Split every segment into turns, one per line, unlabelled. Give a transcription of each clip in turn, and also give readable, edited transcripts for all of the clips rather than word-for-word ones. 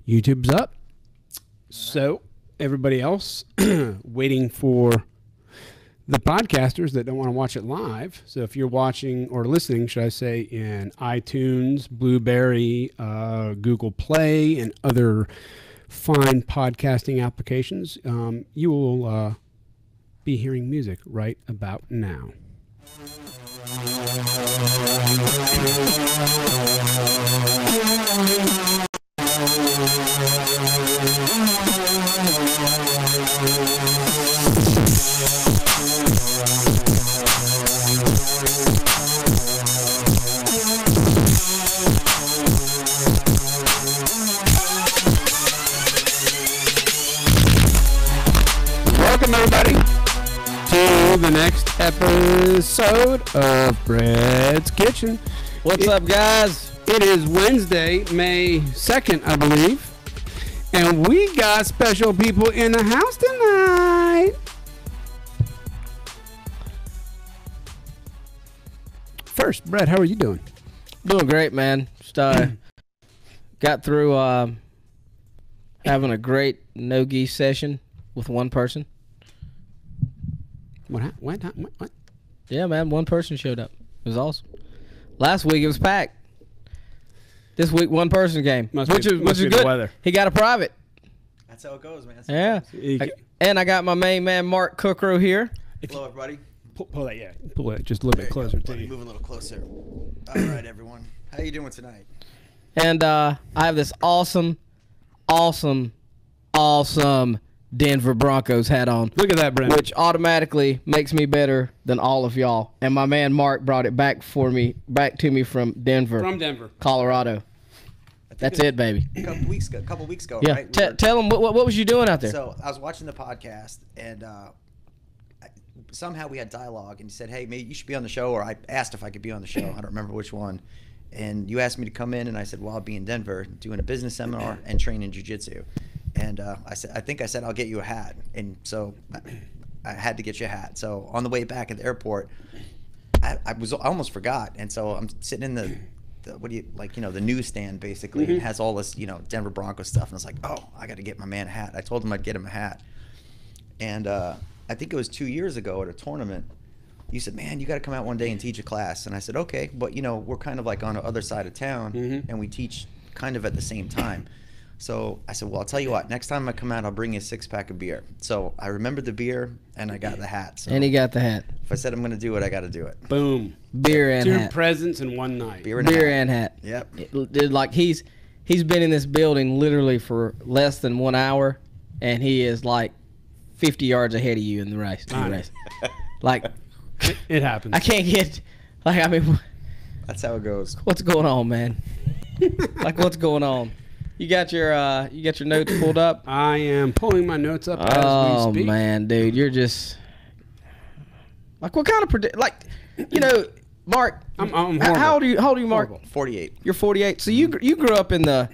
YouTube's up. So everybody else waiting for the podcasters that don't want to watch it live. So if you're watching or listening, should I say, in iTunes, Blueberry, Google Play, and other fine podcasting applications, you will be hearing music right about now. Welcome everybody to the next episode of Brett's Kitchen.
What's up, guys?
It is Wednesday, May 2nd, I believe, and we got special people in the house tonight. First, Brett, how are you doing?
Doing great, man. Just got through having a great no-gi session with one person.
What?
Yeah, man, one person showed up. It was awesome. Last week it was packed. This week one person came, which is good.
Weather.
He got a private.
That's how it goes, man.
Yeah. And I got my main man Mark Cukro here.
Hello, everybody.
Pull that just a little bit closer to you.
Move a little closer. All right, everyone. How you doing tonight?
And I have this awesome Denver Broncos hat on.
Look at that, Brent.
Which automatically makes me better than all of y'all. And my man Mark brought it back to me from Denver.
From Denver,
Colorado. That's it, baby.
A couple weeks ago,
yeah.
right?
Tell them what was you doing out there?
So I was watching the podcast, and somehow we had dialogue, and you said, "Hey, maybe you should be on the show," or I asked if I could be on the show. I don't remember which one. And you asked me to come in, and I said, "Well, I'll be in Denver doing a business seminar and training jiu-jitsu." And I said I'll get you a hat, and so I had to get you a hat. So on the way back at the airport, I almost forgot, and so I'm sitting in the the newsstand basically.
Mm-hmm.
It has all this Denver Broncos stuff, and I was like, oh, I got to get my man a hat. I told him I'd get him a hat, and I think it was 2 years ago at a tournament. You said, man, you got to come out one day and teach a class, and I said, okay, but we're kind of like on the other side of town,
mm-hmm.
and we teach kind of at the same time. So I said, well, I'll tell you what, next time I come out, I'll bring you a 6-pack of beer. So I remembered the beer, and I got the hat. So
and he got the hat.
if I said I'm going to do it, I got to do it.
Boom.
Beer and
2
hat.
presents in one night.
Beer
and hat.
Yep.
Like he's been in this building literally for less than 1 hour, and he is like 50 yards ahead of you in the race. Like
it happens.
I can't get
That's how it goes.
what's going on, man? What's going on? You got your notes pulled up?
I am pulling my notes up as we speak.
Oh man, dude, you're just what kind of Mark?
I'm horrible.
How old are you, Mark?
Horrible.
48.
You're 48. So you grew up in the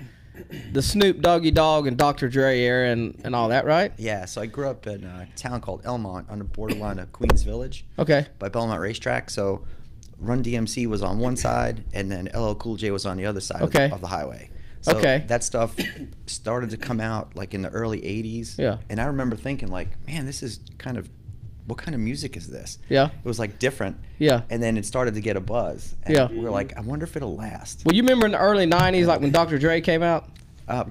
Snoop Doggy Dogg and Dr. Dre era and all that, right?
Yeah, so I grew up in a town called Elmont on the borderline of Queens Village.
Okay.
By Belmont Racetrack. So Run DMC was on one side, and then LL Cool J was on the other side of the highway. So that stuff started to come out like in the early 80s.
Yeah.
And I remember thinking like, man, this is what kind of music is this?
Yeah.
It was like different.
Yeah.
And then it started to get a buzz. And we were like, I wonder if it'll last.
Well, you remember in the early 90s, like when Dr. Dre came out?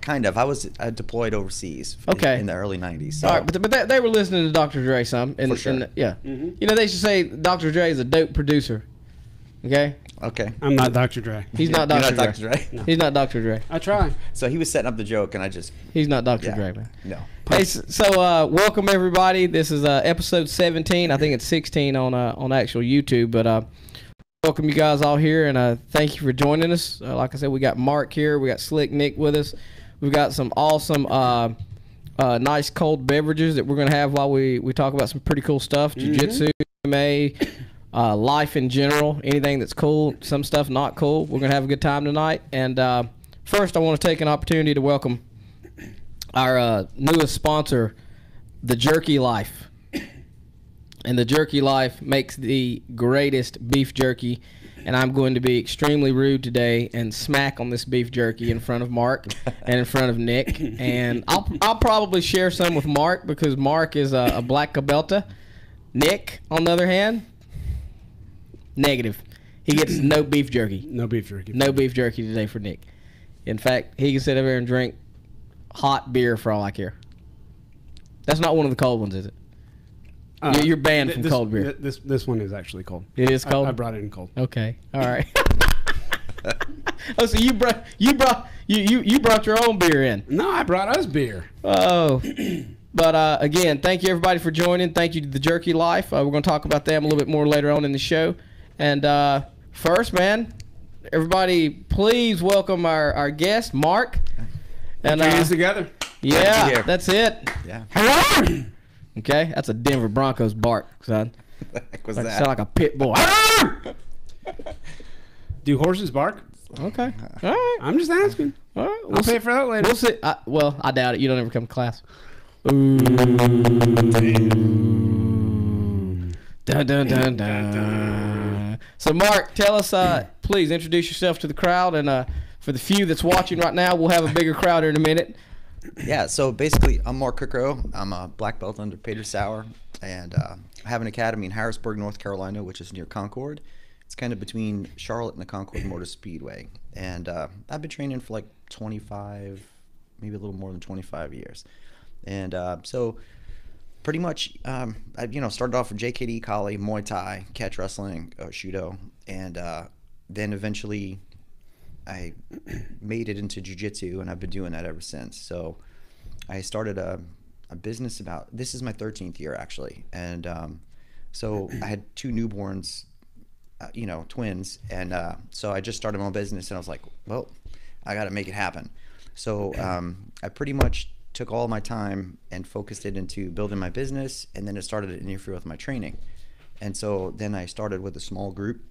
Kind of. I was deployed overseas in the early 90s. So.
All right, but they were listening to Dr. Dre some.
For sure.
Mm-hmm. They should say Dr. Dre is a dope producer. Okay?
Okay.
I'm not Dr. Dre.
He's not Dr.
You're
Dre.
not Dr. Dre?
No. He's not Dr. Dre.
I try.
So he was setting up the joke, and I just...
He's not Dr. Dre, man.
No.
Hey, so welcome everybody. This is episode 17. I think it's 16 on actual YouTube, but welcome you guys all here, and thank you for joining us. Like I said, we got Mark here. We got Slick Nick with us. We've got some awesome, nice cold beverages that we're going to have while we talk about some pretty cool stuff. Jiu-jitsu, MMA, life in general, anything that's cool, some stuff not cool. We're going to have a good time tonight. And first, I want to take an opportunity to welcome our newest sponsor, The Jerky Life. And The Jerky Life makes the greatest beef jerky and I'm going to be extremely rude today and smack on this beef jerky in front of Mark and in front of Nick. And I'll probably share some with Mark because Mark is a black cabelta. Nick, on the other hand, negative. He gets no beef jerky.
No beef jerky.
No beef jerky today for Nick. In fact, he can sit over here and drink hot beer for all I care. That's not one of the cold ones, is it? You're banned from cold beer.
This one is actually cold.
It is cold?
I brought it in cold.
Okay. All right. Oh, so you brought your own beer in.
No, I brought us beer.
Oh. But again, thank you everybody for joining. Thank you to the Jerky Life. We're going to talk about them a little bit more later on in the show. And first, man, everybody, please welcome our guest, Mark. And
hands together.
Yeah, that's it.
Yeah.
Hello. Okay, that's a Denver Broncos bark, son.
What the heck was
That
that?
sound like a pit bull.
Do horses bark?
Okay. All right.
I'm just asking.
All right.
I'll pay for that later.
We'll see. Well, I doubt it. You don't ever come to class. Dun, dun, dun, dun. So, Mark, tell us, please introduce yourself to the crowd. And for the few that's watching right now, we'll have a bigger crowd here in a minute.
Yeah, so basically, I'm Mark Cukro. I'm a black belt under Peter Sauer, and I have an academy in Harrisburg, North Carolina, which is near Concord. It's kind of between Charlotte and the Concord Motor Speedway. And I've been training for like 25, maybe a little more than 25 years. And so pretty much, I started off with JKD, Kali, Muay Thai, catch wrestling, Shudo, and then eventually I made it into jiu-jitsu, and I've been doing that ever since. So I started a business this is my 13th year actually. And so I had 2 newborns, twins. And so I just started my own business, and I was like, well, I got to make it happen. So I pretty much took all my time and focused it into building my business, and then it started to interfere with my training. And so then I started with a small group,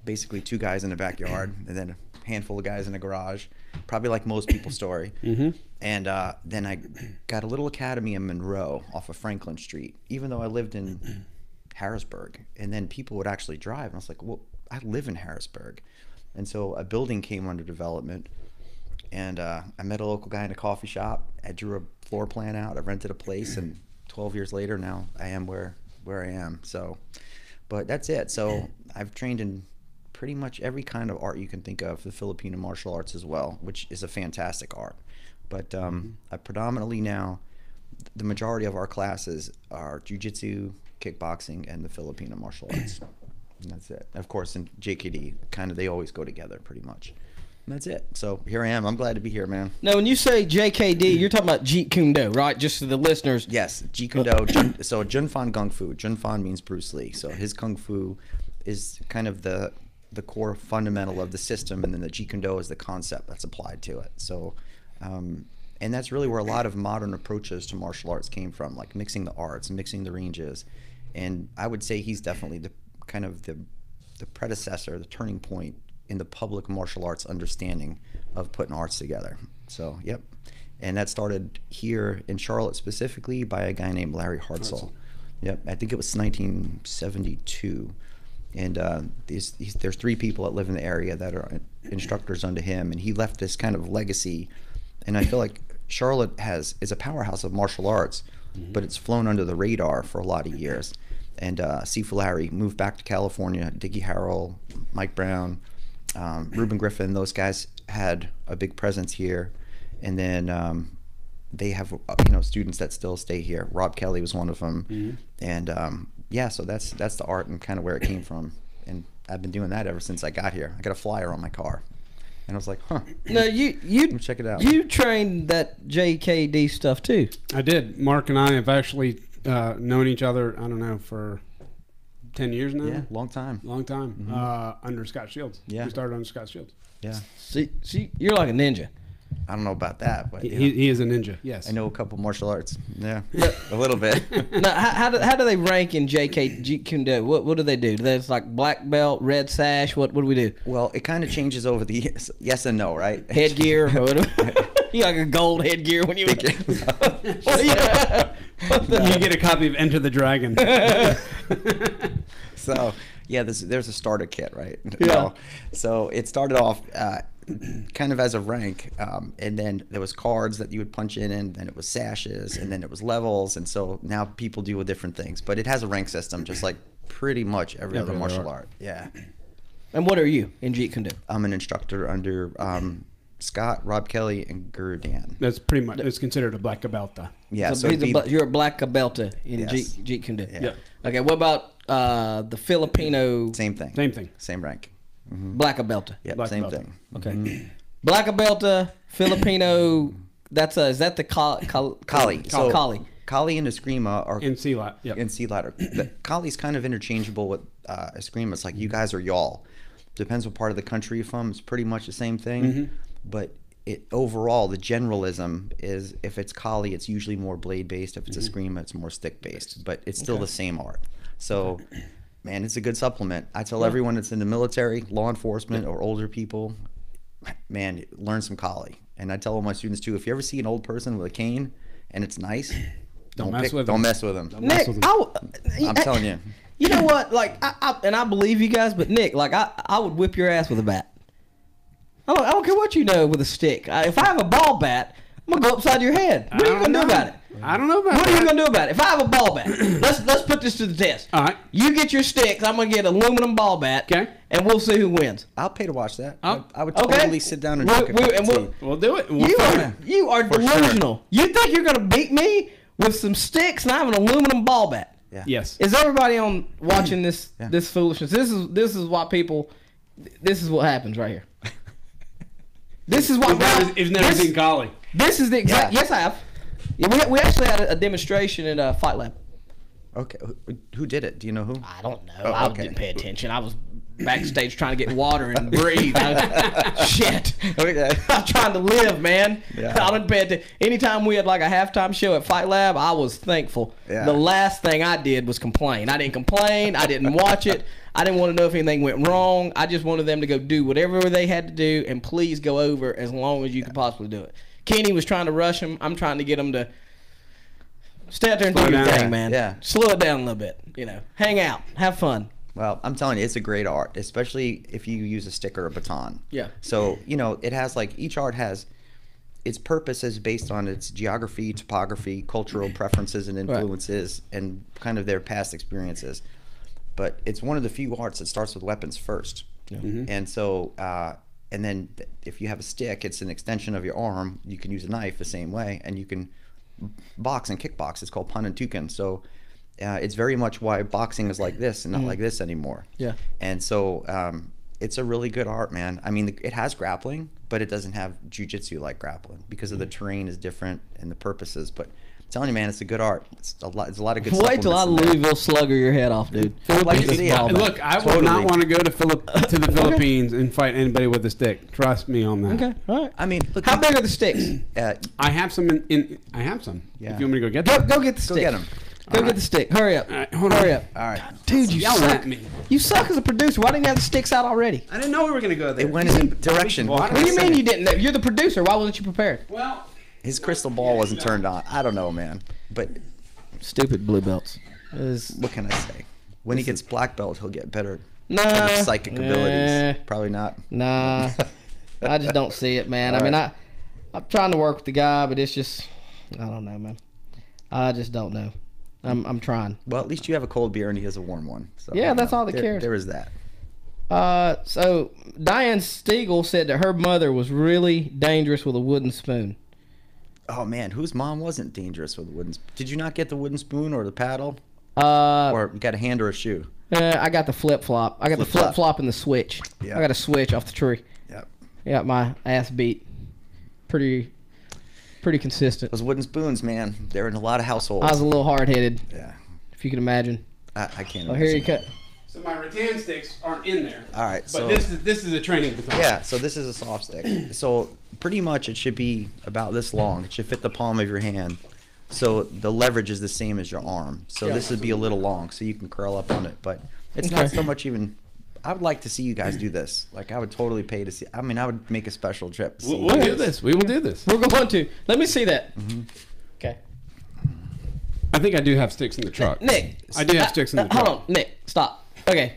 basically 2 guys in the backyard, and then a handful of guys in a garage, probably like most people's story.
Mm-hmm.
And then I got a little academy in Monroe off of Franklin Street, even though I lived in Harrisburg. And then people would actually drive, and I was like, well, I live in Harrisburg. And so a building came under development, and I met a local guy in a coffee shop. I drew a floor plan out. I rented a place, and 12 years later, now I am where I am. So, but that's it. So I've trained in pretty much every kind of art you can think of, the Filipino martial arts as well, which is a fantastic art. But I predominantly now, the majority of our classes are jiu-jitsu, kickboxing, and the Filipino martial arts. And that's it. Of course, in JKD, kind of they always go together pretty much. And that's it. So here I am. I'm glad to be here, man.
Now, when you say JKD, you're talking about Jeet Kune Do, right? Just to the listeners.
Yes, Jeet Kune Do. So Jun Fan Kung Fu. Jun Fan means Bruce Lee. So his Kung Fu is kind of the core fundamental of the system, and then the Jeet Kune Do is the concept that's applied to it. So, and that's really where a lot of modern approaches to martial arts came from, like mixing the arts, mixing the ranges. And I would say he's definitely the predecessor, the turning point in the public martial arts understanding of putting arts together. So, yep. And that started here in Charlotte specifically by a guy named Larry Hartzell. Yep, I think it was 1972. And there's 3 people that live in the area that are instructors under him, and he left this kind of legacy. And I feel like Charlotte is a powerhouse of martial arts, but it's flown under the radar for a lot of years. And Sifu Larry moved back to California. Dickie Harrell, Mike Brown, Reuben Griffin, those guys had a big presence here. And then they have students that still stay here. Rob Kelly was one of them. And so that's the art and kind of where it came from. And I've been doing that ever since I got here. I got a flyer on my car, and I was like, huh.
No,
Let me check it out.
You trained that JKD stuff too.
I did. Mark and I have actually known each other, I don't know, for 10 years now.
Yeah, long time.
Long time. Under Scott Shields.
Yeah.
We started under Scott Shields.
Yeah.
See, you're like a ninja.
I don't know about that, but
He is a ninja, yes.
I know a couple martial arts. Yeah, a little bit.
Now, how do they rank in Jeet Kune Do? What do they do? Do they it's like black belt, red sash? What do we do?
Well, it kind of changes over the years. Yes and no, right?
Headgear. You like a gold headgear when you.
You get a copy of Enter the Dragon.
So, Yeah, there's a starter kit, right?
Yeah.
No. So it started off kind of as a rank, and then there was cards that you would punch in, and then it was sashes, and then it was levels, and so now people deal with different things. But it has a rank system, just like pretty much every other martial art. Yeah.
And what are you in Jeet Kune Do?
I'm an instructor under Scott, Rob Kelly, and Guru Dan.
That's pretty much. It's considered a black belt.
Yeah.
So you're a black belt in
Yes.
Jeet Kune Do.
Yeah.
Okay. What about the Filipino?
Same thing.
Same thing.
Same rank.
Black belt.
Yeah.
Black
Same
belt.
thing.
Okay. Black belt, Filipino. Is that the Kali?
Kali. So
Kali.
Kali and Eskrima are
In sea lat. Yep.
in sea ladder. Kali's kind of interchangeable with Eskrima. It's like you guys are y'all. Depends what part of the country you're from. It's pretty much the same thing. But overall, the generalism is if it's Kali, it's usually more blade based. If it's Eskrima, it's more stick based. But it's still the same art. So, man, it's a good supplement. I tell everyone that's in the military, law enforcement, or older people, man, learn some Kali. And I tell all my students too, if you ever see an old person with a cane and it's nice,
Don't mess with
don't
them.
mess with them.
Nick,
I'm telling you.
You know what? Like, I believe you guys, but Nick, like, I would whip your ass with a bat. I don't care what you know with a stick. If I have a ball bat, I'm gonna go upside your head. What are you gonna do about it?
I don't know about
What
that.
are you gonna do about it? If I have a ball bat, let's put this to the test.
All right.
You get your sticks. I'm gonna get an aluminum ball bat.
Okay.
And we'll see who wins.
I'll pay to watch that.
Oh,
I would
okay.
totally sit down and
We'll-
drink
we'll-
a
and
tea.
we'll-
We'll do it. We'll
You are
For sure.
delusional. You think you're gonna beat me with some sticks and I have an aluminum ball bat?
Yeah.
Yes.
Is everybody on watching this
Yeah.
this foolishness? This is why people. This is what happens right here. This is what.
You've never seen Kali.
This is the exact.
Yeah.
Yes, I have. Yeah, we actually had a demonstration in Fight Lab.
Okay. Who did it? Do you know who?
I don't know.
Oh,
I
okay.
didn't pay attention. I was backstage trying to get water and breathe. Shit.
Okay.
I'm trying to live, man.
Yeah.
I didn't pay attention. Anytime we had like a halftime show at Fight Lab, I was thankful.
Yeah.
The last thing I did was complain. I didn't complain. I didn't watch it. I didn't want to know if anything went wrong. I just wanted them to go do whatever they had to do and please go over as long as you could possibly do it. Kenny was trying to rush him. I'm trying to get him to stay out there and do
Slow
your
down.
thing, man.
Yeah.
Slow it down a little bit. Hang out. Have fun.
Well, I'm telling you, it's a great art, especially if you use a stick or a baton.
Yeah.
So, it has each art has its purpose is based on its geography, topography, cultural preferences and influences, and kind of their past experiences. But it's one of the few arts that starts with weapons first. And so, and then if you have a stick, it's an extension of your arm. You can use a knife the same way, and you can box and kickbox. It's called pun and tukin. So it's very much why boxing is like this and not like this anymore.
Yeah.
And so it's a really good art, man. I mean, it has grappling, but it doesn't have jiu-jitsu like grappling because of the terrain is different and the purposes. But I'm telling you, man, it's a good art. It's a lot of good.
Wait till I
supplements in there.
Louisville slugger your head off, dude.
I'd like to see it.
Look, I would
Totally.
not want to go to the Philippines and fight anybody with a stick. Trust me on that.
Okay, all right.
I mean, look,
How big are the sticks?
I have some I have some.
Yeah.
If you want me to go get
Go,
them.
go get the stick.
get 'em.
Go get the stick. Hurry up.
All right, hold
Hurry
on.
up.
all right.
Dude, you
Yell
suck.
at me.
You suck as a producer. Why didn't you have the sticks out already?
I didn't know we were going to go there.
It went in a direction.
What
What do you mean you didn't know? You're the producer. Why wasn't you prepared?
Well,
His crystal ball wasn't turned on. I don't know, man. But
Stupid blue belts.
what can I say? When he gets black belt, he'll get better
Nah.
at his psychic
Nah.
abilities. Probably not.
Nah. I just don't see it, man.
All
I mean,
right.
I'm trying to work with the guy, but it's just, I don't know, man. I just don't know. I'm trying.
Well, at least you have a cold beer and he has a warm one. So
Yeah, that's all that
there,
cares.
There is that.
So Diane Stiegel said that her mother was really dangerous with a wooden spoon.
Oh man, whose mom wasn't dangerous with a wooden? Did you not get the wooden spoon or the paddle,
Uh,
or you got a hand or a shoe?
I got the flip flop. I got the
Flip-flop.
flip flop and the switch.
Yeah.
I got a switch off the tree.
Yep.
I got my ass beat. Pretty consistent.
Those wooden spoons, man, they're in a lot of households.
I was a little hard headed,
Yeah,
if you can imagine.
I can't.
Oh, here you
imagine.
cut.
so my rattan sticks aren't in there.
All right,
But
so
this is a training baton.
yeah, so this is a soft stick. So pretty much it should be about this long. It should fit the palm of your hand. So the leverage is the same as your arm. So
Yeah.
this would be a little long, so you can curl up on it. But it's
Okay.
not so much even. I would like to see you guys do this. Like I would totally pay to see. I mean, I would make a special trip. To see
We'll
you
do
guys.
this. We will do this.
We're going to. Let me see that. Okay.
I think I do have sticks in the truck.
Nick.
I do have sticks in the
Hold
truck.
on, Nick. Stop. Okay.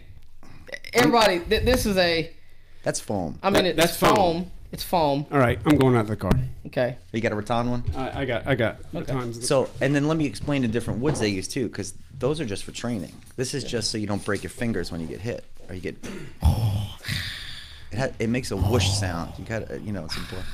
everybody, this is a.
That's foam.
I mean,
That's
it's
foam.
foam. It's foam.
All right, I'm going out of the car.
Okay.
You got a rattan one?
I got batons.
So, and then let me explain the different woods they use too, because those are just for training. This is just so you don't break your fingers when you get hit, or you get. It makes a whoosh sound. You got to, it's important.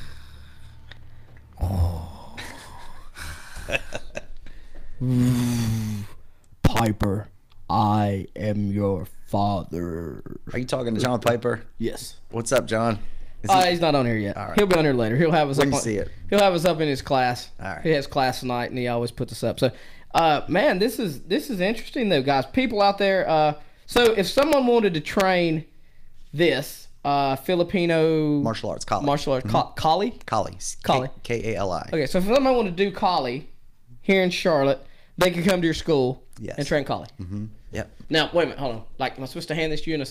Piper, I am your father.
Are you talking to John Piper?
Yes.
What's up, John?
He's not on here yet.
All right.
He'll be on here later. He'll have us
We
up.
can see it.
He'll have us up in his class.
All right.
He has class tonight, and he always puts us up. So, man, this is interesting though, guys. People out there. So if someone wanted to train this Filipino
Martial arts, Kali.
martial arts, Kali.
Kali.
Kali.
K-A-L-I.
Okay, so if someone wanted to do Kali here in Charlotte, they could come to your school
Yes.
and train Kali.
Mm-hmm. Yep.
Now, wait a minute, hold on. Like, am I supposed to hand this to you in a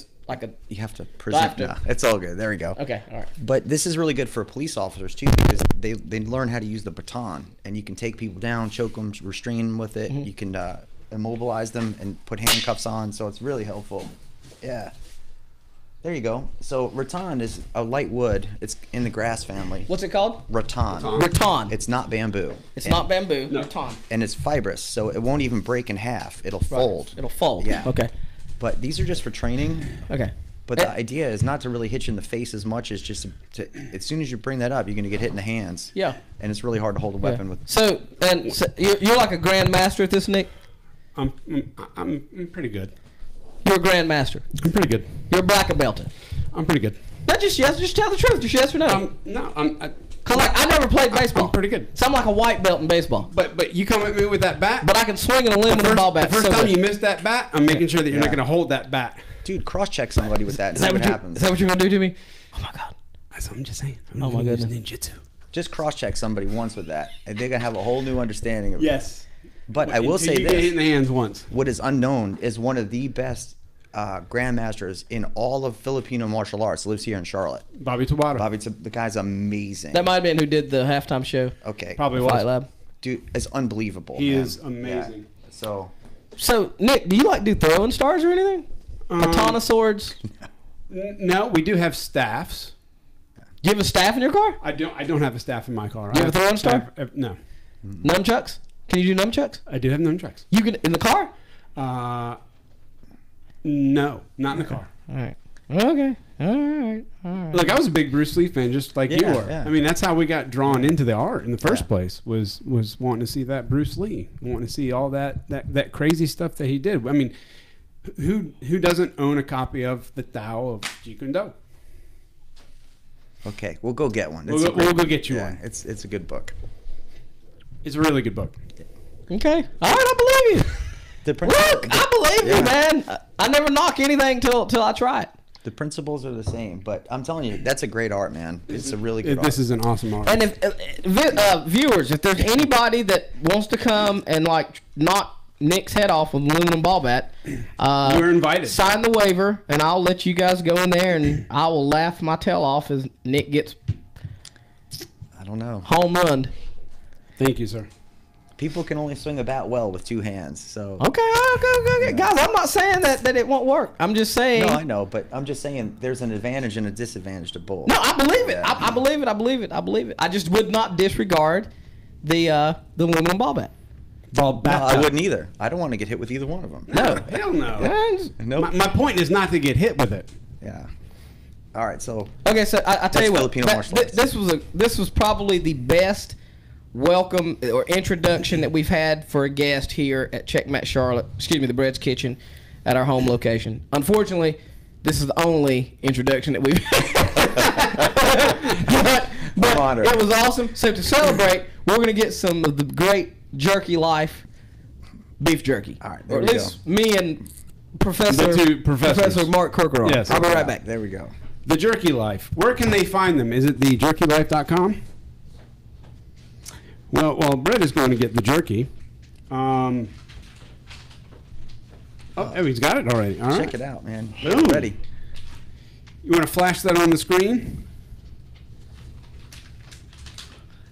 You have to present.
to?
No, it's all good. There we go.
Okay, all right.
But this is really good for police officers too, because they learn how to use the baton, and you can take people down, choke them, restrain them with it. You can immobilize them and put handcuffs on, so it's really helpful. Yeah. There you go. So rattan is a light wood. It's in the grass family.
What's it called?
Rattan.
Rattan.
It's not bamboo.
It's not bamboo.
No.
Rattan.
And it's fibrous, so it won't even break in half. It'll fold.
It'll fold.
Yeah.
Okay.
But these are just for training.
Okay.
But the idea is not to really hit you in the face as much as just to as soon as you bring that up, you're going to get hit in the hands.
Yeah.
And it's really hard to hold a weapon with.
So you're like a grandmaster at this, Nick?
I'm pretty good.
You're a grandmaster.
I'm pretty good.
You're a black belt.
I'm pretty good.
Not just yes, just tell the truth. Just yes or no.
No,
Cause like I never played baseball.
I'm pretty good.
So I'm like a white belt in baseball.
But you come at me with that bat.
But I can swing an aluminum ball bat.
The first
so
time
good.
you miss that bat, I'm making sure that you're not
Yeah.
going to hold that bat.
Dude, cross-check somebody with that.
Is that
what
what
happens.
is that what you're gonna do to me? Oh my god.
I'm just saying.
Oh my goodness.
Ninjutsu.
Just cross-check somebody once with that, and they're going to have a whole new understanding of it.
Yes.
But I will
Until
say
you get hit in
this.
the hands once.
What is unknown is one of the best grandmasters in all of Filipino martial arts lives here in Charlotte.
Bobby Tabata.
Bobby, the guy's amazing.
That might have been who did the halftime show.
Okay.
Probably
Fight
was.
Lab.
Dude, it's unbelievable.
He
man.
is amazing.
Yeah. So,
So Nick, do you like do throwing stars or anything? Katana swords?
No, we do have staffs.
Do you have a staff in your car?
I don't have a staff in my car.
You have a throwing star?
No.
Nunchucks? Can you do nunchucks?
I do have nunchucks.
You can in the car?
No, not in the car.
All right. Okay. All right.
Look, I was a big Bruce Lee fan, just like you
Yeah,
were.
yeah.
I mean, that's how we got drawn into the art in the first
Yeah.
place. Was wanting to see that Bruce Lee, wanting to see all that crazy stuff that he did. I mean, who doesn't own a copy of the Tao of Jeet Kune Do?
okay, we'll go get one.
We'll go get you
yeah,
one.
It's a good book.
It's a really good book.
Okay. All right, I believe you. Look, I believe you, man. I never knock anything till I try it.
The principles are the same, but I'm telling you, that's a great art, man. It's a really good art.
This is an awesome art.
And if viewers, if there's anybody that wants to come and like knock Nick's head off with an aluminum ball bat,
You're invited.
Sign the waiver, and I'll let you guys go in there, and I will laugh my tail off as Nick gets
I don't know.
home run.
Thank you, sir.
People can only swing a bat well with two hands, so.
Okay. Guys, I'm not saying that it won't work. I'm just saying.
No, I know, but I'm just saying there's an advantage and a disadvantage to both.
No, I believe it.
Yeah.
I believe it. I believe it. I believe it. I just would not disregard the aluminum ball bat.
Ball
No,
bat.
I wouldn't either. I don't want to get hit with either one of them.
No.
Hell no.
Nope.
My point is not to get hit with it.
Yeah. All right, so
Okay, so I tell you what.
Filipino martial arts.
This was probably the best welcome or introduction that we've had for a guest here at Checkmate Charlotte. Excuse me, the Bread's Kitchen at our home location. Unfortunately, this is the only introduction that we've but
I'm honored.
it was awesome. So to celebrate, we're going to get some of the great Jerky Life beef jerky.
All right, there
or
we
at least me and Professor
The two professors.
Professor Mark Cukro.
Yes.
I'll be right back.
There we go.
The Jerky Life. Where can they find them? Is it thejerkylife.com? Well, Brett is going to get the jerky. Oh, he's got it already. All right.
Check it out, man.
Boom.
Ready.
You want to flash that on the screen?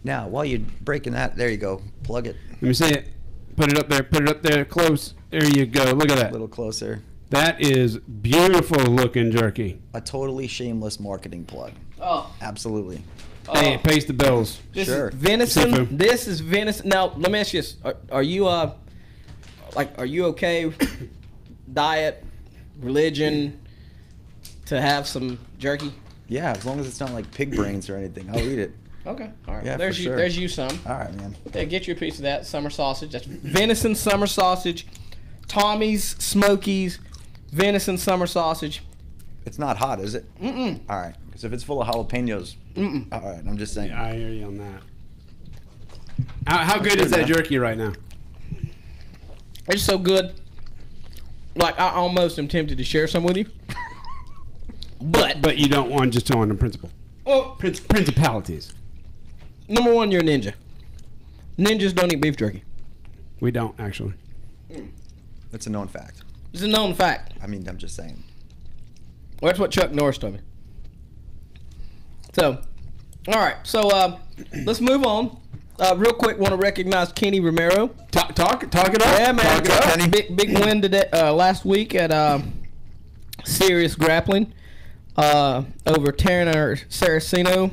Now, while you're breaking that, there you go. Plug it
Let me see it. Put it up there. Put it up there close. There you go. Look at
a
that.
little closer.
That is beautiful looking jerky.
A totally shameless marketing plug.
Oh,
Absolutely.
Hey, it pays the bills.
this
Sure.
is venison.
Seafood.
This is venison. Now, let me ask you this: Are you are you okay? Diet, religion, to have some jerky?
Yeah, as long as it's not like pig brains or anything, I'll eat it.
Okay, all right.
Yeah,
there's
for
you.
sure.
There's you some.
All right, man.
Yeah, get your piece of that summer sausage. That's venison summer sausage, Tommy's Smokies, venison summer sausage.
It's not hot, is it?
Mm-mm.
All right, because if it's full of jalapenos, all right, I'm just saying.
Yeah, I hear you on that. How good is that jerky right now?
It's so good. Like, I almost am tempted to share some with you.
But you don't want just on the principle.
Well,
Principalities.
number one, you're a ninja. Ninjas don't eat beef jerky.
We don't, actually.
It's a known fact.
It's a known fact.
I mean, I'm just saying.
Well, that's what Chuck Norris told me. So, all right. So, let's move on. Real quick, want to recognize Kenny Romero.
Talk it up.
Yeah, man.
Talk it up.
Kenny.
Big win today, last week at Serious Grappling over Tanner Saraceno,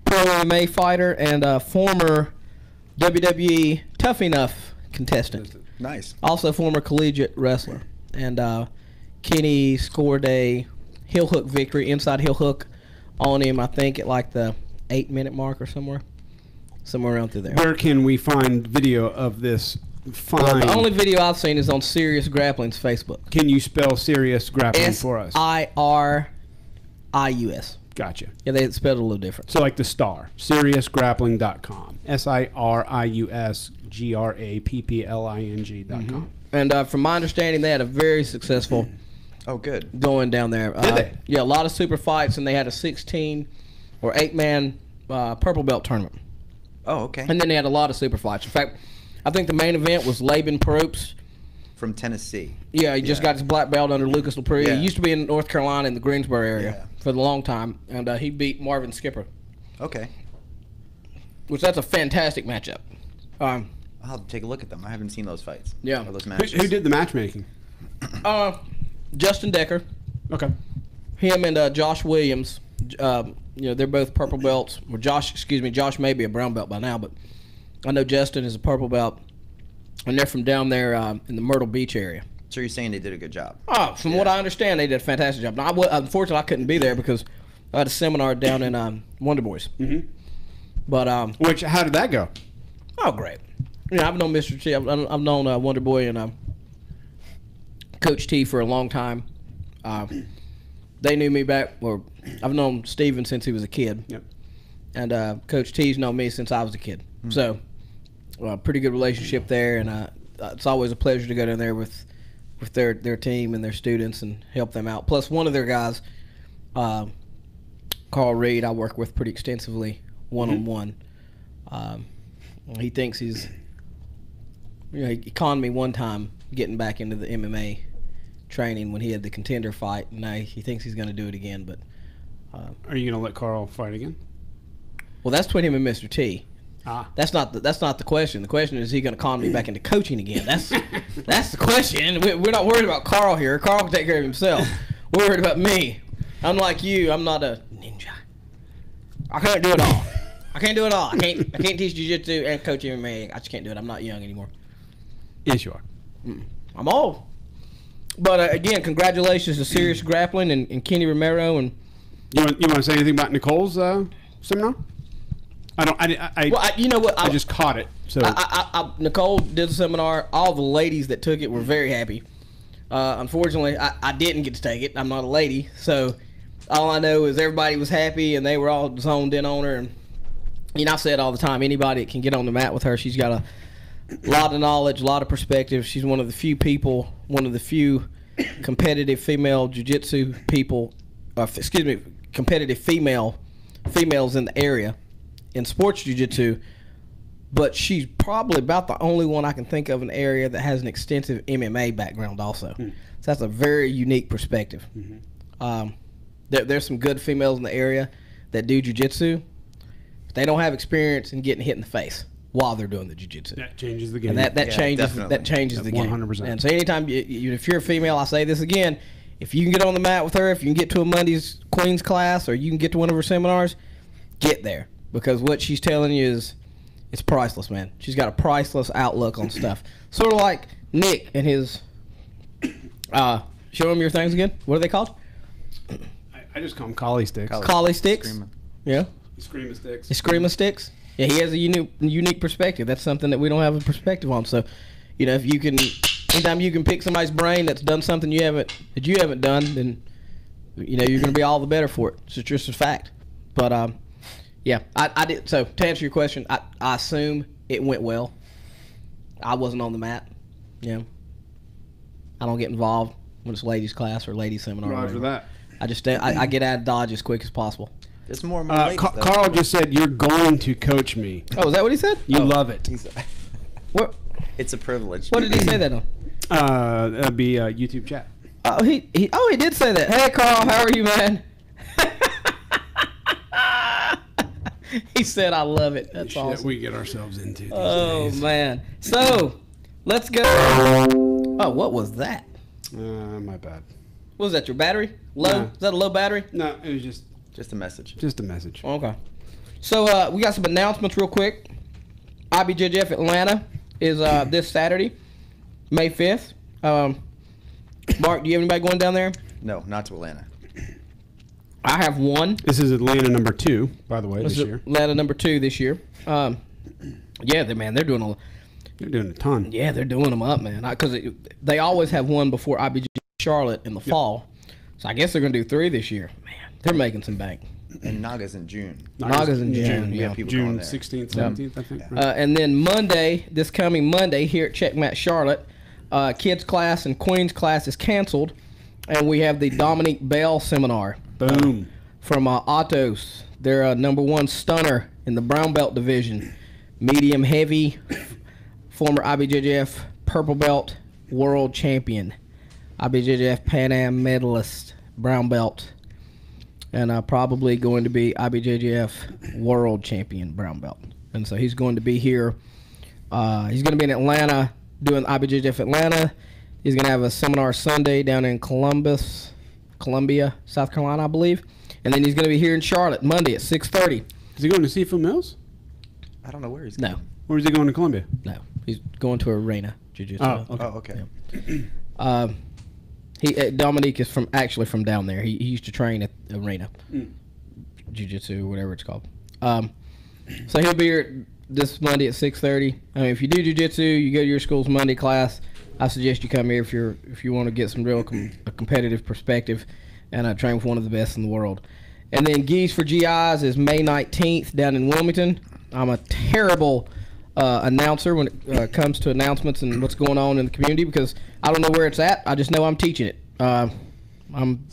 pro MMA fighter and former WWE Tough Enough contestant.
Nice.
Also former collegiate wrestler. And Kenny scored a heel hook victory, inside heel hook on him, I think, at like the 8-minute mark or somewhere around through there.
Where can we find video of this fine?
The only video I've seen is on Serious Grappling's Facebook.
Can you spell serious grappling for us?
SIRIUS.
Gotcha.
Yeah, they spelled it a little different.
So like the star, seriousgrappling.com. SIRIUSGRAPPLING.com.
And from my understanding, they had a very successful
Oh, good.
going down there.
Did they?
Yeah, a lot of super fights, and they had a 16 or 8-man purple belt tournament.
Oh, okay.
And then they had a lot of super fights. In fact, I think the main event was Laban Probst.
From Tennessee.
Yeah, he just got his black belt under Lucas Lepre.
Yeah.
He used to be in North Carolina in the Greensboro area
Yeah.
for a long time, and he beat Marvin Skipper,
Okay.
which that's a fantastic matchup.
I'll have to take a look at them. I haven't seen those fights.
Yeah.
Or those matches.
Who did the matchmaking?
Justin Decker,
Okay.
him and Josh Williams, they're both purple belts. Or Josh may be a brown belt by now, but I know Justin is a purple belt, and they're from down there in the Myrtle Beach area.
So you're saying they did a good job?
Oh, from what I understand, they did a fantastic job. Now, unfortunately, I couldn't be there because I had a seminar down in Wonder Boys.
Mm-hmm.
But
How did that go?
oh, great. Yeah, I've known Mr. T. I've known Wonder Boy and Coach T for a long time. They knew me back, or I've known Steven since he was a kid.
Yep.
And Coach T's known me since I was a kid. Mm-hmm. So, pretty good relationship there, and it's always a pleasure to go down there with their team and their students and help them out. Plus, one of their guys, Carl Reed, I work with pretty extensively one-on-one. He thinks he conned me one time getting back into the MMA training when he had the Contender fight, and he thinks he's going to do it again. But
Are you going to let Carl fight again?
well, that's between him and Mr. T.
That's
That's not the question. The question is he going to con me back into coaching again? That's the question. We're not worried about Carl here. Carl can take care of himself. We're worried about me. Unlike you, I'm not a ninja. I can't do it all. I can't do it all. I can't teach jiu-jitsu and coach MMA. I just can't do it. I'm not young anymore.
Yes, you are.
I'm old. But again, congratulations to Serious Grappling and Kenny Romero. And
You want to say anything about Nicole's seminar?
you know what?
I just caught it. So
Nicole did the seminar. All the ladies that took it were very happy. Unfortunately, I didn't get to take it. I'm not a lady, so all I know is everybody was happy and they were all zoned in on her. And I say it all the time. Anybody that can get on the mat with her, she's got a lot of knowledge, a lot of perspective. She's one of the few competitive female jiu-jitsu people. Competitive females in the area in sports jiu-jitsu, but she's probably about the only one I can think of in the area that has an extensive MMA background also. So that's a very unique perspective. Mm-hmm. There's some good females in the area that do jiu-jitsu, but they don't have experience in getting hit in the face. while they're doing the jiu-jitsu.
That changes the game.
And that changes
definitely.
the game.
100%.
And so anytime if you're a female, I say this again, if you can get on the mat with her, if you can get to a Monday's Queen's class, or you can get to one of her seminars, get there, because what she's telling you is it's priceless, man. She's got a priceless outlook on stuff. Sort of like Nick and his show them your things again. What are they called?
I just call them collie sticks.
Collie sticks. Yeah.
Screaming sticks.
Screaming sticks. Yeah, he has a unique perspective. That's something that we don't have a perspective on. So, if you can, anytime you can pick somebody's brain that's done something you haven't done, then you're going to be all the better for it. It's just a fact. But yeah, I did. So to answer your question, I assume it went well. I wasn't on the mat. I don't get involved when it's ladies class or ladies seminar.
Roger that.
I just I get out of Dodge as quick as possible.
There's more.
Carl just said you're going to coach me.
Oh, is that what he said?
You love it.
What?
It's a privilege.
What did he say that on?
That'd be YouTube chat.
Oh, he did say that. Hey, Carl, how are you, man? He said, "I love it." That's
Shit
awesome.
we get ourselves into these days.
Man. So, let's go. Oh, what was that?
My bad.
What was that? Your battery? Low?
No.
Is that a low battery?
No, it was
Just a message.
just a message.
Okay. So we got some announcements real quick. IBJJF Atlanta is this Saturday, May 5th. Mark, do you have anybody going down there?
No, not to Atlanta.
I have one.
This is Atlanta number 2, by the way, this year.
Atlanta number 2 this year. Yeah, they're doing
They're doing a ton.
Yeah, they're doing them up, man. Because they always have one before IBJ Charlotte in the fall. So I guess they're going to do 3 this year. Man, they're making some bank.
And Naga's in June.
Naga's in June.
We have people
June
going there.
16th, 17th, I think. Right?
And then Monday, this coming Monday here at Checkmate Charlotte, kids class and Queens class is canceled. And we have the Dominique Bell seminar.
Boom.
From Autos. They're number 1 stunner in the brown belt division. Medium heavy, former IBJJF purple belt world champion. IBJJF Pan Am medalist, brown belt. And probably going to be IBJJF world champion brown belt. And so he's going to be here. He's going to be in Atlanta doing IBJJF Atlanta. He's going to have a seminar Sunday down in Columbia, South Carolina, I believe. And then he's going to be here in Charlotte Monday at 6:30.
Is he going to Seafood Mills?
I don't know where he's going.
No.
Or is he going to Columbia?
No. He's going to Arena Jiu-Jitsu.
Oh, okay.
Oh, okay.
Yeah. Dominique is actually from down there. He used to train at Arena Jiu-Jitsu, whatever it's called. So he'll be here this Monday at 6:30. I mean, if you do Jiu-Jitsu, you go to your school's Monday class, I suggest you come here if you want to get some real a competitive perspective and train with one of the best in the world. And then Geese for GIs is May 19th down in Wilmington. I'm a terrible announcer when it comes to announcements and what's going on in the community because I don't know where it's at. I just know I'm teaching it. I'm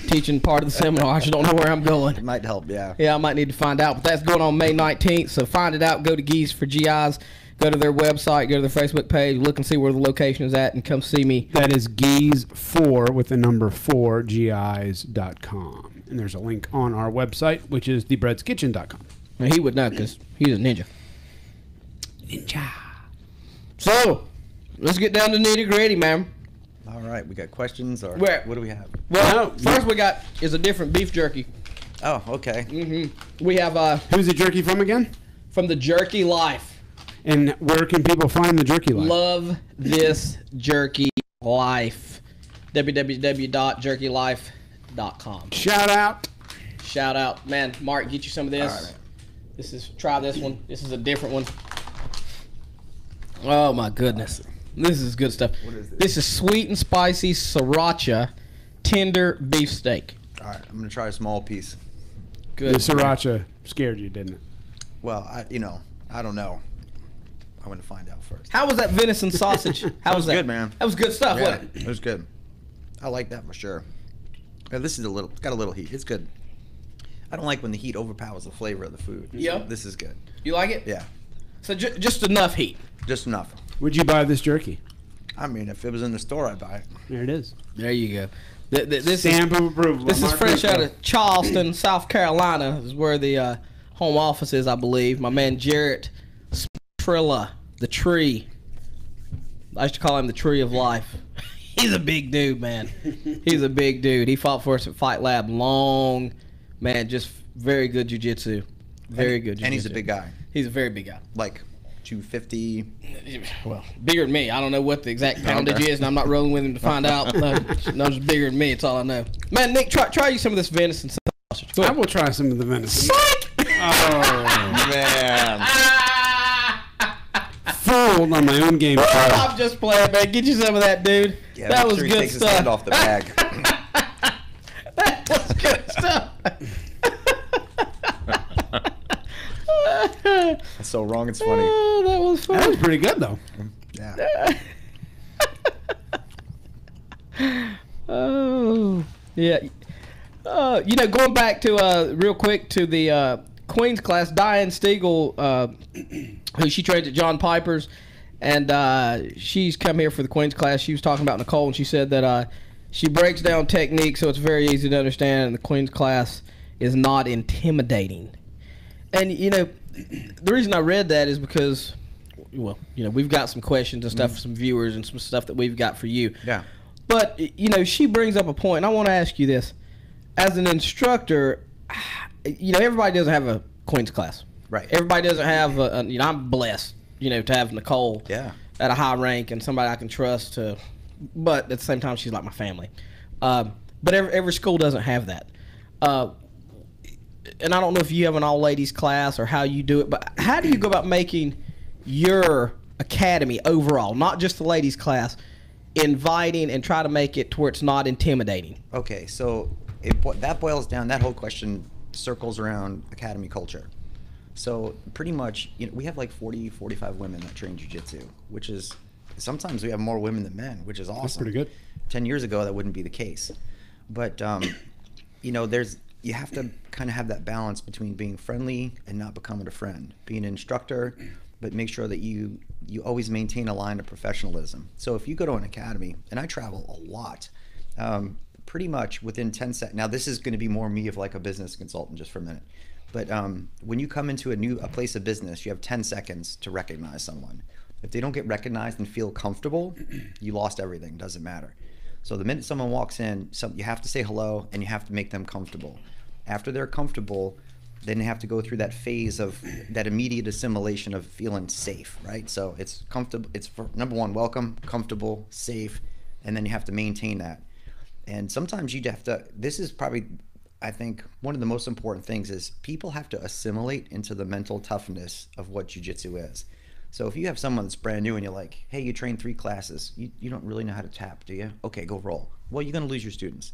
teaching part of the seminar. I just don't know where I'm going.
It might help, yeah.
Yeah, I might need to find out. But that's going on May 19th, so find it out. Go to Geese for GIs. Go to their website, go to their Facebook page, look and see where the location is at, and come see me.
That is Geese4 with the number 4 GIs.com. And there's a link on our website, which is thebreadskitchen.com.
And he would know because he's a ninja.
Ninja.
So, let's get down to nitty-gritty, man.
All right, we got questions or
Where?
what do we have?
Well, first we got is a different beef jerky.
Oh, okay.
We have
Who's the jerky from again?
from the Jerky Life.
And where can people find the jerky life?
Love this jerky life. www.jerkylife.com.
Shout out.
Shout out, man. Mark, get you some of this.
All right.
Try this one. This is a different one. Oh my goodness, this is good stuff.
What is this?
This is sweet and spicy sriracha tender beef steak.
All right, I'm gonna try a small piece.
Good.
The sriracha scared you, didn't it?
Well, I don't know. I'm gonna find out first.
How was that venison sausage? How was that?
Good, man.
That was good stuff,
Yeah,
wasn't it?
it was good. I like that for sure. Yeah, this is it's got a little heat. It's good. I don't like when the heat overpowers the flavor of the food.
Yeah.
This is good.
You like it?
Yeah,
So just enough heat.
just enough.
Would you buy this jerky?
I mean, if it was in the store, I'd buy it.
There it is.
There you go. This
Stamp of approval.
This is
Mark
fresh
Cukro.
out of Charleston, South Carolina. Is where the home office is, I believe. My man Jarrett Trilla, the tree. I used to call him the tree of life. He's a big dude, man. He's a big dude. He fought for us at Fight Lab. Long, man, just very good jiu-jitsu. Very good jiu-jitsu.
And he's a big guy.
He's a very big guy.
Like 250.
Well, bigger than me. I don't know what the exact poundage is, and I'm not rolling with him to find out. No, he's bigger than me. It's all I know. Man, Nick, try you some of this venison sausage.
I will try some of the venison.
Oh, man.
Fooled on my own game.
I'm just playing, man. Get you some of that, dude.
Yeah,
that
make
was
sure he
good
takes
stuff.
his hand off the bag.
That was good stuff.
That's so wrong, it's funny.
Oh, that was fun.
That was pretty good, though.
Yeah.
Oh, yeah. Going back to real quick to the Queen's class, Diane Stiegel, who she trained at John Piper's, and she's come here for the Queen's class. She was talking about Nicole, and she said that she breaks down technique so it's very easy to understand, and the Queen's class is not intimidating. And, the reason I read that is because, we've got some questions and stuff for some viewers and some stuff that we've got for you.
Yeah.
But, she brings up a point, and I want to ask you this. As an instructor, everybody doesn't have a Queen's class.
Right.
Everybody doesn't have I'm blessed, to have Nicole at a high rank and somebody I can trust to, but at the same time, she's like my family. But every school doesn't have that. And I don't know if you have an all-ladies class or how you do it, but how do you go about making your academy overall, not just the ladies class, inviting and try to make it to where it's not intimidating?
Okay, so that boils down, that whole question circles around academy culture. So pretty much, we have like 40, 45 women that train jiu-jitsu, which is, sometimes we have more women than men, which is awesome.
That's pretty good.
10 years ago, that wouldn't be the case. But, you have to kind of have that balance between being friendly and not becoming a friend. Being an instructor, but make sure that you always maintain a line of professionalism. So if you go to an academy, and I travel a lot, pretty much within 10 seconds. Now this is going to be more me of like a business consultant just for a minute. But when you come into a place of business, you have 10 seconds to recognize someone. If they don't get recognized and feel comfortable, you lost everything, doesn't matter. So the minute someone walks in, you have to say hello and you have to make them comfortable. After they're comfortable, then they have to go through that phase of that immediate assimilation of feeling safe, right? So it's comfortable. It's for number one, welcome, comfortable, safe, and then you have to maintain that. And sometimes you have to, this is probably, I think, one of the most important things is people have to assimilate into the mental toughness of what jiu-jitsu is. So if you have someone that's brand new and you're like, hey, you train 3 classes, you don't really know how to tap, do you? Okay, go roll. Well, you're going to lose your students.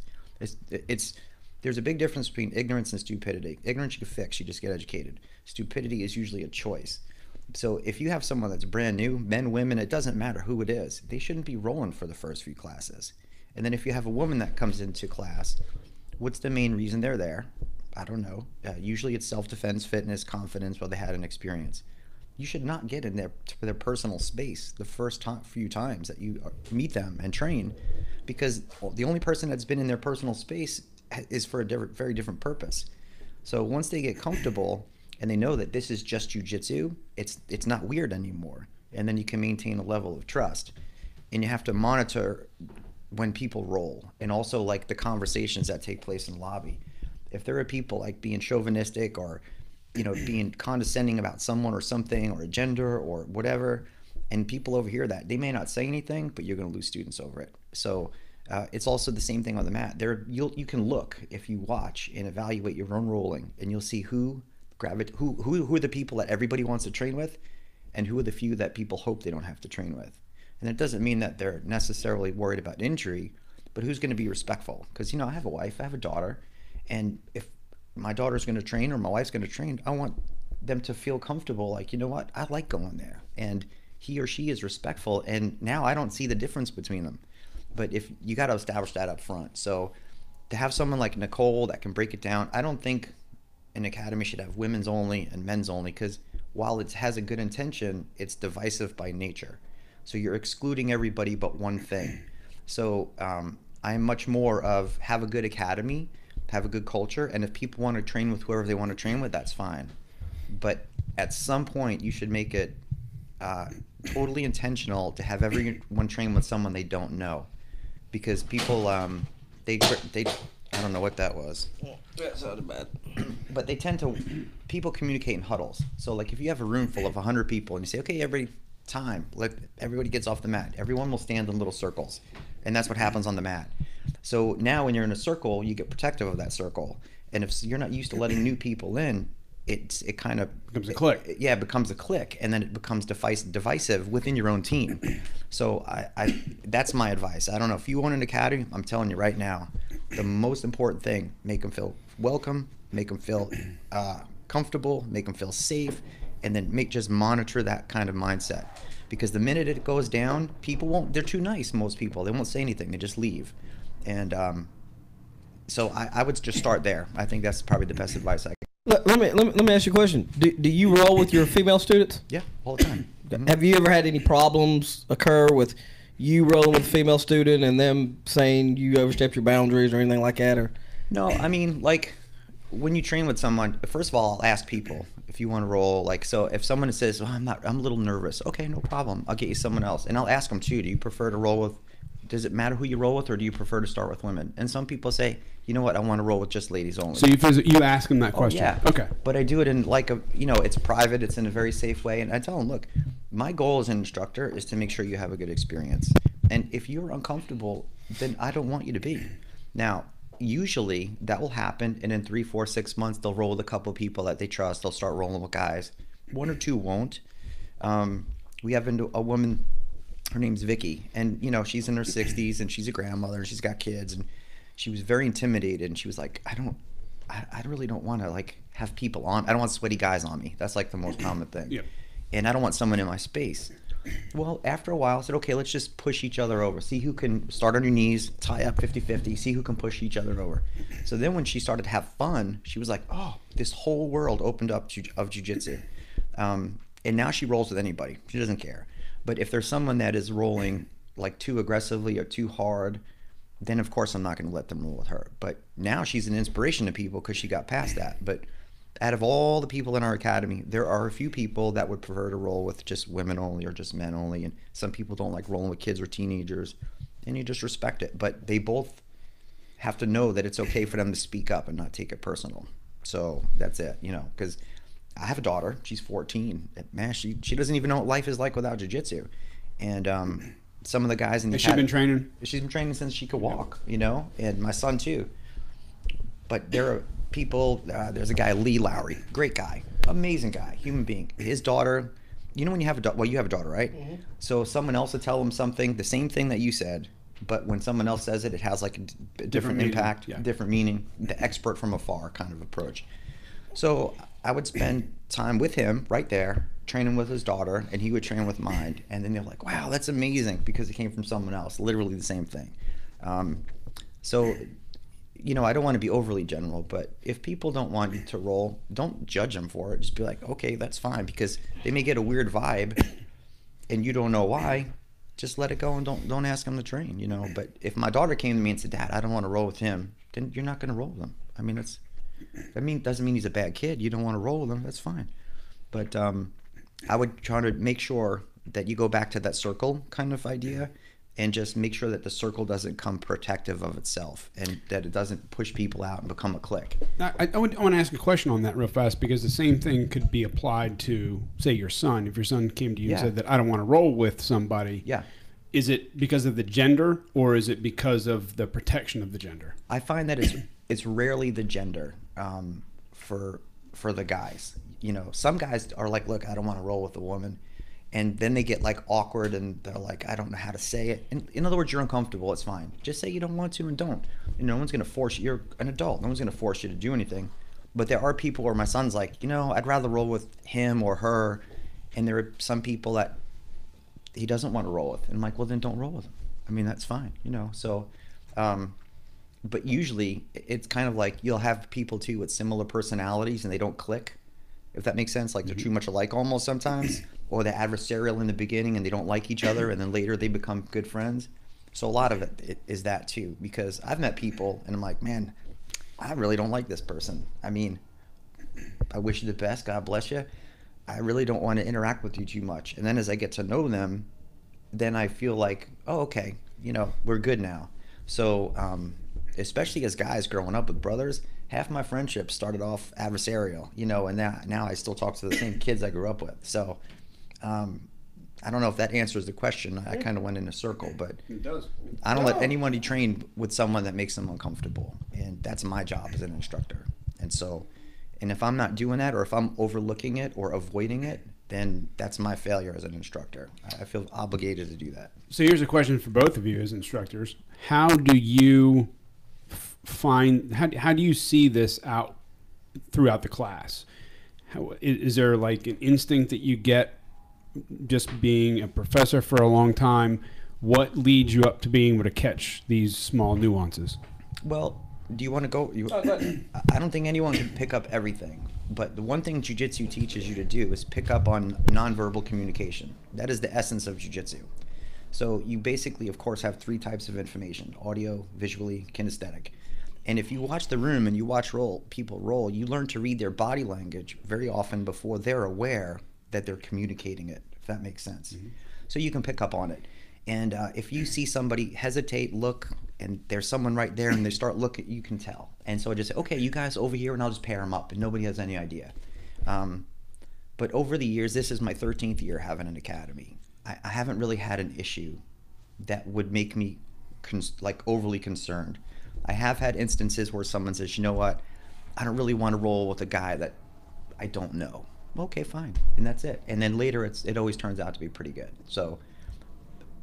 There's a big difference between ignorance and stupidity. Ignorance you can fix, you just get educated. Stupidity is usually a choice. So if you have someone that's brand new, men, women, it doesn't matter who it is, they shouldn't be rolling for the first few classes. And then if you have a woman that comes into class, what's the main reason they're there? I don't know. Usually it's self-defense, fitness, confidence, well, they had an experience. You should not get in their personal space the first few times that you meet them and train, because the only person that's been in their personal space is for a very different purpose. So once they get comfortable and they know that this is just jiu-jitsu, it's not weird anymore, and then you can maintain a level of trust. And you have to monitor when people roll, and also like the conversations that take place in the lobby. If there are people like being chauvinistic or being condescending about someone or something or a gender or whatever, and people overhear that, they may not say anything, but you're going to lose students over it. So it's also the same thing on the mat. You can look, if you watch and evaluate your own rolling, and you'll see who are the people that everybody wants to train with, and who are the few that people hope they don't have to train with. And it doesn't mean that they're necessarily worried about injury, but who's going to be respectful? Because I have a wife, I have a daughter, and if my daughter's going to train or my wife's going to train, I want them to feel comfortable, like, you know what, I like going there, and he or she is respectful, and now I don't see the difference between them. But if you got to establish that up front. So to have someone like Nicole that can break it down, I don't think an academy should have women's only and men's only, because while it has a good intention, it's divisive by nature. So you're excluding everybody but one thing. So I'm much more of have a good academy, have a good culture, and if people want to train with whoever they want to train with, that's fine. But at some point, you should make it totally intentional to have everyone train with someone they don't know, because people they I don't know what that was.
That sounded bad.
But they tend to, people communicate in huddles. So like if you have a room full of 100 people and you say, okay, everybody gets off the mat. Everyone will stand in little circles. And that's what happens on the mat. So now when you're in a circle, you get protective of that circle. And if you're not used to letting new people in, it kind of
becomes a clique.
It becomes a clique, and then it becomes divisive within your own team. So I that's my advice. I don't know if you want an academy. I'm telling you right now, the most important thing: make them feel welcome, make them feel comfortable, make them feel safe, and then just monitor that kind of mindset. Because the minute it goes down, people won't. They're too nice. Most people, they won't say anything. They just leave. And so I would just start there. I think that's probably the best advice I can.
Let me ask you a question. Do you roll with your female students?
Yeah, all the time. Mm-hmm.
Have you ever had any problems occur with you rolling with a female student and them saying you overstepped your boundaries or anything like that? Or
no, I mean, like when you train with someone, first of all, I'll ask people if you want to roll. Like, so if someone says, oh, I'm a little nervous. Okay, no problem. I'll get you someone else. And I'll ask them too, do you prefer to roll with, does it matter who you roll with, or do you prefer to start with women? And some people say, you know what, I want to roll with just ladies only.
So you ask them that question?
Yeah.
Okay.
But I do it in like it's private, it's in a very safe way. And I tell them, look, my goal as an instructor is to make sure you have a good experience. And if you're uncomfortable, then I don't want you to be. Now, usually that will happen, and in 3, 4, 6 months, they'll roll with a couple of people that they trust. They'll start rolling with guys. 1 or 2 won't. We have a woman, her name's Vicky, and she's in her 60s, and she's a grandmother, and she's got kids, and she was very intimidated, and she was like, I really don't want to like have people on. I don't want sweaty guys on me. That's like the most common thing.
Yep.
And I don't want someone in my space. Well, after a while, I said, okay, let's just push each other over. See who can start on your knees, tie up 50-50, see who can push each other over. So then when she started to have fun, she was like, oh, this whole world opened up of jiu-jitsu. And now she rolls with anybody. She doesn't care. But if there's someone that is rolling like too aggressively or too hard, then of course I'm not going to let them roll with her. But now she's an inspiration to people because she got past that. But out of all the people in our academy, there are a few people that would prefer to roll with just women only or just men only. And some people don't like rolling with kids or teenagers, and you just respect it. But they both have to know that it's okay for them to speak up and not take it personal. So that's it, because I have a daughter. She's 14. Man, she doesn't even know what life is like without jiu-jitsu. And some of the guys in the
Has she been training?
She's been training since she could walk, and my son too. But there are people, there's a guy, Lee Lowry, great guy, amazing guy, human being. His daughter, when you have a daughter, you have a daughter, right? Mm-hmm. So someone else will tell him something, the same thing that you said, but when someone else says it, it has like a different impact, different meaning, the expert from afar kind of approach. So I would spend time with him right there, training with his daughter, and he would train with mine. And then they're like, wow, that's amazing, because it came from someone else, literally the same thing. So I don't want to be overly general, but if people don't want you to roll, don't judge them for it. Just be like, okay, that's fine, because they may get a weird vibe and you don't know why. Just let it go and don't ask them to train, But if my daughter came to me and said, Dad, I don't want to roll with him, then you're not going to roll with him. I mean, doesn't mean he's a bad kid. You don't want to roll with him. That's fine. But I would try to make sure that you go back to that circle kind of idea, and just make sure that the circle doesn't come protective of itself, and that it doesn't push people out and become a clique.
I want to ask a question on that real fast, because the same thing could be applied to, say, your son. If your son came to you and said that I don't want to roll with somebody, is it because of the gender, or is it because of the protection of the gender?
I find that it's rarely the gender for the guys. Some guys are like, look, I don't want to roll with a woman. And then they get like awkward, and they're like, I don't know how to say it. And in other words, you're uncomfortable. It's fine. Just say you don't want to and don't. And no one's going to force you. You're an adult. No one's going to force you to do anything. But there are people where my son's like, I'd rather roll with him or her. And there are some people that he doesn't want to roll with. And I'm like, well, then don't roll with him. I mean, that's fine, So, but usually it's kind of like you'll have people too with similar personalities and they don't click, if that makes sense. Like they're too much alike almost sometimes. Or they're adversarial in the beginning and they don't like each other, and then later they become good friends. So a lot of it is that too, because I've met people and I'm like, man, I really don't like this person. I mean, I wish you the best, God bless you, I really don't want to interact with you too much. And then as I get to know them, then I feel like, oh, okay, we're good now. So especially as guys growing up with brothers, half my friendships started off adversarial, and now I still talk to the same kids I grew up with. So I don't know if that answers the question. I kind of went in a circle, but
It does.
I don't let anyone train with someone that makes them uncomfortable, and that's my job as an instructor. And if I'm not doing that, or if I'm overlooking it or avoiding it, then that's my failure as an instructor. I feel obligated to do that.
So here's a question for both of you as instructors. How do you how do you see this out throughout the class? Is there like an instinct that you get just being a professor for a long time? What leads you up to being able to catch these small nuances?
Well, do you want to go? I don't think anyone can pick up everything, but the one thing jiu-jitsu teaches you to do is pick up on nonverbal communication. That is the essence of jiu-jitsu. So you basically, of course, have 3 types of information: audio, visually, kinesthetic. And if you watch the room and you watch people roll, you learn to read their body language very often before they're aware that they're communicating it, if that makes sense. Mm-hmm. So you can pick up on it. And if you see somebody hesitate, look, and there's someone right there and they start looking, you can tell. And so I just say, okay, you guys over here, and I'll just pair them up, and nobody has any idea. But over the years, this is my 13th year having an academy. I haven't really had an issue that would make me overly concerned. I have had instances where someone says, you know what, I don't really want to roll with a guy that I don't know. Okay, fine, and that's it. And then later, it always turns out to be pretty good. So,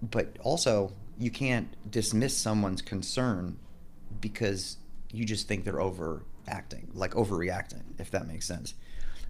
but also, you can't dismiss someone's concern because you just think they're overreacting, if that makes sense.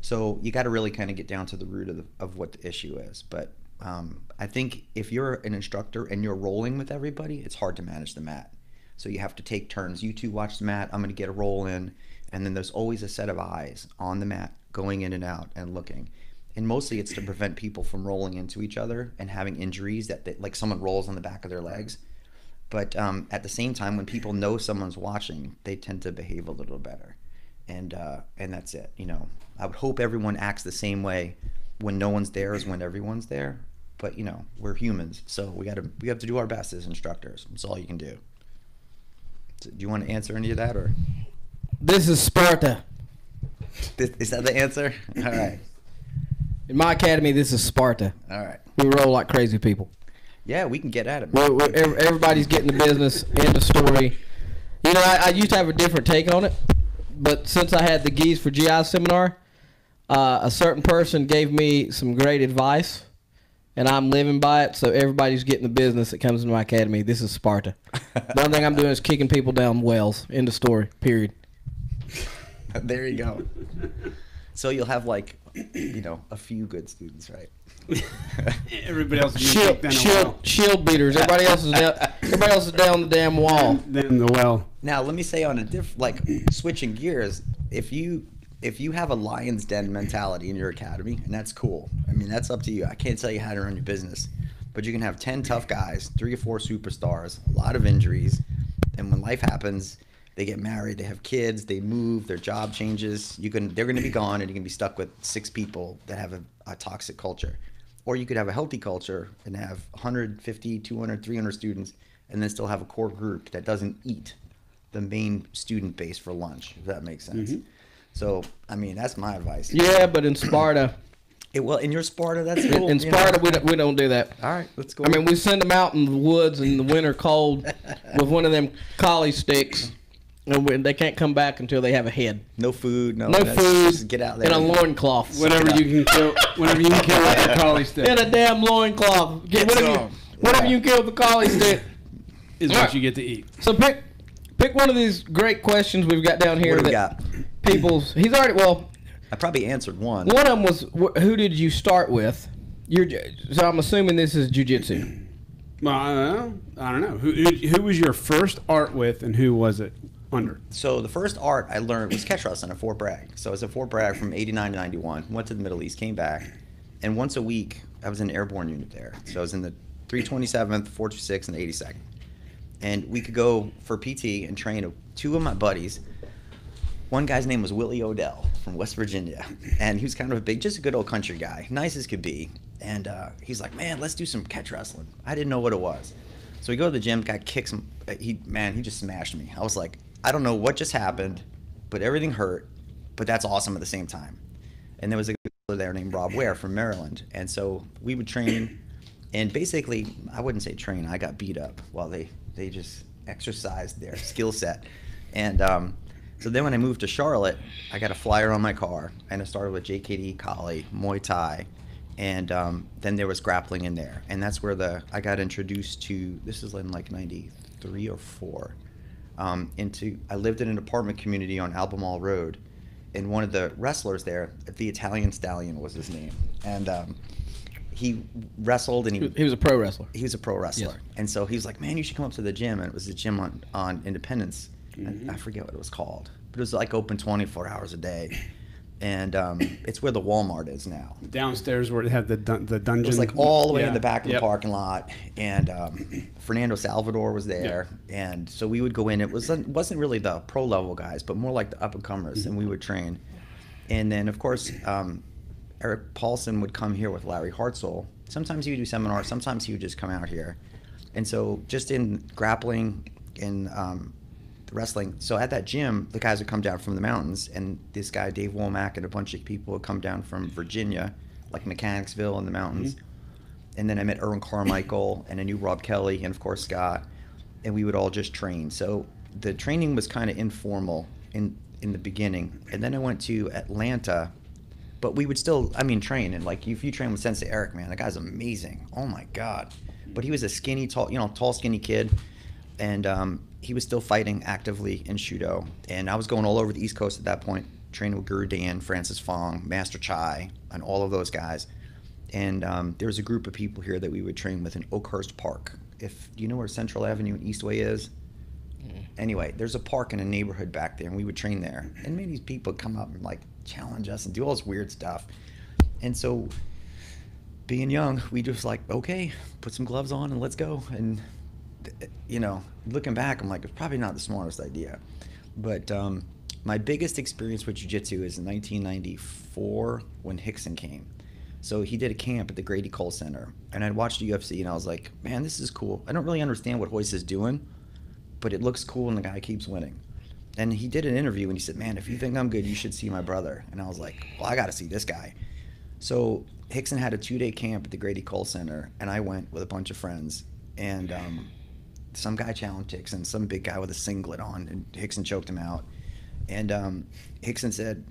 So you got to really kind of get down to the root of what the issue is. But I think if you're an instructor and you're rolling with everybody, it's hard to manage the mat. So you have to take turns. You two watch the mat. I'm going to get a roll in. And then there's always a set of eyes on the mat going in and out and looking. And mostly it's to prevent people from rolling into each other and having injuries like someone rolls on the back of their legs. But at the same time, when people know someone's watching, they tend to behave a little better. And that's it. I would hope everyone acts the same way when no one's there as when everyone's there. But we're humans, so we have to do our best as instructors. That's all you can do. So, do you want to answer any of that, or?
This is Sparta.
Is that the answer? All right.
In my academy, this is Sparta.
All right.
We roll like crazy people.
Yeah, we can get at it.
Everybody's getting the business. End of story. I used to have a different take on it, but since I had the Geese for GI seminar, a certain person gave me some great advice, and I'm living by it. So everybody's getting the business that comes into my academy. This is Sparta. The only thing I'm doing is kicking people down wells. End of story. Period.
There you go. So you'll have a few good students, right?
Everybody else is
shield beaters. Everybody else is down the damn wall.
Then the well.
Now let me say on a switching gears, if you have a lion's den mentality in your academy, and that's cool. I mean, that's up to you. I can't tell you how to run your business, but you can have 10 tough guys, 3 or 4 superstars, a lot of injuries, and when life happens, they get married, they have kids, they move, their job changes. They're going to be gone, and you're going to be stuck with 6 people that have a toxic culture. Or you could have a healthy culture and have 150, 200, 300 students, and then still have a core group that doesn't eat the main student base for lunch, if that makes sense. Mm-hmm. So, I mean, that's my advice.
Yeah, but in Sparta...
in your Sparta, that's cool.
In Sparta, we don't do that.
All right, let's go.
I mean, we send them out in the woods in the winter cold with one of them collie sticks, and they can't come back until they have a head.
No food, no
food.
Just get out there.
And a loincloth.
Whatever you can kill with a collie stick.
In a damn loincloth. Whatever you kill with a collie stick
is what you get to eat.
So pick one of these great questions we've got down here.
What do we got?
He's already,
I probably answered one.
One of them was, who did you start with? So I'm assuming this is jiu-jitsu.
Well, I don't know. Who was your first art with, and who was it under?
So the first art I learned was catch wrestling at Fort Bragg. So I was at Fort Bragg from 89 to 91. Went to the Middle East, came back, and once a week I was in the airborne unit there. So I was in the 327th, 426th, and 82nd. And we could go for PT and train 2 of my buddies. one guy's name was Willie Odell from West Virginia, and he was kind of a big, just a good old country guy, nice as could be. And he's like, man, let's do some catch wrestling. I didn't know what it was. So we go to the gym, guy kicks him. He just smashed me. I was like, I don't know what just happened, but everything hurt, but that's awesome at the same time. And there was a guy there named Rob Ware from Maryland. And so we would train, and basically, I wouldn't say train, I got beat up while they just exercised their skill set. And so then when I moved to Charlotte, I got a flyer on my car, and I started with JKD, Kali, Muay Thai, and then there was grappling in there. And that's where I got introduced to, this is in like 93 or 4, I lived in an apartment community on Albemarle Road, and one of the wrestlers there, the Italian Stallion was his name, and he wrestled, and
he was a pro wrestler.
He was a pro wrestler.
Yes.
And so he was like, man, you should come up to the gym. And it was the gym on Independence.
Mm-hmm.
I forget what it was called, but it was like open 24 hours a day. And it's where the Walmart is now.
Downstairs where they have the dungeon.
It was like all the way in the back of the
Yep.
parking lot. And Fernando Salvador was there. Yeah. And so we would go in. It wasn't really the pro level guys, but more like the up and comers. And we would train. And then, of course, Eric Paulson would come here with Larry Hartzell. Sometimes he would do seminars. Sometimes he would just come out here. And so just in grappling and wrestling, so at that gym, the guys would come down from the mountains, and this guy, Dave Womack, and a bunch of people would come down from Virginia, like Mechanicsville in the mountains. Mm-hmm. And then I met Erwin Carmichael, and I knew Rob Kelly, and of course Scott, and we would all just train. So the training was kind of informal in the beginning. And then I went to Atlanta, but we would still, train. And like if you train with Sensei Eric, man, that guy's amazing. Oh my God. But he was a skinny, tall, skinny kid. And he was still fighting actively in Shudo. And I was going all over the East Coast at that point, training with Guru Dan, Francis Fong, Master Chai, and all of those guys. And there was a group of people here that we would train with in Oakhurst Park. Do you know where Central Avenue and Eastway is? Anyway, there's a park in a neighborhood back there, and we would train there. And many people come up and like challenge us and do all this weird stuff. And so being young, we just like, okay, put some gloves on and let's go. And looking back, I'm like, it's probably not the smartest idea. But my biggest experience with jiu-jitsu is in 1994 when Rickson came. So he did a camp at the Grady Cole Center, and I'd watched the UFC, and I was like, man, this is cool. I don't really understand what Royce is doing, but it looks cool, and the guy keeps winning. And he did an interview, and he said, man, if you think I'm good, you should see my brother. And I was like, well, I got to see this guy. So Rickson had a 2-day camp at the Grady Cole Center, and I went with a bunch of friends, and some guy challenged Rickson, some big guy with a singlet on, and Rickson choked him out. And Rickson said,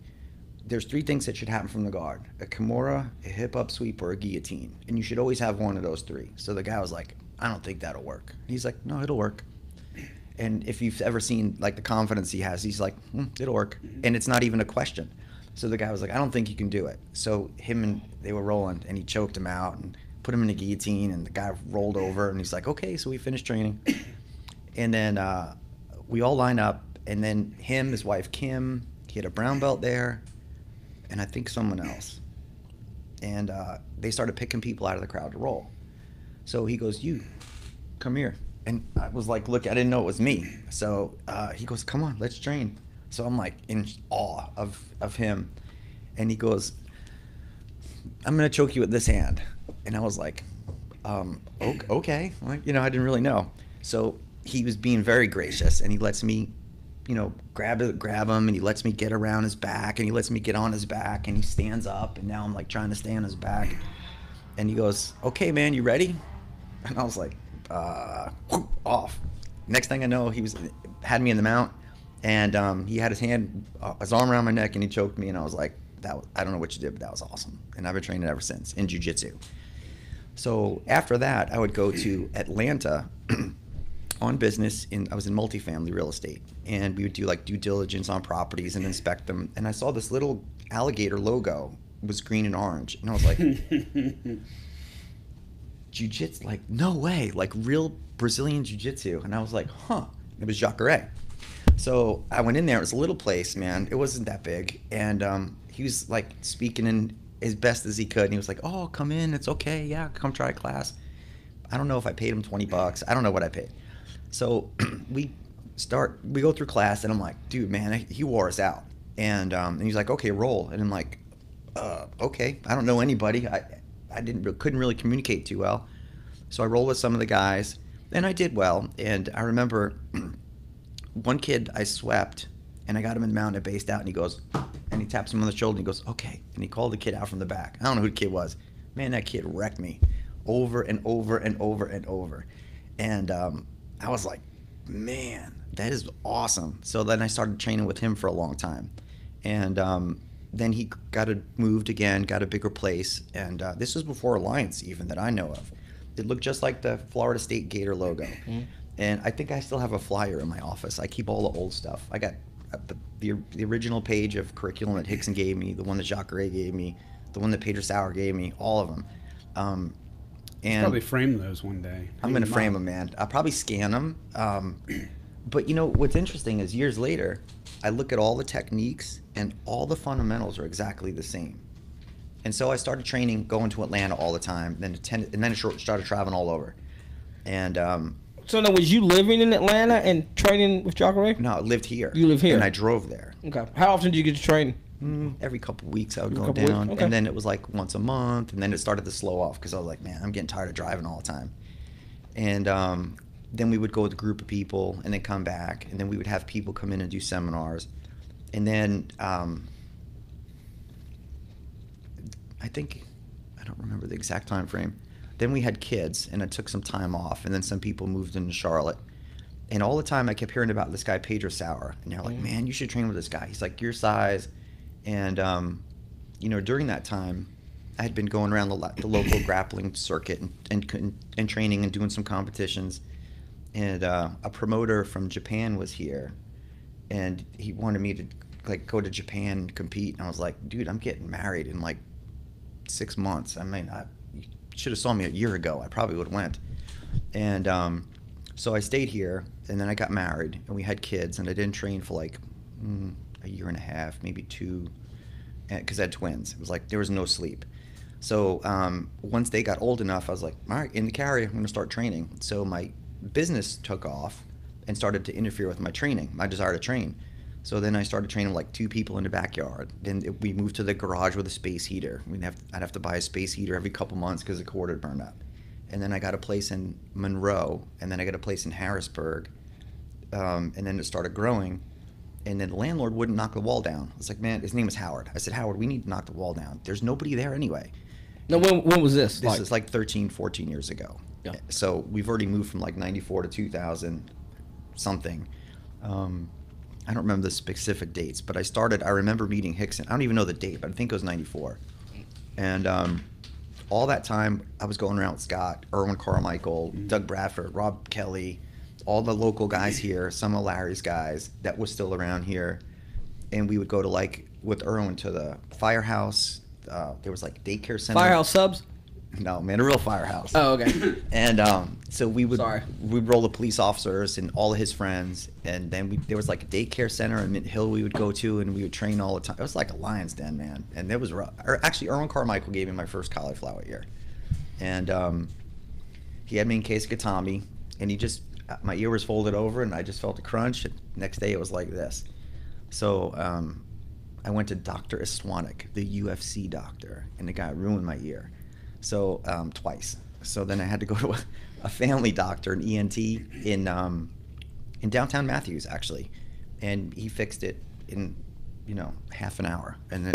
there's 3 things that should happen from the guard: a Kimura, a hip-up sweep, or a guillotine. And you should always have one of those 3. So the guy was like, I don't think that'll work. And he's like, no, it'll work. And if you've ever seen like the confidence he has, he's like, it'll work. And it's not even a question. So the guy was like, I don't think you can do it. So they were rolling, and he choked him out and put him in a guillotine, and the guy rolled over, and he's like, okay, so we finished training. And then we all line up, and then his wife Kim, he had a brown belt there, and I think someone else. And they started picking people out of the crowd to roll. So he goes, you, come here. And I was like, look, I didn't know it was me. So he goes, come on, let's train. So I'm like in awe of him. And he goes, I'm going to choke you with this hand. And I was like, okay. Well, I didn't really know. So he was being very gracious, and he lets me, grab him, and he lets me get around his back, and he lets me get on his back, and he stands up, and now I'm like trying to stay on his back. And he goes, okay, man, you ready? And I was like, off. Next thing I know, he had me in the mount, and he had his arm around my neck, and he choked me, and I was like, I don't know what you did, but that was awesome. And I've been training ever since in jiu-jitsu. So after that, I would go to Atlanta on business. I was in multifamily real estate, and we would do like due diligence on properties and inspect them. And I saw this little alligator logo was green and orange, and I was like, jiu-jitsu, like no way, like real Brazilian jiu-jitsu. And I was like, huh. It was Jacare. So I went in there. It was a little place, man. It wasn't that big, and he was like speaking in as best as he could, and he was like, oh, come in, it's okay, yeah, come try a class. I don't know if I paid him $20. I don't know what I paid. So we go through class, and I'm like, dude, man, he wore us out. And he's like, okay, roll. And I'm like, okay, I don't know anybody. I couldn't really communicate too well. So I rolled with some of the guys, and I did well. And I remember one kid I swept, and I got him in the mountain and based out, and he goes, and he taps him on the shoulder, and he goes, okay. And he called the kid out from the back. I don't know who the kid was. Man, that kid wrecked me over and over and over and over. And I was like, man, that is awesome. So then I started training with him for a long time. And then he moved again, got a bigger place. And this was before Alliance even that I know of. It looked just like the Florida State Gator logo. Mm-hmm. And I think I still have a flyer in my office. I keep all the old stuff. I got the original page of curriculum that Hickson gave me, the one that Jacques gave me, the one that Pedro Sauer gave me, all of them. And
probably frame those one day.
I'm going to frame them, man. I'll probably scan them. But you know, what's interesting is years later, I look at all the techniques and all the fundamentals are exactly the same. And so I started training, going to Atlanta all the time, then started traveling all over. And
so now, was you living in Atlanta and training with Jacare?
No, I lived here.
You live here?
And I drove there.
Okay. How often did you get to train?
Every couple of weeks I would go down. Okay. And then it was like once a month, and then it started to slow off because I was like, man, I'm getting tired of driving all the time. And then we would go with a group of people and then come back, and then we would have people come in and do seminars. And then I don't remember the exact time frame. Then we had kids, and I took some time off, and then some people moved into Charlotte. And all the time I kept hearing about this guy, Pedro Sauer. And they're like, man, you should train with this guy. He's like your size. And, you know, during that time, I had been going around the local grappling circuit and training and doing some competitions. And a promoter from Japan was here, and he wanted me to like go to Japan and compete. And I was like, dude, I'm getting married in like 6 months. I mean, you should have saw me a year ago. I probably would have went. And so I stayed here, and then I got married, and we had kids, and I didn't train for like a year and a half, maybe 2, because I had twins. It was like there was no sleep. So once they got old enough, I was like, all right, in the carry, I'm going to start training. So my business took off and started to interfere with my training, my desire to train. So then I started training like 2 people in the backyard. Then we moved to the garage with a space heater. I'd have to buy a space heater every couple months because the cord had burned up. And then I got a place in Monroe, and then I got a place in Harrisburg, and then it started growing. And then the landlord wouldn't knock the wall down. I was like, man, his name was Howard. I said, Howard, we need to knock the wall down. There's nobody there anyway.
No, when was this?
This is like 13, 14 years ago. Yeah. So we've already moved from like 94 to 2000 something. I don't remember the specific dates, but I remember meeting Hickson. I don't even know the date, but I think it was 94. And all that time, I was going around with Scott, Erwin Carmichael, Doug Bradford, Rob Kelly, all the local guys here, some of Larry's guys that was still around here. And we would go to like, with Erwin to the firehouse. There was like daycare center.
Firehouse Subs?
No, man, a real firehouse.
Oh, okay.
And so we'd roll the police officers and all of his friends, and then there was like a daycare center in Mint Hill we would go to, and we would train all the time. It was like a lion's den, man, and it was rough. Actually, Erwin Carmichael gave me my first cauliflower year, and he had me in case of Katami, and my ear was folded over, and I just felt a crunch. And next day, it was like this. So I went to Dr. Istwanik, the UFC doctor, and the guy ruined my ear. So twice. So then I had to go to a family doctor, an ENT in downtown Matthews actually, and he fixed it in half an hour. And then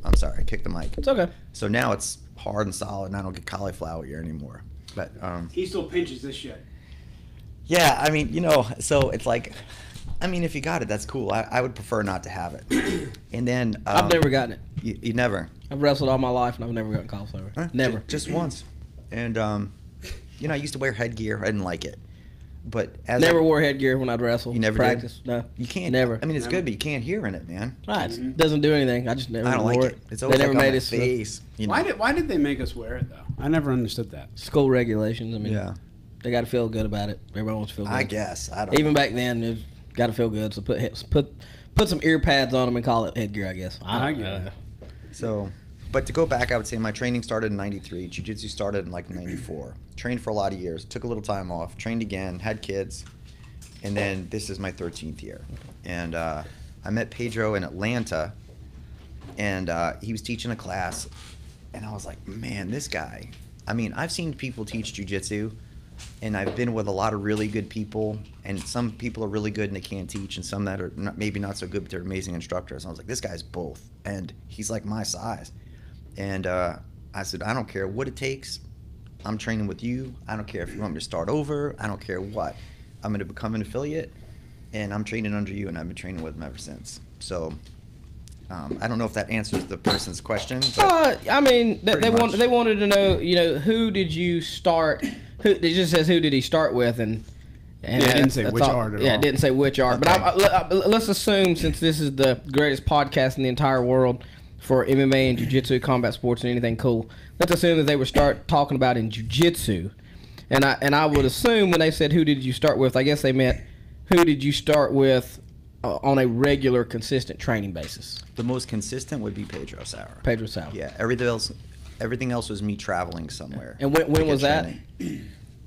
I'm sorry, I kicked the mic.
It's okay.
So now it's hard and solid, and I don't get cauliflower ear anymore. But
he still pinches this shit.
Yeah, I mean, so it's like, I mean, if you got it, that's cool. I would prefer not to have it. And then
I've never gotten it.
You never.
I've wrestled all my life, and I've never gotten cauliflower.
Huh?
Never.
Just once. And I used to wear headgear. I didn't like it. But
never wore headgear when I'd wrestle.
You never
practice.
Did?
No.
You can't.
Never.
I mean, it's good, but you can't hear in it, man.
Right. It doesn't do anything. I just never.
I don't like it. It's always
they
like
never
on
made
my
us
face.
Why did they make us wear it though? I never understood that.
School regulations. I mean,
yeah.
They got to feel good about it. Everyone wants to feel good.
I guess. I don't.
Even back then, it got to feel good. So put some ear pads on them and call it headgear. I guess.
I get it.
So. But to go back, I would say my training started in 93. Jiu-jitsu started in like 94. Trained for a lot of years. Took a little time off. Trained again. Had kids. And then this is my 13th year. And I I met Pedro in Atlanta, and he was teaching a class, and I was like, man, this guy. I mean, I've seen people teach jiu-jitsu, and I've been with a lot of really good people, and some people are really good and they can't teach, and some that are maybe not so good, but they're amazing instructors. And I was like, this guy's both, and he's like my size. And I said, I don't care what it takes. I'm training with you. I don't care if you want me to start over. I don't care what. I'm going to become an affiliate, and I'm training under you, and I've been training with him ever since. So I don't know if that answers the person's question. But
I mean, they wanted to know, who did you start? It just says who did he start with, and
it didn't say which art at all.
Yeah, it didn't say which art.
Okay.
But let's assume, since this is the greatest podcast in the entire world for MMA and jiu-jitsu, combat sports, and anything cool, let's assume that they would start talking about in jiu-jitsu. And I would assume when they said who did you start with, I guess they meant who did you start with on a regular, consistent training basis.
The most consistent would be Pedro Sauer.
Pedro Sauer.
Yeah, everything else was me traveling somewhere.
And when was that?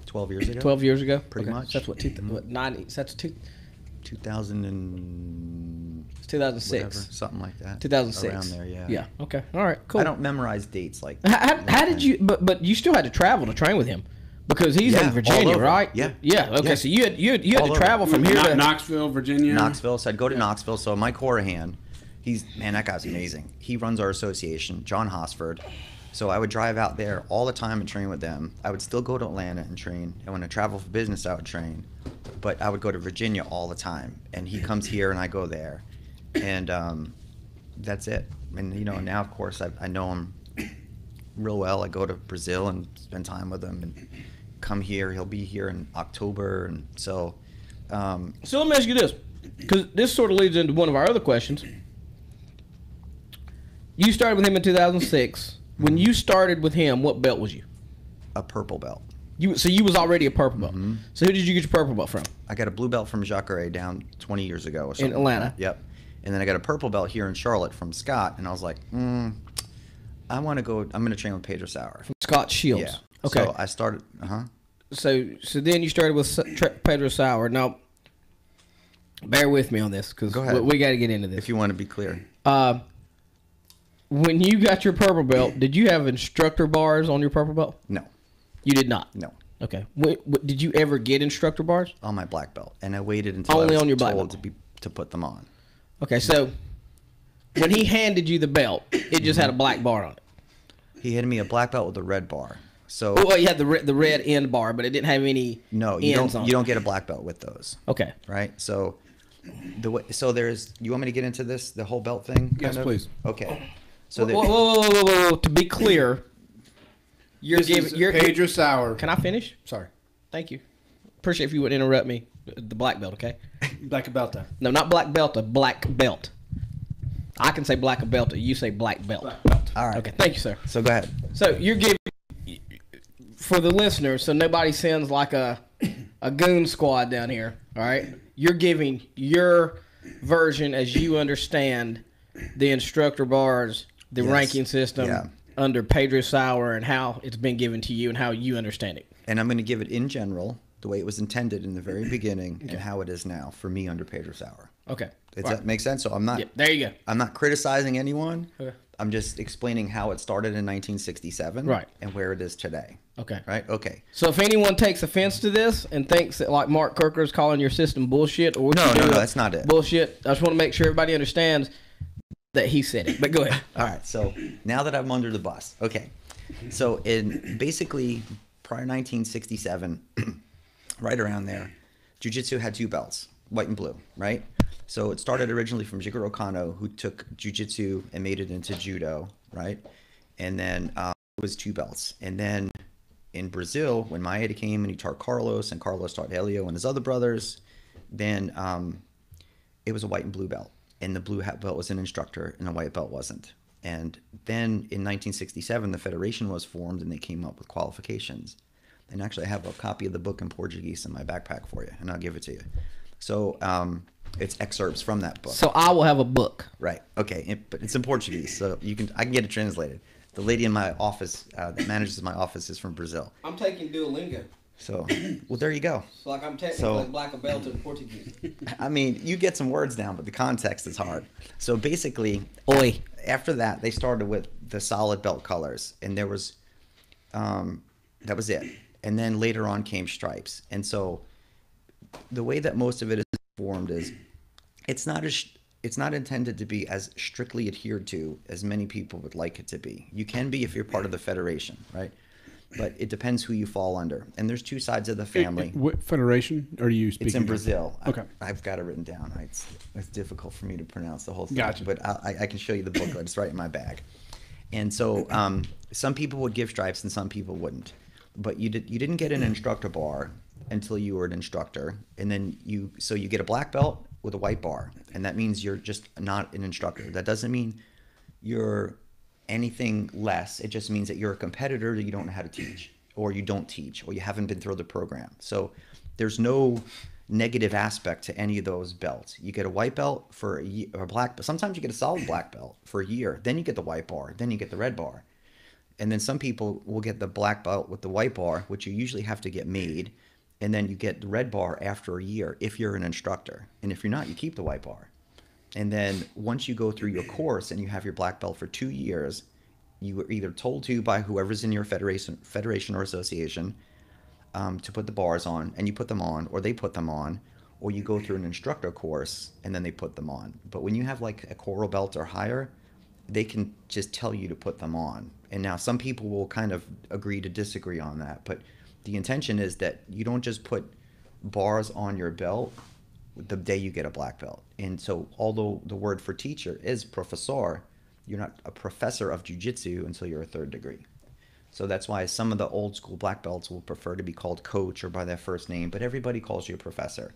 12 years ago.
12 years ago?
Pretty much.
That's what, 90, that's
2000 and...
It's 2006.
Whatever, something like that.
2006.
Around there, yeah.
Yeah, okay. All right, cool.
I don't memorize dates like
How did you... But you still had to travel to train with him. Because he's in Virginia, right?
Yeah.
Yeah. Okay.
Yeah.
So you had to travel from here to
Knoxville, Virginia.
Knoxville. So I'd go to Knoxville. So Mike Horahan, that guy's amazing. He runs our association. John Hosford. So I would drive out there all the time and train with them. I would still go to Atlanta and train. And when I travel for business, I would train. But I would go to Virginia all the time. And he comes here and I go there. And that's it. And now of course I know him real well. I go to Brazil and spend time with him and come here. He'll be here in October, and so
So let me ask you this, because this sort of leads into one of our other questions. You started with him in 2006. When you started with him, what belt was you?
a purple belt.
So you was already a purple belt.
Mm-hmm.
So who did you get your purple belt from?
I got a blue belt from Jacare down 20 years ago or something.
In Atlanta.
Yep. And then I got a purple belt here in Charlotte from Scott, and I was like, I want to go. I'm going to train with Pedro Sauer.
From Scott Shields.
Yeah.
Okay.
So I started.
So then you started with Pedro Sauer. Now, bear with me on this because we got to get into this.
If you want to be clear.
When you got your purple belt, did you have instructor bars on your purple belt?
No.
You did not?
No.
Okay. Did you ever get instructor bars?
On my black belt, and I waited until
Only
I was
on your black
told
belt.
to put them on.
Okay, so when he handed you the belt, it just had a black bar on it.
He handed me a black belt with a red bar. So
Well, you had the red end bar, but it didn't have any
no, you
ends
don't.
on
You
it.
don't get a black belt with those.
Okay.
Right. So there's. You want me to get into this, the whole belt thing?
Yes, please.
Okay. So
Whoa. To be clear, you're
Pedro Sauer.
Can I finish?
Sorry.
Thank you. Appreciate if you would interrupt me. The black belt, okay?
Black belt.
No, not black belt. A black belt. I can say black belt. You say black belt.
Black belt.
All right.
Okay. Thank you, sir.
So go ahead.
So you're giving, for the listeners, so nobody sends like a goon squad down here. All right. You're giving your version as you understand the instructor bars, the ranking system under Pedro Sauer, and how it's been given to you and how you understand it.
And I'm going to give it in general, the way it was intended in the very beginning, and how it is now for me under Pedro Sauer.
Okay.
Does that make sense? So I'm not.
Yeah, there you go.
I'm not criticizing anyone.
Okay.
I'm just explaining how it started in 1967,
Right,
and where it is today.
Okay.
Right. Okay.
So if anyone takes offense to this and thinks that like Mark Cukro is calling your system bullshit or what
No,
you do
that's not it.
bullshit, I just want to make sure everybody understands that he said it. But go ahead.
All right. So now that I'm under the bus, okay. So in basically prior 1967, right around there, jiu-jitsu had two belts, white and blue, right? So it started originally from Jigoro Kano, who took jiu-jitsu and made it into judo, right? And then it was two belts. And then in Brazil, when Maeda came and he taught Carlos, and Carlos taught Helio and his other brothers, then it was a white and blue belt. And the blue belt was an instructor, and the white belt wasn't. And then in 1967, the federation was formed, and they came up with qualifications. And actually, I have a copy of the book in Portuguese in my backpack for you, and I'll give it to you. So it's excerpts from that book.
So I will have a book.
Right. Okay. But it's in Portuguese, so I can get it translated. The lady in my office that manages my office is from Brazil.
I'm taking Duolingo.
So, well, there you go.
It's like I'm technically black belt in Portuguese.
I mean, you get some words down, but the context is hard. So basically,
Oi.
after that, they started with the solid belt colors, and there was, that was it. And then later on came stripes. And so the way that most of it is formed is it's not intended to be as strictly adhered to as many people would like it to be. You can be if you're part of the federation, right? But it depends who you fall under. And there's two sides of the family.
What federation are you speaking?
It's in Brazil.
Okay.
I've got it written down. It's difficult for me to pronounce the whole thing.
Gotcha.
But I can show you the booklet. It's right in my bag. And so some people would give stripes and some people wouldn't. But you didn't get an instructor bar until you were an instructor. And then you get a black belt with a white bar. And that means you're just not an instructor. That doesn't mean you're anything less. It just means that you're a competitor that you don't know how to teach, or you don't teach, or you haven't been through the program. So there's no negative aspect to any of those belts. You get a white belt for a year, or a black, but sometimes you get a solid black belt for a year. Then you get the white bar. Then you get the red bar. And then some people will get the black belt with the white bar, which you usually have to get made. And then you get the red bar after a year if you're an instructor. And if you're not, you keep the white bar. And then once you go through your course and you have your black belt for 2 years, you were either told to by whoever's in your federation or association to put the bars on, and you put them on, or they put them on, or you go through an instructor course and then they put them on. But when you have like a coral belt or higher, they can just tell you to put them on. And now some people will kind of agree to disagree on that, but the intention is that you don't just put bars on your belt the day you get a black belt. And so although the word for teacher is professor, you're not a professor of jiu-jitsu until you're a 3rd degree. So that's why some of the old school black belts will prefer to be called coach or by their first name, but everybody calls you a professor.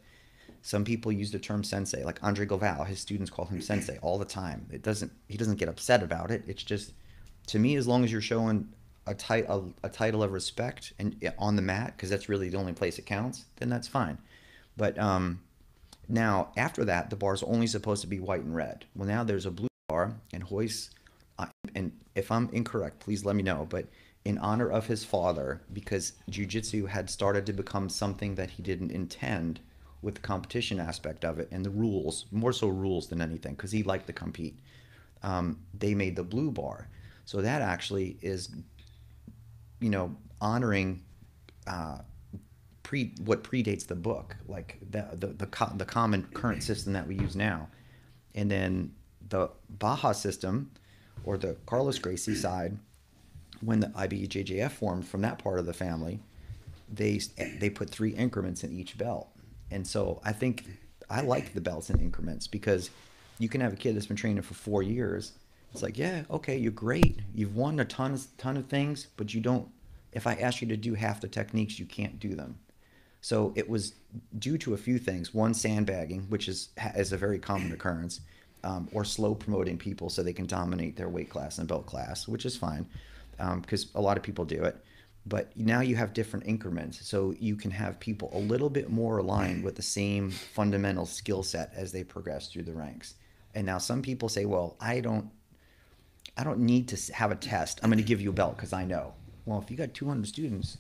Some people use the term sensei, like Andre Goval, his students call him sensei all the time. He doesn't get upset about it. It's just, to me, as long as you're showing a title of respect and on the mat, because that's really the only place it counts, then that's fine. But now, after that, the bar is only supposed to be white and red. Well, now there's a blue bar, and Royce, and if I'm incorrect, please let me know, but in honor of his father, because jiu-jitsu had started to become something that he didn't intend with the competition aspect of it, and the rules, more so rules than anything, because he liked to compete, they made the blue bar. So that actually is, honoring what predates the book, like the common current system that we use now. And then the Baja system, or the Carlos Gracie side, when the IBJJF formed from that part of the family, they put 3 increments in each belt. And so I like the belts in increments, because you can have a kid that's been training for 4 years. It's like, yeah, okay, you're great. You've won a ton of things, but you don't, if I ask you to do half the techniques, you can't do them. So it was due to a few things. One, sandbagging, which is a very common occurrence, or slow promoting people so they can dominate their weight class and belt class, which is fine, because a lot of people do it. But now you have different increments, so you can have people a little bit more aligned with the same fundamental skill set as they progress through the ranks. And now some people say, well, I don't need to have a test. I'm going to give you a belt because I know. Well, if you got 200 students,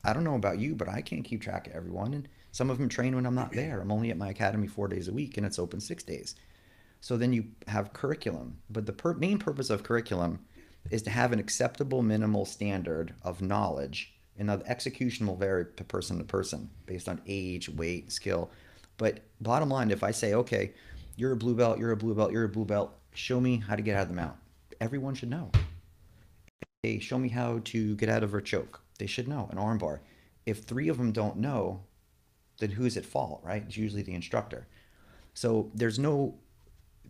I don't know about you, but I can't keep track of everyone. And some of them train when I'm not there. I'm only at my academy 4 days a week, and it's open 6 days. So then you have curriculum. But the main purpose of curriculum is to have an acceptable minimal standard of knowledge. And the execution will vary person to person based on age, weight, skill. But bottom line, if I say, okay, you're a blue belt, you're a blue belt, you're a blue belt, show me how to get out of the mount. Everyone should know. Hey, show me how to get out of a choke. They should know, an arm bar. If 3 of them don't know, then who's at fault, right? It's usually the instructor. So there's no,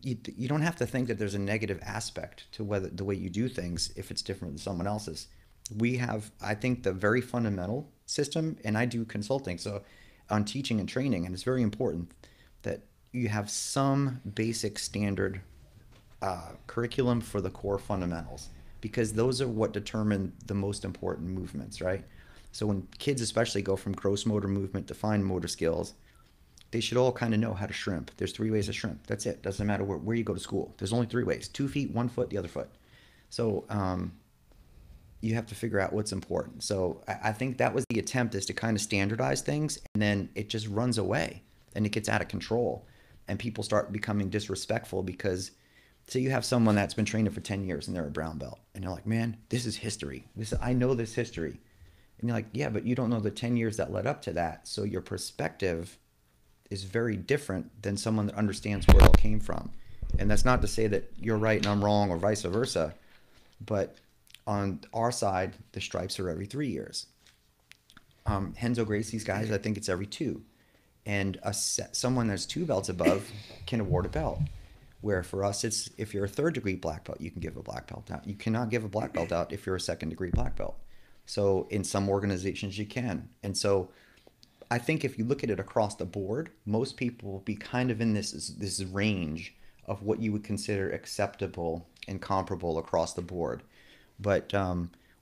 you don't have to think that there's a negative aspect to whether the way you do things if it's different than someone else's. We have, I think, the very fundamental system, and I do consulting, so on teaching and training, and it's very important that you have some basic standard curriculum for the core fundamentals, because those are what determine the most important movements, right? So when kids especially go from gross motor movement to fine motor skills, they should all kind of know how to shrimp. There's 3 ways to shrimp. That's it. Doesn't matter where you go to school. There's only 3 ways: 2 feet, 1 foot, the other foot. So you have to figure out what's important. So I think that was the attempt, is to kind of standardize things, and then it just runs away and it gets out of control, and people start becoming disrespectful because, say you have someone that's been training for 10 years and they're a brown belt, and they're like, man, this is history. I know this history. And you're like, yeah, but you don't know the 10 years that led up to that. So your perspective is very different than someone that understands where it all came from. And that's not to say that you're right and I'm wrong, or vice versa, but on our side, the stripes are every 3 years. Renzo Gracie's guys, I think it's every 2. And someone that's 2 belts above can award a belt. Where for us, it's if you're a 3rd degree black belt, you can give a black belt out. You cannot give a black belt out if you're a 2nd degree black belt. So in some organizations you can. And so I think if you look at it across the board, most people will be kind of in this range of what you would consider acceptable and comparable across the board. But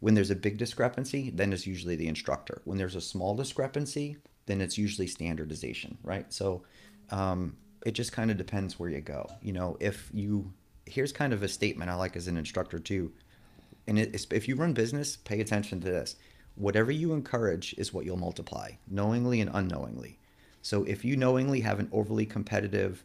when there's a big discrepancy, then it's usually the instructor. When there's a small discrepancy, then it's usually standardization, right? So it just kind of depends where you go. You know, here's kind of a statement I like as an instructor too. And if you run business, pay attention to this. Whatever you encourage is what you'll multiply, knowingly and unknowingly. So if you knowingly have an overly competitive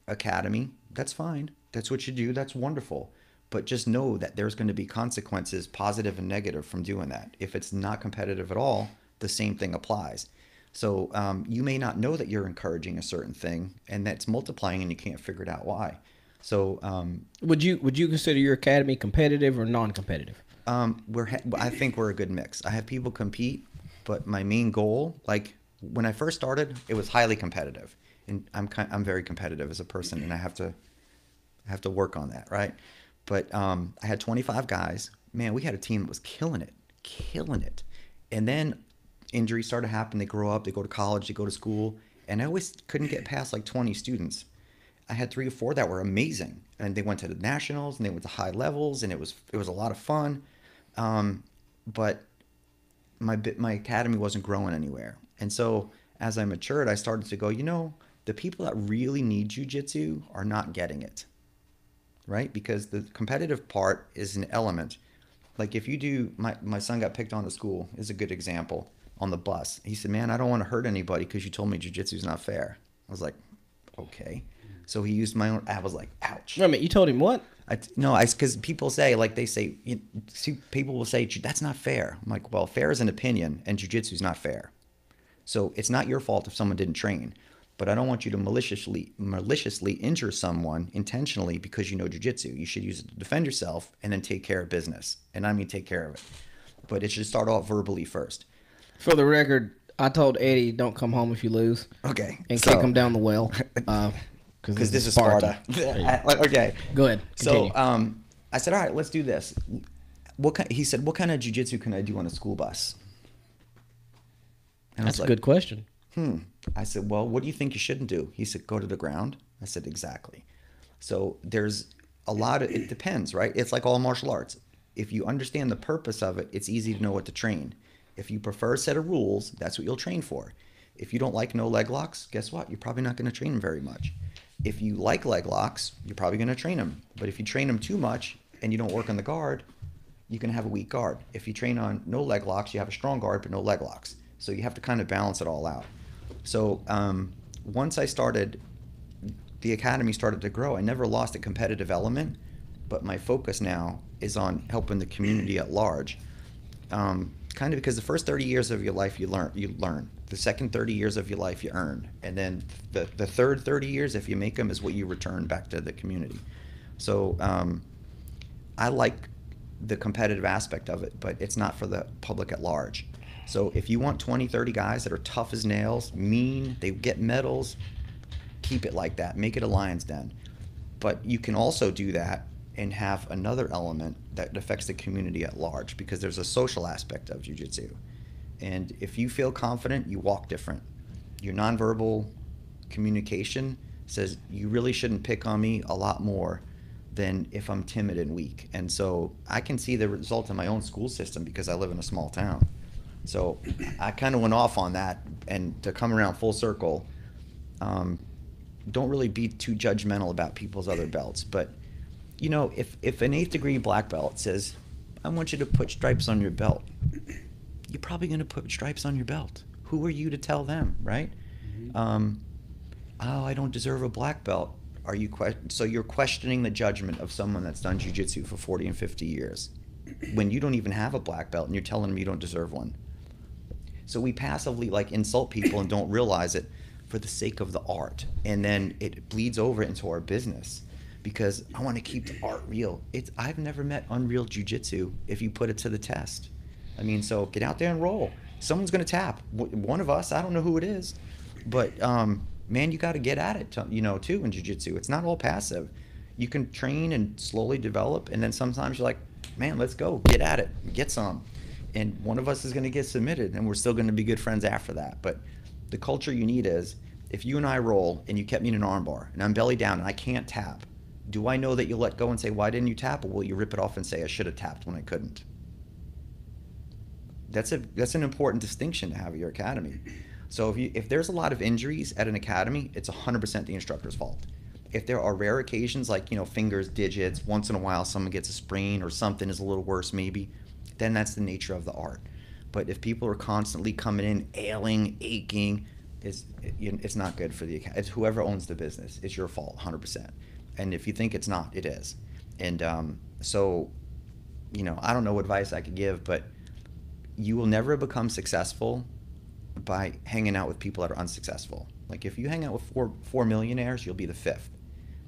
academy, that's fine. That's what you do. That's wonderful. But just know that there's going to be consequences, positive and negative, from doing that. If it's not competitive at all, the same thing applies. So you may not know that you're encouraging a certain thing, and that's multiplying, and you can't figure it out why. So
would you consider your academy competitive or non-competitive?
I think we're a good mix. I have people compete, but my main goal, like when I first started, it was highly competitive, and I'm very competitive as a person, and I have to work on that, right? But I had 25 guys. Man, we had a team that was killing it. And then injuries started happening. They grow up, they go to college, they go to school, and I always couldn't get past like 20 students. I had 3 or 4 that were amazing, and they went to the nationals and they went to high levels, and it was a lot of fun. But my academy wasn't growing anywhere. And so as I matured, I started to go, the people that really need jiu-jitsu are not getting it, right? Because the competitive part is an element. Like if you do, my son got picked on at school is a good example, on the bus. He said, man, I don't want to hurt anybody because you told me jiu-jitsu is not fair. I was like, okay. So he used my own, I was like, ouch.
Wait a minute, you told him what?
Because people say, people will say, that's not fair. I'm like, well, fair is an opinion, and jiu-jitsu is not fair. So it's not your fault if someone didn't train, but I don't want you to maliciously injure someone intentionally because you know jiu-jitsu. You should use it to defend yourself and then take care of business. And I mean, take care of it. But it should start off verbally first.
For the record, I told Eddie, don't come home if you lose.
Okay.
And kick him down the well.
Because this is Sparta. Okay.
Go ahead. Continue.
So I said, all right, let's do this. He said, what kind of jiu-jitsu can I do on a school bus? And
That's a good question.
I said, well, what do you think you shouldn't do? He said, go to the ground. I said, exactly. So there's it depends, right? It's like all martial arts. If you understand the purpose of it, it's easy to know what to train. If you prefer a set of rules, that's what you'll train for. If you don't like no leg locks, guess what? You're probably not going to train them very much. If you like leg locks, you're probably going to train them. But if you train them too much and you don't work on the guard, you can have a weak guard. If you train on no leg locks, you have a strong guard but no leg locks. So you have to kind of balance it all out. So once the academy started to grow, I never lost a competitive element, but my focus now is on helping the community at large. Kind of because the first 30 years of your life you learn. The second 30 years of your life you earn. And then the third 30 years, if you make them, is what you return back to the community. So I like the competitive aspect of it, but it's not for the public at large. So if you want 20, 30 guys that are tough as nails, mean, they get medals, keep it like that. Make it a lion's den. But you can also do that and have another element that affects the community at large, because there's a social aspect of jiu-jitsu. And if you feel confident, you walk different. Your nonverbal communication says you really shouldn't pick on me a lot more than if I'm timid and weak. And so I can see the result in my own school system because I live in a small town. So I kind of went off on that, and to come around full circle, don't really be too judgmental about people's other belts. But if an 8th degree black belt says, I want you to put stripes on your belt. You're probably going to put stripes on your belt. Who are you to tell them, right? Oh, I don't deserve a black belt. So you're questioning the judgment of someone that's done jiu-jitsu for 40 and 50 years when you don't even have a black belt and you're telling them you don't deserve one. So we passively like insult people and don't realize it for the sake of the art. And then it bleeds over into our business because I want to keep the art real. I've never met unreal jiu-jitsu if you put it to the test. I mean, so get out there and roll. Someone's going to tap. One of us, I don't know who it is, but man, you got to get at it, too, in jiu-jitsu. It's not all passive. You can train and slowly develop, and then sometimes you're like, man, let's go, get at it, get some. And one of us is going to get submitted, and we're still going to be good friends after that. But the culture you need is, if you and I roll, and you kept me in an armbar, and I'm belly down, and I can't tap, do I know that you'll let go and say, why didn't you tap, or will you rip it off and say, I should have tapped when I couldn't? That's an important distinction to have at your academy. So if there's a lot of injuries at an academy, it's 100% the instructor's fault. If there are rare occasions like, fingers, digits, once in a while someone gets a sprain or something is a little worse maybe, then that's the nature of the art. But if people are constantly coming in ailing, aching, it's not good for the academy. It's whoever owns the business. It's your fault, 100%. And if you think it's not, it is. And so, I don't know what advice I could give, but you will never become successful by hanging out with people that are unsuccessful. Like if you hang out with four millionaires, you'll be the fifth.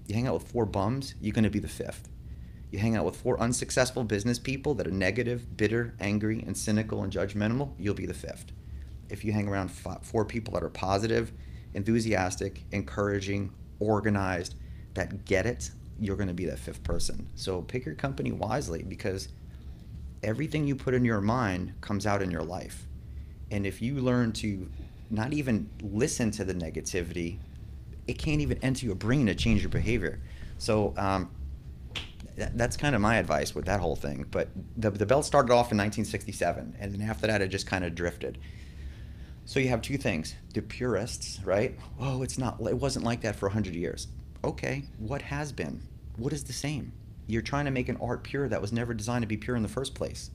You hang out with 4 bums, you're going to be the fifth. You hang out with 4 unsuccessful business people that are negative, bitter, angry, and cynical and judgmental, you'll be the fifth. If you hang around 4 people that are positive, enthusiastic, encouraging, organized, that get it, you're going to be that 5th person. So pick your company wisely, because everything you put in your mind comes out in your life. And if you learn to not even listen to the negativity, it can't even enter your brain to change your behavior. So that's kind of my advice with that whole thing. But the belt started off in 1967, and then after that it just kind of drifted. So you have 2 things. The purists, right? Oh, it wasn't like that for 100 years. Okay, what has been? What is the same? You're trying to make an art pure that was never designed to be pure in the first place.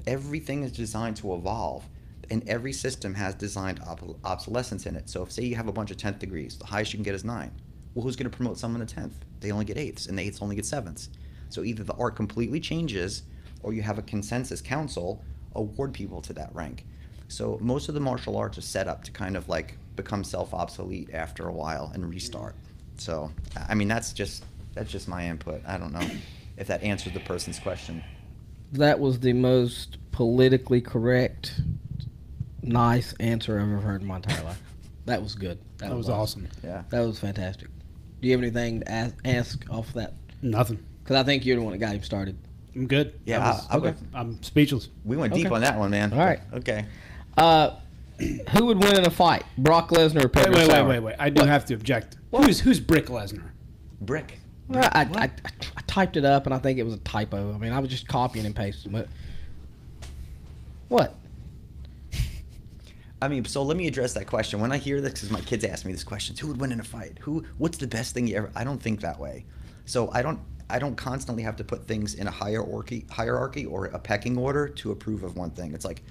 Everything is designed to evolve, and every system has designed obsolescence in it. So if, say you have a bunch of 10th degrees, the highest you can get is 9. Well, who's going to promote someone to 10th? They only get 8ths, and the 8ths only get 7ths. So either the art completely changes, or you have a consensus council award people to that rank. So most of the martial arts are set up to kind of like become self-obsolete after a while and restart. So, I mean, that's just my input. I don't know if that answered the person's question.
That was the most politically correct, nice answer I've ever heard in my entire life. That was good.
That was awesome.
Yeah.
That was fantastic. Do you have anything to ask off that?
Nothing.
Because I think you're the one that got him started.
I'm good.
Yeah.
I'm speechless.
We went deep on that one, man.
All right.
Okay.
Who would win in a fight, Brock Lesnar or Pedro Sauer?
Wait. I do have to object. Who's Brick Lesnar?
Brick.
Well, I typed it up, and I think it was a typo. I mean, I was just copying and pasting. But what?
I mean, so let me address that question. When I hear this, because my kids ask me this question, who would win in a fight? What's the best thing you ever? I don't think that way. So I don't constantly have to put things in a hierarchy or a pecking order to approve of one thing. It's like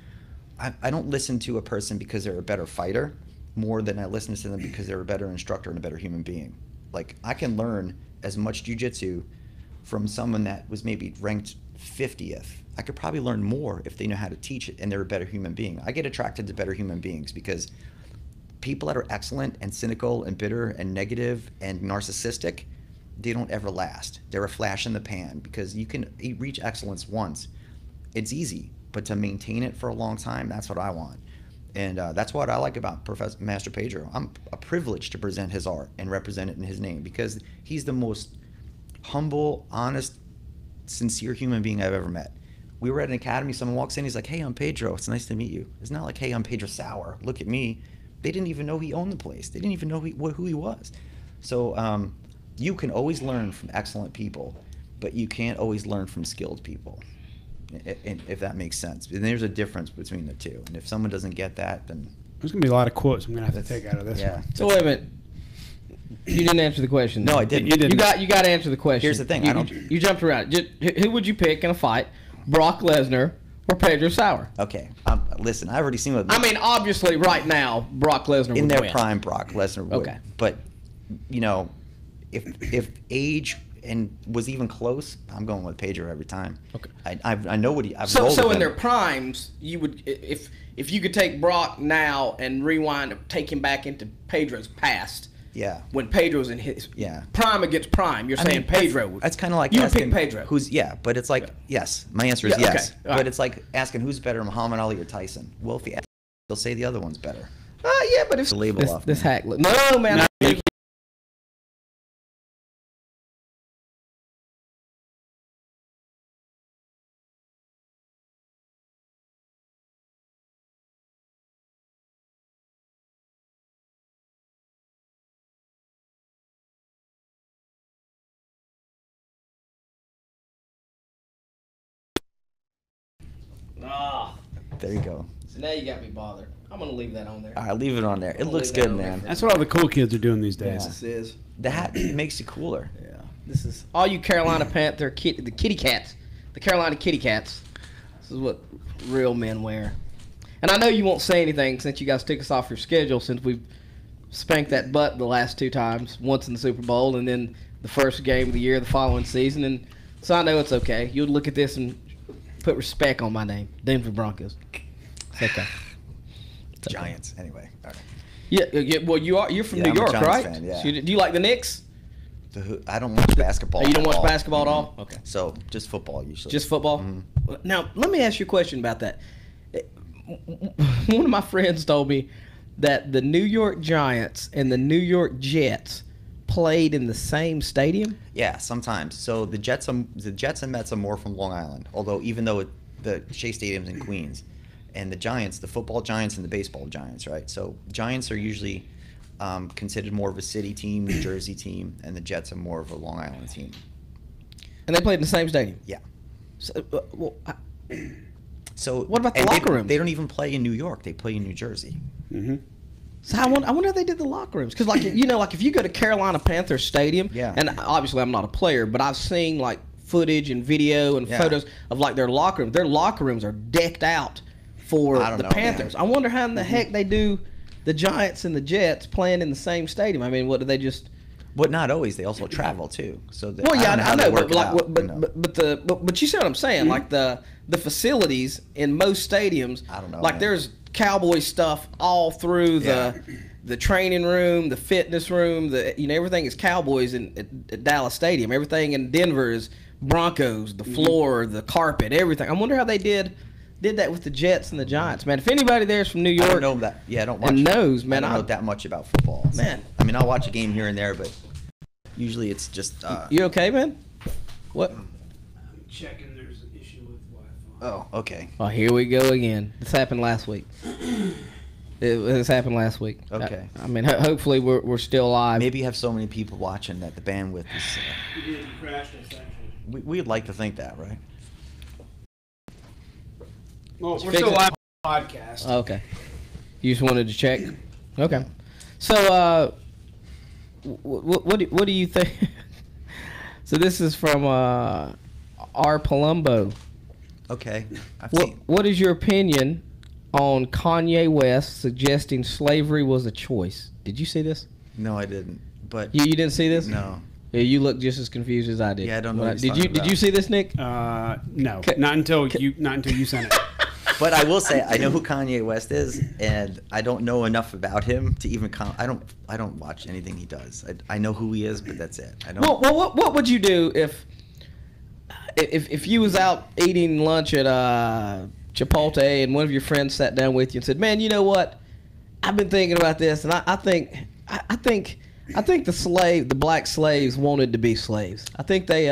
I don't listen to a person because they're a better fighter more than I listen to them because they're a better instructor and a better human being. Like, I can learn as much jiu-jitsu from someone that was maybe ranked 50th. I could probably learn more if they know how to teach it and they're a better human being. I get attracted to better human beings because people that are excellent and cynical and bitter and negative and narcissistic, they don't ever last. They're a flash in the pan, because you can reach excellence once. It's easy, but to maintain it for a long time, that's what I want. And that's what I like about Master Pedro. I'm a privilege to present his art and represent it in his name, because he's the most humble, honest, sincere human being I've ever met. We were at an academy, someone walks in, he's like, hey, I'm Pedro, it's nice to meet you. It's not like, hey, I'm Pedro Sauer, look at me. They didn't even know he owned the place. They didn't even know who he was. So you can always learn from excellent people, but you can't always learn from skilled people, if that makes sense. And there's a difference between the two. And if someone doesn't get that, then...
There's going to be a lot of quotes I'm going to have to take out of this one.
So wait a minute. You didn't answer the question.
No, I didn't.
You got to answer the question.
Here's the thing.
You jumped around. Who would you pick in a fight? Brock Lesnar or Pedro Sauer?
Okay, listen, I've already seen what.
I mean, obviously, right now, Brock Lesnar
in
would
their
win.
prime, Brock Lesnar would.
Okay.
But, you know, if age and was even close, I'm going with Pedro every time.
Okay.
I know what he. I've
So
rolled with
in
him.
their primes, you would if you could take Brock now and rewind, take him back into Pedro's past.
Yeah.
When Pedro's in his
Yeah.
prime against prime, you're
I
saying
mean,
Pedro.
That's kind of like
you would
asking
pick Pedro.
but it's like yes. My answer is
Yeah, okay.
yes.
All
But
right.
it's like asking who's better, Muhammad Ali or Tyson. Well, if you ask, they'll say the other one's better.
Yeah, but if
The label
this,
off,
this
man.
hack, no man. Ah,
There you go.
so now you got me bothered. I'm gonna leave that on there.
All right, leave it on there. It
I'll
looks
leave that
good,
on there
man.
for
That's what all the cool kids are doing these days.
Yeah.
This is.
The hat it makes you cooler.
Yeah. This is all you Carolina Panther the kitty cats, the Carolina kitty cats. This is what real men wear. And I know you won't say anything since you guys took us off your schedule since we've spanked that butt the last 2 times, once in the Super Bowl and then the first game of the year the following season. And so I know it's okay. You'll look at this and put respect on my name, Denver Broncos. It's okay. It's okay.
Giants, anyway. All right.
Yeah. Well, you're from
Yeah,
New
I'm a
York,
Giants
right?
fan, yeah.
So do you like the Knicks?
I don't watch basketball.
Oh, you don't
at
watch
all.
basketball at
Mhm.
all? Okay.
So just football usually.
Just football?
Mhm.
Now, let me ask you a question about that. One of my friends told me that the New York Giants and the New York Jets played in the same stadium.
Yeah, sometimes. So the Jets and Mets are more from Long Island, even though the Shea Stadium's in Queens, and the Giants, the football Giants and the baseball Giants, right? So Giants are usually considered more of a city team, New Jersey team, and the Jets are more of a Long Island team.
And they played in the same stadium.
Yeah.
So,
So
What about the
and
locker rooms?
They don't even play in New York. They play in New Jersey.
Mm-hmm.
so I wonder how they did the locker rooms. Because, like, like if you go to Carolina Panthers Stadium,
Yeah.
and obviously I'm not a player, but I've seen, like, footage and video and
Yeah.
photos of, like, their locker rooms. Their locker rooms are decked out for
I don't
the
know,
Panthers.
man.
I wonder how in the heck they do the Giants and the Jets playing in the same stadium. I mean, what do they just...
But not always. They also travel too. So
Well, yeah,
don't
I
how they
know,
work
but
it
like,
out, you know.
but you see what I'm saying? Like the facilities in most stadiums,
I don't know,
like
man.
there's Cowboy stuff all through the training room, the fitness room, everything is Cowboys at Dallas Stadium. Everything in Denver is Broncos, the floor, the carpet, everything. I wonder how they did that with the Jets and the Giants, man. If anybody there's from New
I
York,
don't know that. Yeah, I don't watch.
and knows, man,
I don't know
I-
that much about football. So.
Man.
I mean, I'll watch a game here and there, but usually it's just.
you okay, man? What?
I'm checking. There's an issue with Wi-Fi.
Oh, okay.
Oh, here we go again. This happened last week. This happened last week.
Okay.
I mean, hopefully we're still live.
Maybe you have so many people watching that the bandwidth is.
You did crash us actually.
We'd like to think that, right?
Well, we're
fix
still
it.
live on the podcast.
Oh, okay. You just wanted to check. Okay. So, what do you think? So this is from R. Palumbo.
Okay. I've seen.
What is your opinion on Kanye West suggesting slavery was a choice? Did you see this?
No, I didn't. But
You didn't see this?
no.
Yeah, you look just as confused as I did.
Yeah, I don't know what he's
Did
talking
you
about.
Did you see this, Nick?
No, not until you sent it.
But I will say I know who Kanye West is, and I don't know enough about him to even. I don't watch anything he does. I know who he is, but that's it. I don't.
Well, what would you do if you was out eating lunch at Chipotle and one of your friends sat down with you and said, "Man, you know what? I've been thinking about this, and I think the black slaves wanted to be slaves. I think they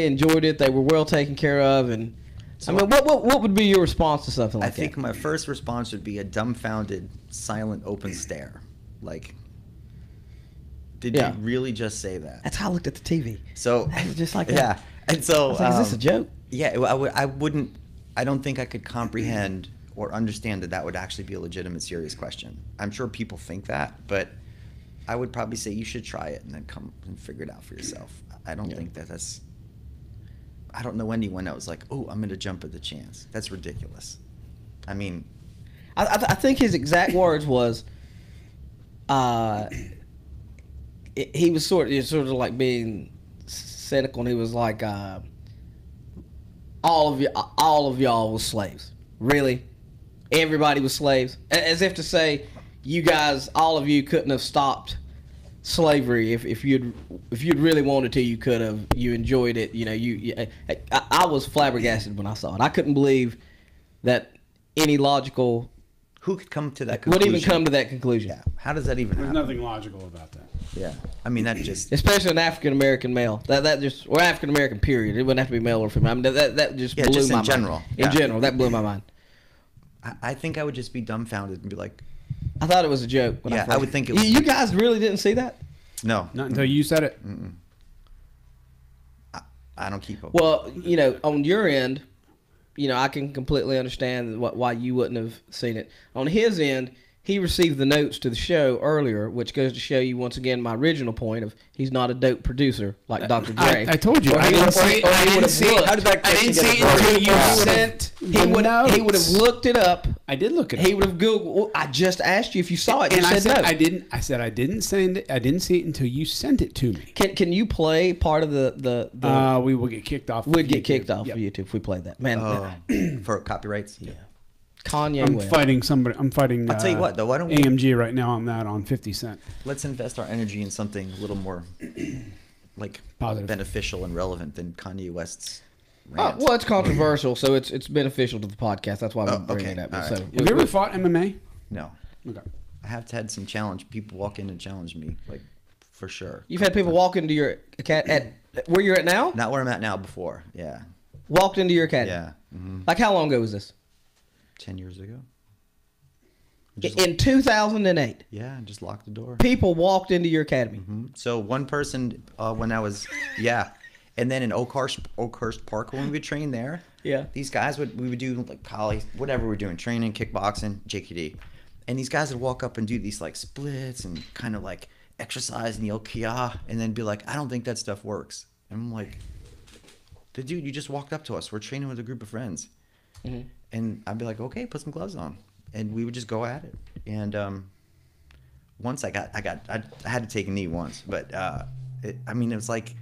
enjoyed it. They were well taken care of, and
So
I mean, what would be your response to something like
I think
that?
my first response would be a dumbfounded, silent, open stare. Like, did
Yeah.
you really just say that?
That's how I looked at the TV.
So
That was just like that.
yeah, and so
I was like, is this a joke?
Yeah, I wouldn't. I don't think I could comprehend or understand that would actually be a legitimate, serious question. I'm sure people think that, but I would probably say you should try it and then come and figure it out for yourself. I don't think that's. I don't know anyone that was like, oh, I'm going to jump at the chance. That's ridiculous. I mean,
I think his exact words was, he was sort of like being cynical, and he was like, all of y'all was slaves. Really? Everybody was slaves? As if to say, you guys, all of you couldn't have stopped slavery if you'd really wanted to. You could have. You enjoyed it. You know, I was flabbergasted when I saw it. I couldn't believe that any logical
who could come to that conclusion?
Would even come to that conclusion.
Yeah. How does that even happen?
There's nothing logical about that.
Yeah. I mean, that just...
Especially an African-American male. That just... Or African-American, period. It wouldn't have to be male or female. I mean, that just blew
just
my
in general.
mind. In general, that blew my mind.
I think I would just be dumbfounded and be like...
I thought it was a joke.
Yeah, I would think it was...
You guys really didn't see that?
No.
Not until you said it.
Mm-mm. I don't keep up.
Well, you know, on your end... You know, I can completely understand why you wouldn't have seen it. On his end, he received the notes to the show earlier, which goes to show you once again my original point of he's not a dope producer like Dr. Dre.
I told you. I didn't see it. How did that question get until you sent
he would have looked it up.
I did look it up.
He would have Googled. Well, I just asked you if you saw it. You
and
said no.
I didn't. I said I didn't send it. I didn't see it until you sent it to me.
Can you play part of the
we will get kicked off.
We'd get kicked off of YouTube if we played that. Man,
for copyrights?
Yeah. Kanye
I'm
West.
fighting somebody. I'm fighting.
I'll tell you what, though. Why don't we,
AMG right now on that on 50 Cent.
Let's invest our energy in something a little more like
positive,
beneficial, and relevant than Kanye West's rant.
Well, it's controversial, so it's beneficial to the podcast. That's why we're bringing it up.
Right.
So,
have you ever fought MMA?
No.
Okay.
I have had some challenge. People walk in and challenge me, like for sure.
You've had people walk into your at where you're at now?
Not where I'm at now. Before, yeah.
Walked into your academy.
Yeah. Mm-hmm.
Like how long ago was this?
10 years ago.
In 2008.
Yeah, just locked the door.
People walked into your academy.
Mm-hmm. So one person when I was and then in Oakhurst Park when we would train there.
Yeah.
These guys we would do like poly, whatever we're doing, training, kickboxing, JKD, and these guys would walk up and do these like splits and kind of like exercise and yell kia, and then be like, I don't think that stuff works. And I'm like, the dude, you just walked up to us. We're training with a group of friends. Mm-hmm. And I'd be like, okay, put some gloves on, and we would just go at it. And once I had to take a knee once, but it was like,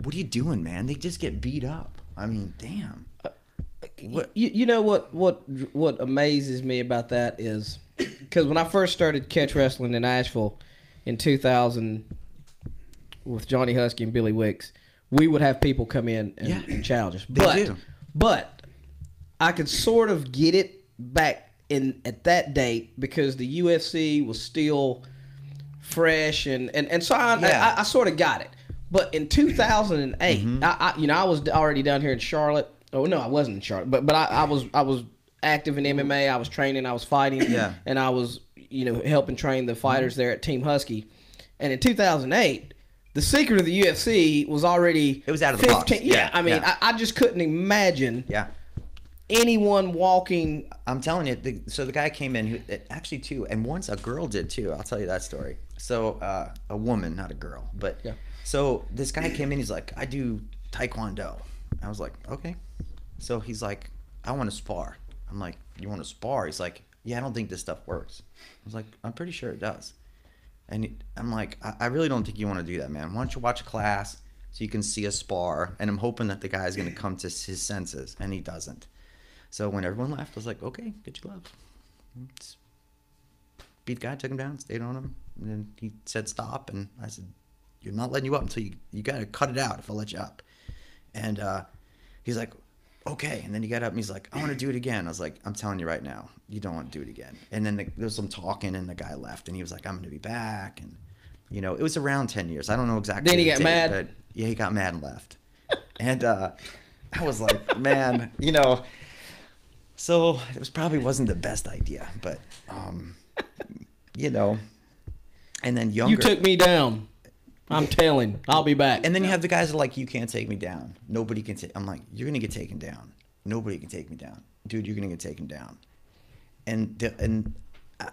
what are you doing, man? They just get beat up. I mean, damn.
You know what amazes me about that is because when I first started catch wrestling in Nashville in 2000 with Johnny Husky and Billy Wicks, we would have people come in and challenge us. But I could sort of get it back at that date because the UFC was still fresh and so I sort of got it. But in 2008, mm-hmm. I was already down here in Charlotte. Oh no, I wasn't in Charlotte, but I was active in MMA. I was training, I was fighting, and I was helping train the fighters there at Team Husky. And in 2008, the secret of the UFC was already
it was out of the box.
Yeah, I mean, I just couldn't imagine.
Yeah.
Anyone walking.
I'm telling you, so the guy came in, actually two, and once a girl did too. I'll tell you that story. So a woman, not a girl, but so this guy came in. He's like, I do Taekwondo. I was like, okay. So he's like, I want to spar. I'm like, you want to spar? He's like, yeah, I don't think this stuff works. I was like, I'm pretty sure it does. And I'm like, I really don't think you want to do that, man. Why don't you watch a class so you can see a spar? And I'm hoping that the guy's going to come to his senses, and he doesn't. So when everyone left, I was like, okay, get your gloves. Beat the guy, took him down, stayed on him. And then he said stop. And I said, you're not letting you up until you got to cut it out if I let you up. And he's like, okay. And then he got up and he's like, I want to do it again. I was like, I'm telling you right now, you don't want to do it again. And then there was some talking and the guy left. And he was like, I'm going to be back. And, it was around 10 years. I don't know exactly.
Then he got mad?
But yeah, he got mad and left. And I was like, man, so it probably wasn't the best idea, but and then younger.
You took me down. I'm telling. I'll be back.
And then you have the guys that are like, you can't take me down. Nobody can take. I'm like, you're gonna get taken down. Nobody can take me down, dude. You're gonna get taken down. And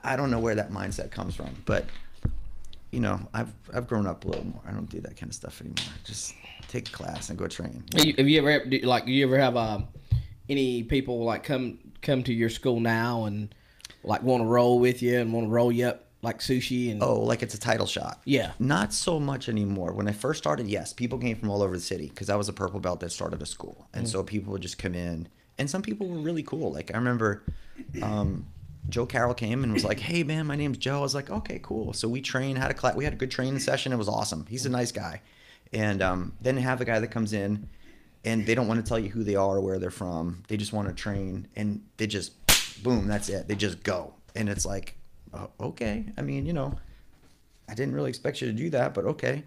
I don't know where that mindset comes from, but you know, I've grown up a little more. I don't do that kind of stuff anymore. Just take a class and go train.
Have you ever you ever have any people like come to your school now and like want to roll with you and want to roll you up like sushi and
Like it's a title shot?
Yeah.
Not so much anymore. When I first started, yes, people came from all over the city because I was a purple belt that started a school, and so people would just come in, and some people were really cool. Like I remember. Joe Carroll came and was like, "Hey man, my name's Joe." I was like, "Okay, cool." So we trained, had a class. We had a good training session. It was awesome. He's a nice guy. And then have a guy that comes in, and they don't want to tell you who they are or where they're from. They just want to train, and they just, boom, that's it. They just go, and it's like, okay. I mean, you know, I didn't really expect you to do that, but okay.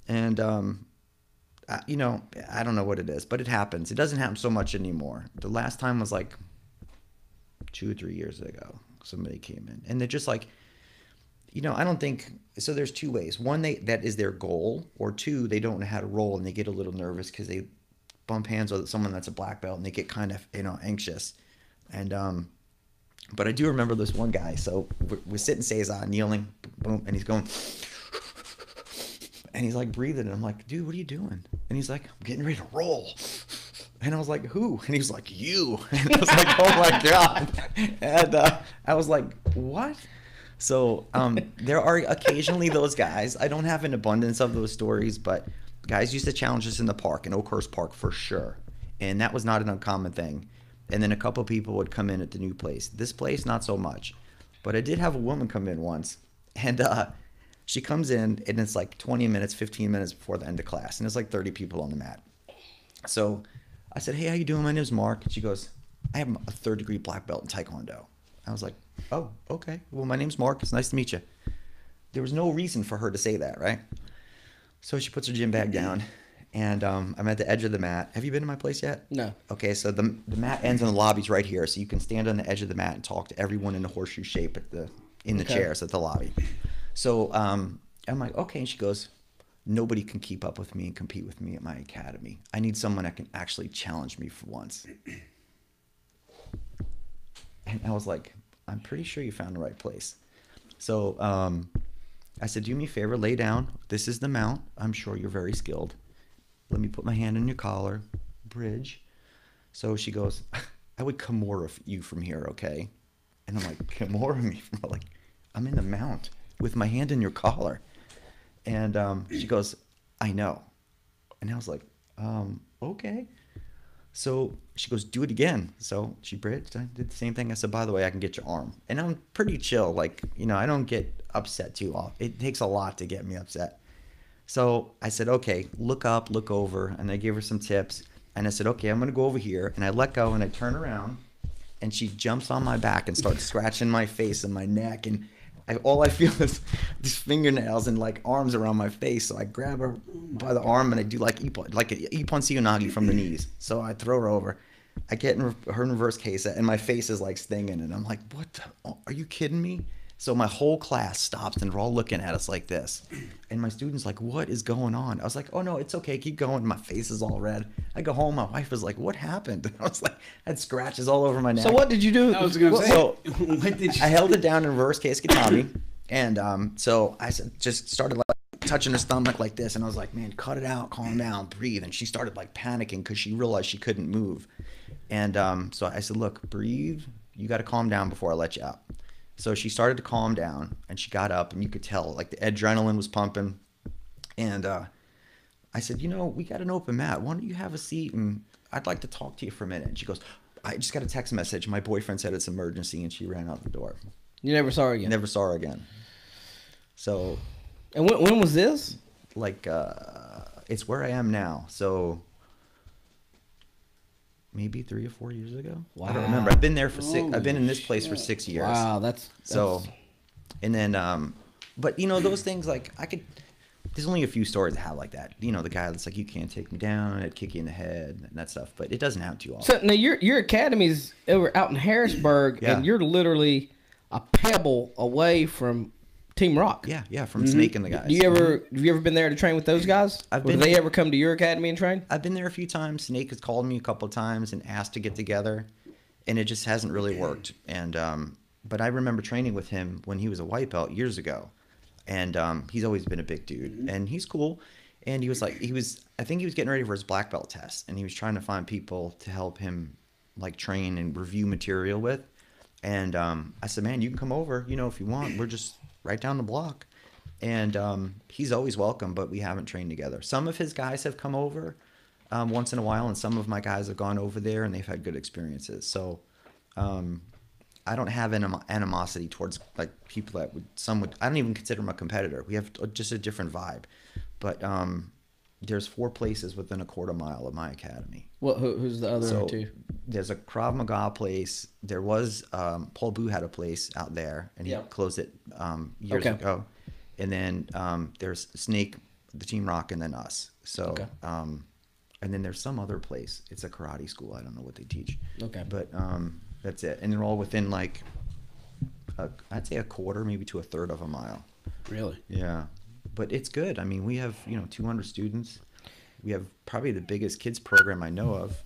And you know, I don't know what it is, but it happens. It doesn't happen so much anymore. The last time was like 2 or 3 years ago. Somebody came in, and they're just like, you know, I don't think so. There's two ways. One, that is their goal, or two, they don't know how to roll and they get a little nervous because they bump hands with someone that's a black belt and they get kind of, you know, anxious. And but I do remember this one guy. So we're sitting Cesar, kneeling, boom, and he's going, and he's like breathing, and I'm like, dude, what are you doing? And he's like, I'm getting ready to roll. And I was like, who? And he was like, you. And I was like, oh my God. And I was like, what? So there are occasionally those guys. I don't have an abundance of those stories, but guys used to challenge us in the park, in Oakhurst Park for sure. And that was not an uncommon thing. And then a couple people would come in at the new place. This place, not so much. But I did have a woman come in once. And she comes in, and it's like 20 minutes, 15 minutes before the end of class. And there's like 30 people on the mat. So I said, hey, how you doing? My name's Mark. And she goes, I have a third-degree black belt in Taekwondo. I was like, oh, okay. Well, my name's Mark. It's nice to meet you. There was no reason for her to say that, right? So she puts her gym bag down, and I'm at the edge of the mat. Have you been to my place yet?
No.
Okay, so the mat ends in the lobbies right here, so you can stand on the edge of the mat and talk to everyone in the horseshoe shape in the chairs at the lobby. So I'm like, okay, and she goes, nobody can keep up with me and compete with me at my academy. I need someone that can actually challenge me for once. And I was like, I'm pretty sure you found the right place. So I said, do me a favor, lay down. This is the mount. I'm sure you're very skilled. Let me put my hand on your collar, bridge. So she goes, I would Kimura you from here, okay? And I'm like, Kimura me? Like, I'm in the mount with my hand in your collar. And she goes, I know. And I was like, okay. So she goes, do it again. So she bridged. I did the same thing. I said, by the way, I can get your arm. And I'm pretty chill. Like, you know, I don't get upset too often. It takes a lot to get me upset. So I said, okay, look up, look over. And I gave her some tips. And I said, okay, I'm going to go over here. And I let go and I turn around. And she jumps on my back and starts scratching my face and my neck. And all I feel is these fingernails and like arms around my face. So I grab her by the arm and I do like Ippon Seonagi from the knees. So I throw her over. I get her in reverse case and my face is like stinging. And I'm like, are you kidding me? So my whole class stops and they're all looking at us like this. And my student's like, what is going on? I was like, oh no, it's okay. Keep going. My face is all red. I go home. My wife was like, what happened? And I was like, I had scratches all over my neck.
So what did you do?
I was going to say.
So
What did you
I held it down in reverse case Katami. And so I just started like touching her stomach like this. And I was like, man, cut it out. Calm down. Breathe. And she started like panicking because she realized she couldn't move. And so I said, look, breathe. You got to calm down before I let you out. So she started to calm down, and she got up, and you could tell, like, the adrenaline was pumping. And I said, you know, we got an open mat. Why don't you have a seat, and I'd like to talk to you for a minute. And she goes, I just got a text message. My boyfriend said it's emergency, and she ran out the door.
You never saw her again?
Never saw her again. So.
And when was this?
Like, it's where I am now. So. Maybe 3 or 4 years ago. Wow. I don't remember. I've been there for I've been in this place for 6 years.
Wow, that's
so. And then, but you know those things like there's only a few stories I have like that. You know, the guy that's like, you can't take me down, I'd kick you in the head and that stuff. But it doesn't happen too often.
So now your academy's over out in Harrisburg, and you're literally a pebble away from Team Rock.
Yeah, from Snake and the guys.
Have you ever been there to train with those guys? Did they ever come to your academy and train?
I've been there a few times. Snake has called me a couple of times and asked to get together, and it just hasn't really worked. And but I remember training with him when he was a white belt years ago. and he's always been a big dude, and he's cool. And he was like, I think he was getting ready for his black belt test, and he was trying to find people to help him like train and review material with. And I said, man, you can come over, you know, if you want. We're just right down the block. And he's always welcome, but we haven't trained together. Some of his guys have come over once in a while, and some of my guys have gone over there, and they've had good experiences. So I don't have animosity towards like people that I don't even consider him a competitor. We have just a different vibe. But there's 4 places within a quarter mile of my academy.
Well, who's the other two?
There's a Krav Maga place. There was Paul Boo had a place out there, and he closed it years ago. And then there's Snake, the Team Rock, and then us. So, and then there's some other place. It's a karate school. I don't know what they teach. Okay. But that's it. And they're all within like, I'd say a quarter, maybe to a third of a mile.
Really?
Yeah. But it's good. I mean, we have, 200 students. We have probably the biggest kids program I know of.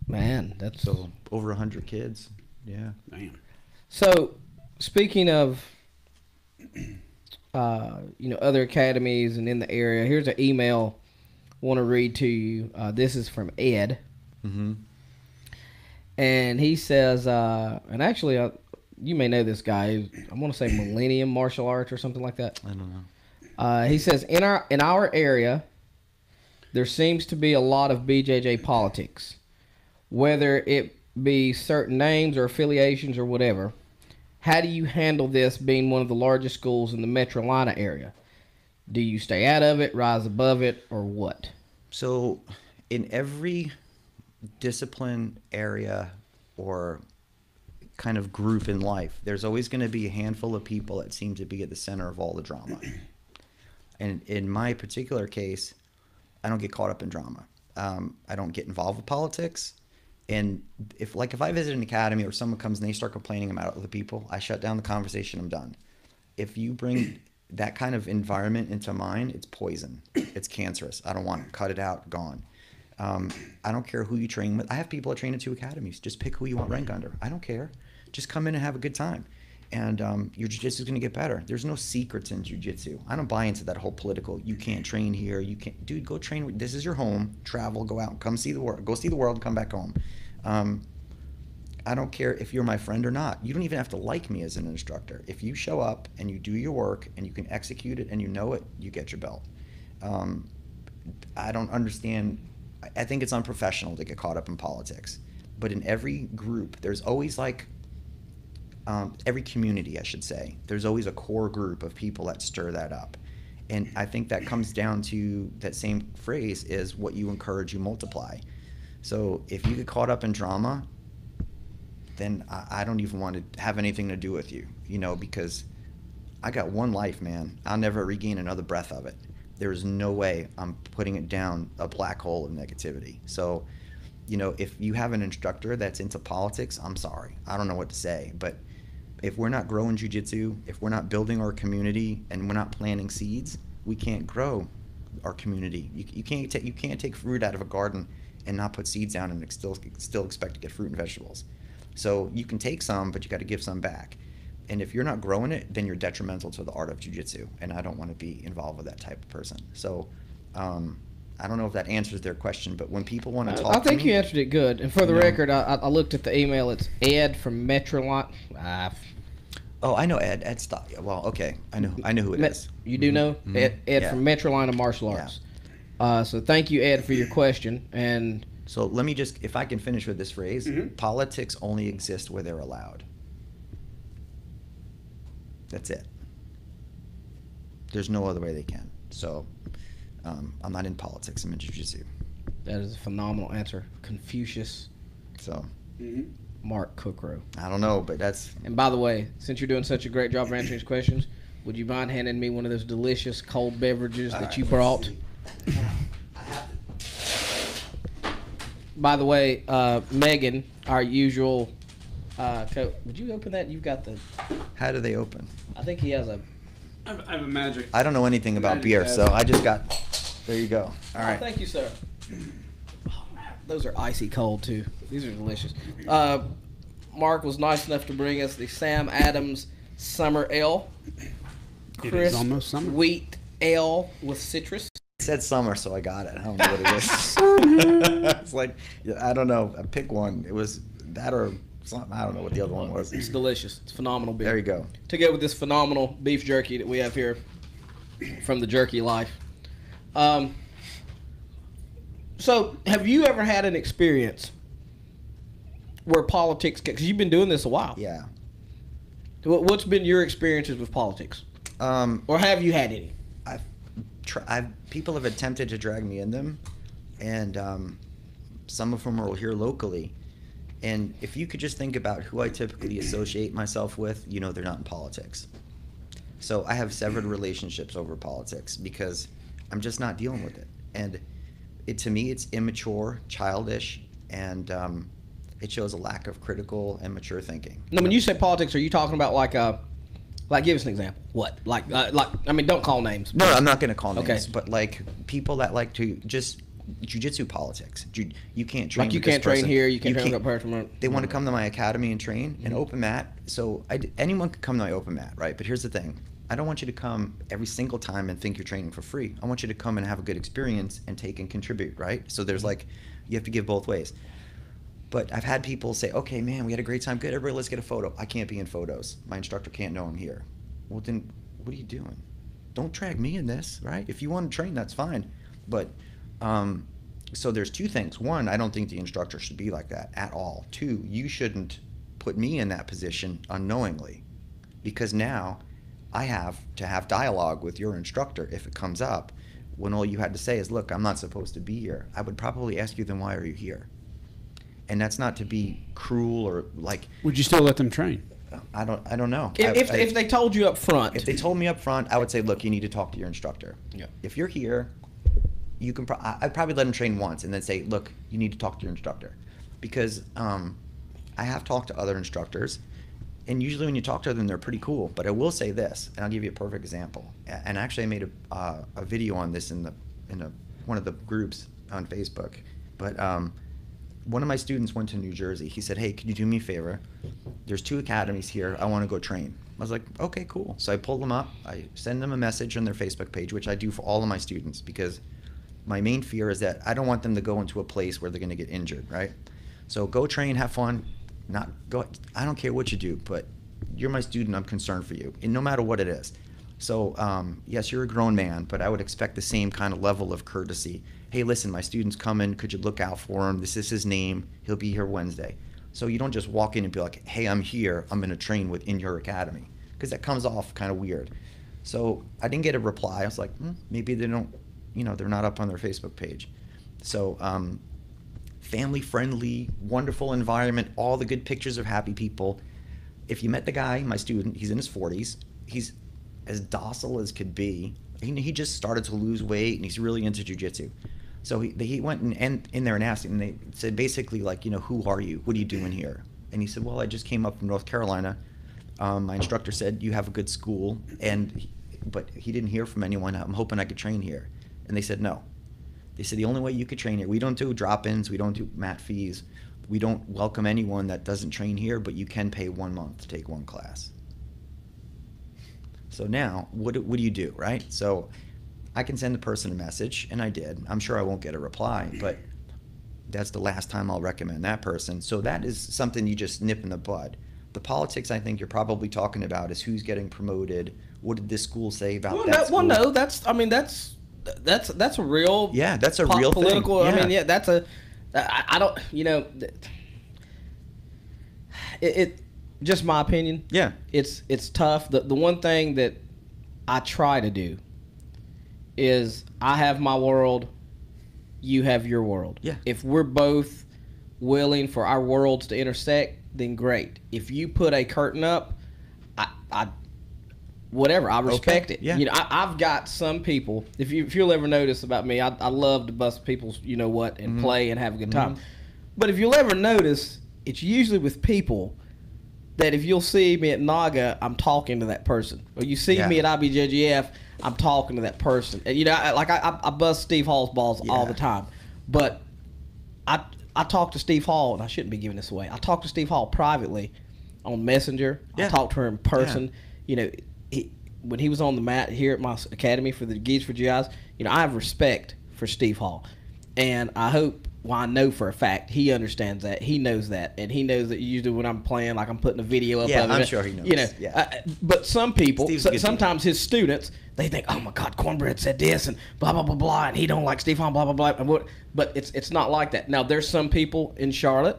Man, that's
so over 100 kids. Yeah.
Man.
So, speaking of, other academies and in the area, here's an email I want to read to you. This is from Ed.
Mm-hmm.
And he says, and actually, you may know this guy. I want to say Millennium Martial Arts or something like that.
I don't know.
He says, in our area, there seems to be a lot of BJJ politics, whether it be certain names or affiliations or whatever. How do you handle this being one of the largest schools in the Metrolina area? Do you stay out of it, rise above it, or what?
So in every discipline area or kind of group in life, there's always going to be a handful of people that seem to be at the center of all the drama. And in my particular case, I don't get caught up in drama. I don't get involved with politics. And if I visit an academy or someone comes and they start complaining about other people, I shut down the conversation. I'm done. If you bring that kind of environment into mine, it's poison. It's cancerous. I don't want it. Cut it out. Gone. I don't care who you train with. I have people that train at 2 academies. Just pick who you want rank under. I don't care. Just come in and have a good time. And your jiu-jitsu is going to get better. There's no secrets in jiu-jitsu. I don't buy into that whole political, you can't train here, you can't. Dude, go train. This is your home. Travel, go out, come see the world. Go see the world and come back home. I don't care if you're my friend or not. You don't even have to like me as an instructor. If you show up and you do your work and you can execute it and you know it, you get your belt. I don't understand. I think it's unprofessional to get caught up in politics. But in every group, there's always every community, I should say, there's always a core group of people that stir that up. And I think that comes down to that same phrase is what you encourage, you multiply. So if you get caught up in drama, then I don't even want to have anything to do with you, because I got one life, man. I'll never regain another breath of it. There is no way I'm putting it down a black hole of negativity. So, if you have an instructor that's into politics, I'm sorry. I don't know what to say, but if we're not growing jiu-jitsu, if we're not building our community and we're not planting seeds, we can't grow our community. You can't take fruit out of a garden and not put seeds down and still expect to get fruit and vegetables. So you can take some, but you got to give some back. And if you're not growing it, then you're detrimental to the art of jiu-jitsu, and I don't want to be involved with that type of person. So I don't know if that answers their question, but when people want to talk to me...
I think you answered it good. And for the record, I looked at the email. It's Ed from Metrolina.
Oh, I know Ed. Ed Stock. Well, okay. I know who it is.
You do know? Mm-hmm. Ed from Metrolina Martial Arts. Yeah. So thank you, Ed, for your question. And
so let me just, if I can finish with this phrase, politics only exist where they're allowed. That's it. There's no other way they can. So I'm not in politics. I'm in jiu-jitsu.
That is a phenomenal answer. Confucius.
So
Mark Cukro.
I don't know, but that's...
And by the way, since you're doing such a great job of answering these questions, would you mind handing me one of those delicious cold beverages that you brought? By the way, Megan, our usual... would you open that? You've got the...
How do they open?
I think he has a...
I have a magic...
I don't know anything about beer, so I just got... There you go. All right.
Thank you, sir. Those are icy cold, too. These are delicious. Mark was nice enough to bring us the Sam Adams Summer Ale.
It is
crisp
almost summer.
wheat ale with citrus.
It said summer, so I got it. I don't know what it is. It's like, I don't know. I pick one. It was that or something. I don't know what the other one was.
It's delicious. It's phenomenal beer.
There you go.
To go with this phenomenal beef jerky that we have here from the Jerky Life. So, have you ever had an experience where politics, because you've been doing this a while.
Yeah.
What's been your experiences with politics? Or have you had any?
People have attempted to drag me in them, and some of them are here locally. And if you could just think about who I typically associate myself with, you know they're not in politics. So I have severed relationships over politics because I'm just not dealing with it. And to me, it's immature, childish, and it shows a lack of critical and mature thinking.
Now, when you say politics, are you talking about like give us an example? What? Like, I mean, don't call names.
No, I'm not going to call names.
Okay.
But like people that like to just jiu-jitsu politics. You can't train.
Like you
with this
can't train
person.
here. You can't train with that person.
They want to come to my academy and train and open mat. So anyone can come to my open mat, right? But here's the thing. I don't want you to come every single time and think you're training for free. I want you to come and have a good experience and take and contribute, right? So there's like, you have to give both ways. But I've had people say, okay, man, we had a great time. Good, everybody, let's get a photo. I can't be in photos. My instructor can't know I'm here. Well, then what are you doing? Don't drag me in this, right? If you want to train, that's fine. But so there's two things. One, I don't think the instructor should be like that at all. Two, you shouldn't put me in that position unknowingly, because now I have to have dialogue with your instructor if it comes up, when all you had to say is, look, I'm not supposed to be here. I would probably ask you, then why are you here? And that's not to be cruel or like.
Would you still let them train?
I don't know.
If they told you up front.
If they told me up front, I would say, look, you need to talk to your instructor.
Yeah. If
you're here, you can. I'd probably let them train once and then say, look, you need to talk to your instructor, because I have talked to other instructors, and usually when you talk to them, they're pretty cool. But I will say this, and I'll give you a perfect example. And actually, I made a video on this in one of the groups on Facebook. But one of my students went to New Jersey. He said, hey, could you do me a favor? There's 2 academies here. I want to go train. I was like, okay, cool. So I pulled them up. I send them a message on their Facebook page, which I do for all of my students, because my main fear is that I don't want them to go into a place where they're going to get injured, right? So go train, have fun. I don't care what you do, but you're my student. I'm concerned for you, and no matter what it is. So yes, you're a grown man, but I would expect the same kind of level of courtesy. Hey, listen, my student's coming. Could you look out for him? This is his name. He'll be here Wednesday. So you don't just walk in and be like, hey, I'm here. I'm going to train within your academy, because that comes off kind of weird. So I didn't get a reply. I was like, maybe they don't, they're not up on their Facebook page. So family-friendly, wonderful environment, all the good pictures of happy people. If you met the guy, my student, he's in his 40s. He's as docile as could be. He just started to lose weight, and he's really into jiu-jitsu. So he went in there and asked him, and they said basically like, who are you? What are you doing here? And he said, well, I just came up from North Carolina. My instructor said you have a good school, but he didn't hear from anyone. I'm hoping I could train here. And they said no. They said the only way you could train here, we don't do drop-ins, we don't do mat fees, we don't welcome anyone that doesn't train here, but you can pay 1 month to take 1 class. So now, what do you do, right? So I can send the person a message, and I did. I'm sure I won't get a reply, but that's the last time I'll recommend that person. So that is something you just nip in the bud. The politics I think you're probably talking about is who's getting promoted. What did this school say about that school?
Well, no, that's a real.
Yeah, that's a real
political.
Thing. Yeah.
I mean, yeah, that's a. I don't. It just my opinion.
Yeah,
it's tough. The one thing that I try to do is I have my world, you have your world.
Yeah.
If we're both willing for our worlds to intersect, then great. If you put a curtain up, I whatever, I respect it.
Yeah.
I've got some people. If you'll ever notice about me, I love to bust people's and play and have a good time. But if you'll ever notice, it's usually with people that if you'll see me at Naga, I'm talking to that person. Or you see me at IBJJF, I'm talking to that person. And, I bust Steve Hall's balls all the time. But I talk to Steve Hall, and I shouldn't be giving this away. I talk to Steve Hall privately on Messenger. I talk to her in person. when he was on the mat here at my academy for the Geese for GIs, I have respect for Steve Hall. And I hope, well, I know for a fact he understands that. He knows that. And he knows that usually when I'm playing, like I'm putting a video up of it.
I'm sure he knows.
But some people,
sometimes
his students, they think, oh my God, Cornbread said this and blah, blah, blah, blah, and he don't like Steve Hall, blah, blah, blah. But it's not like that. Now, there's some people in Charlotte,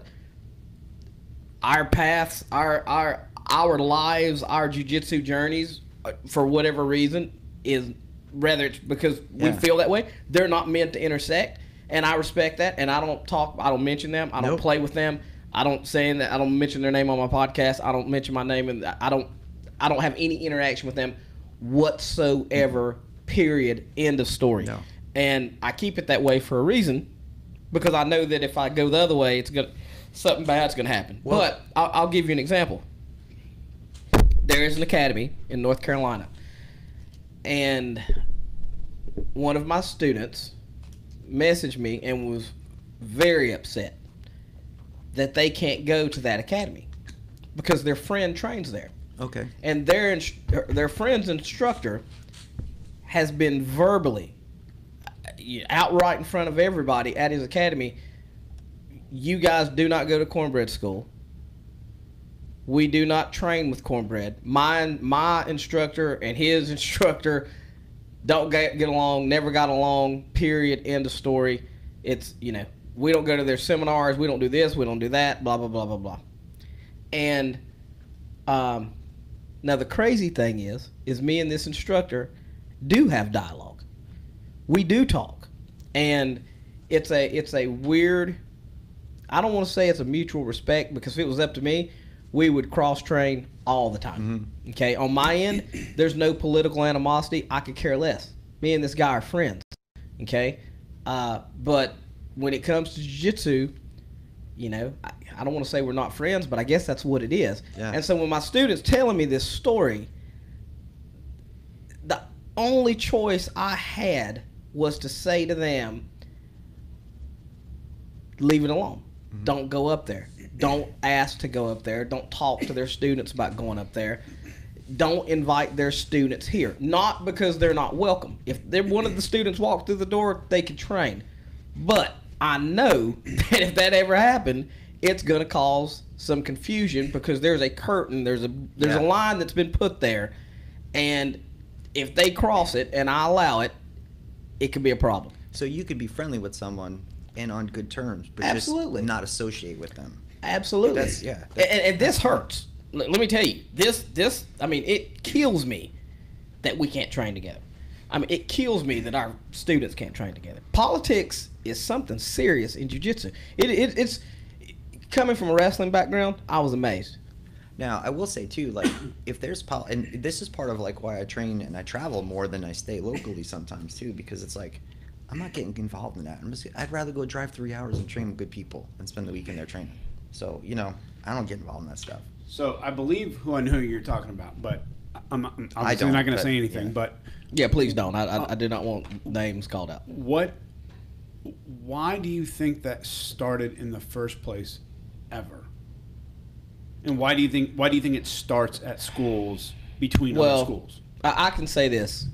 our paths, our lives, our jiu-jitsu journeys, for whatever reason, is whether it's because we feel that way, they're not meant to intersect, and I respect that, and I don't mention them, I don't play with them, I don't mention their name on my podcast, I don't mention my name, and I don't have any interaction with them whatsoever, period, end of story.
No.
And I keep it that way for a reason, because I know that if I go the other way, something bad's going to happen. Well, but I'll give you an example. There is an academy in North Carolina, and one of my students messaged me and was very upset that they can't go to that academy because their friend trains there.
Okay.
And their friend's instructor has been verbally, outright in front of everybody at his academy, you guys do not go to Cornbread school. We do not train with Cornbread. My instructor and his instructor don't get along, never got along, period, end of story. It's, we don't go to their seminars, we don't do this, we don't do that, blah, blah, blah, blah, blah. And now the crazy thing is me and this instructor do have dialogue. We do talk. And it's a weird, I don't want to say it's a mutual respect, because if it was up to me, we would cross-train all the time. Mm-hmm. Okay? On my end, there's no political animosity. I could care less. Me and this guy are friends. Okay? But when it comes to jiu-jitsu, I don't want to say we're not friends, but I guess that's what it is. Yeah. And so when my student's telling me this story, the only choice I had was to say to them, leave it alone. Mm-hmm. Don't go up there. Don't ask to go up there. Don't talk to their students about going up there. Don't invite their students here. Not because they're not welcome. If one of the students walked through the door, they could train. But I know that if that ever happened, it's going to cause some confusion, because there's a curtain, there's a line that's been put there, and if they cross it and I allow it, it could be a problem.
So you could be friendly with someone and on good terms, but
absolutely
just not associate with them.
Absolutely. And this hurts. Let me tell you, this it kills me that we can't train together. It kills me that our students can't train together. Politics is something serious in jiu-jitsu. It's coming from a wrestling background, I was amazed.
Now, I will say too, like, if there's and this is part of like why I train and I travel more than I stay locally sometimes too, because it's like I'm not getting involved in that. I'd rather go drive 3 hours and train with good people and spend the weekend there training. So, I don't get involved in that stuff.
So I believe I know who you're talking about, but I'm obviously not going to say anything.
Yeah.
But
yeah, please don't. I do not want names called out.
Why do you think that started in the first place, ever? And why do you think it starts at schools between other schools?
I can say this.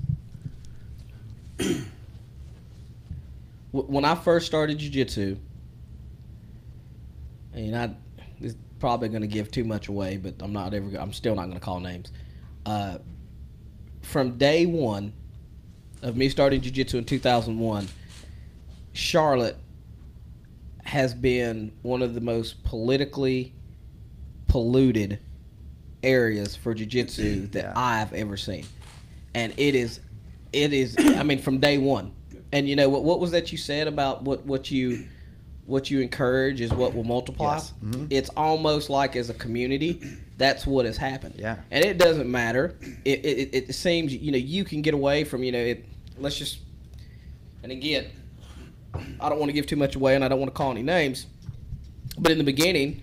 When I first started jiu-jitsu, and this is probably going to give too much away, but I'm still not going to call names. From day one of me starting jiu-jitsu in 2001, Charlotte has been one of the most politically polluted areas for jiu-jitsu that I've ever seen. And it is from day one. And what was that you said about what you encourage is what will multiply?
Yes. Mm-hmm.
It's almost like, as a community, that's what has happened.
Yeah.
And it doesn't matter. It seems, you can get away from, let's just, and again, I don't want to give too much away and I don't want to call any names, but in the beginning,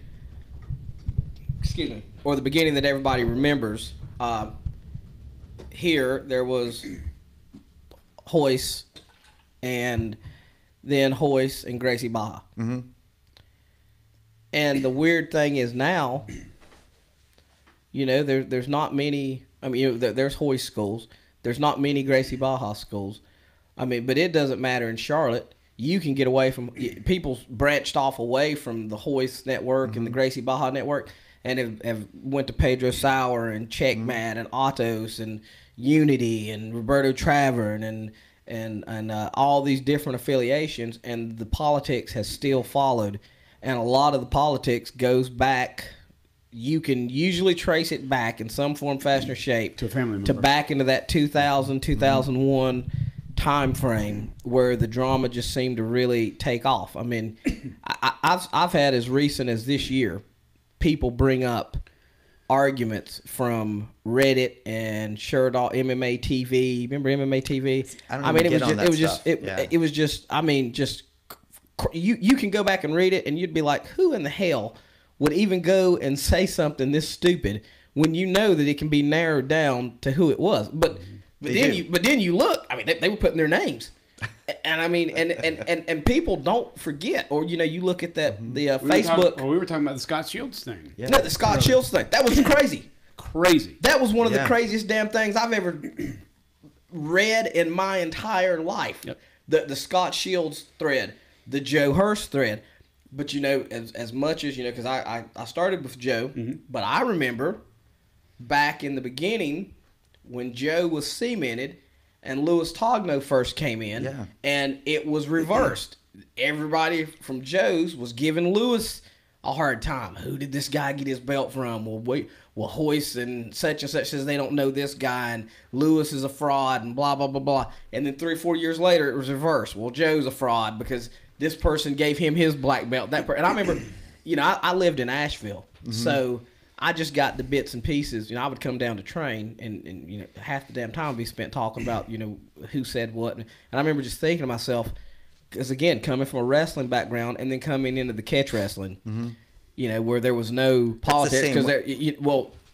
or the beginning that everybody remembers, here there was Hoist, and then Hoist and Gracie Baja. Mm-hmm. And the weird thing is now, there's not many I mean, there's Hoist schools. There's not many Gracie Barra schools. I mean, but it doesn't matter in Charlotte. You can get away from people branched off away from the Hoist network and the Gracie Barra network, and have went to Pedro Sauer and Checkmat and Autos and Unity and Roberto Travern and all these different affiliations, and the politics has still followed, and a lot of the politics goes back. You can usually trace it back in some form, fashion, or shape
to a family member,
to back into that 2000, 2001 time frame where the drama just seemed to really take off. I mean, I've had as recent as this year people bring up arguments from Reddit and Sherdog MMA TV. Remember MMA TV?
I mean,
it was just. I mean, just you can go back and read it, and you'd be like, who in the hell would even go and say something this stupid when you know that it can be narrowed down to who it was? But then you look. I mean, they were putting their names, and I mean, and people don't forget. Or you look at that Facebook.
We were talking about the Scott Shields thing.
Yeah. No, the Scott Shields thing. That was crazy.
Crazy.
That was one of the craziest damn things I've ever read in my entire life.
Yep.
The Scott Shields thread, the Joe Hurst thread. But as much as because I started with Joe, but I remember back in the beginning when Joe was cemented and Louis Togno first came in, and it was reversed. Everybody from Joe's was giving Louis a hard time. Who did this guy get his belt from? Well, Hoist and such says they don't know this guy, and Louis is a fraud, and blah blah blah blah. And then 3 or 4 years later, it was reversed. Well, Joe's a fraud because this person gave him his black belt. And I remember, I lived in Asheville, so I just got the bits and pieces. I would come down to train, and half the damn time would be spent talking about who said what. And I remember just thinking to myself, because again, coming from a wrestling background and then coming into the catch wrestling, where there was no politics. Because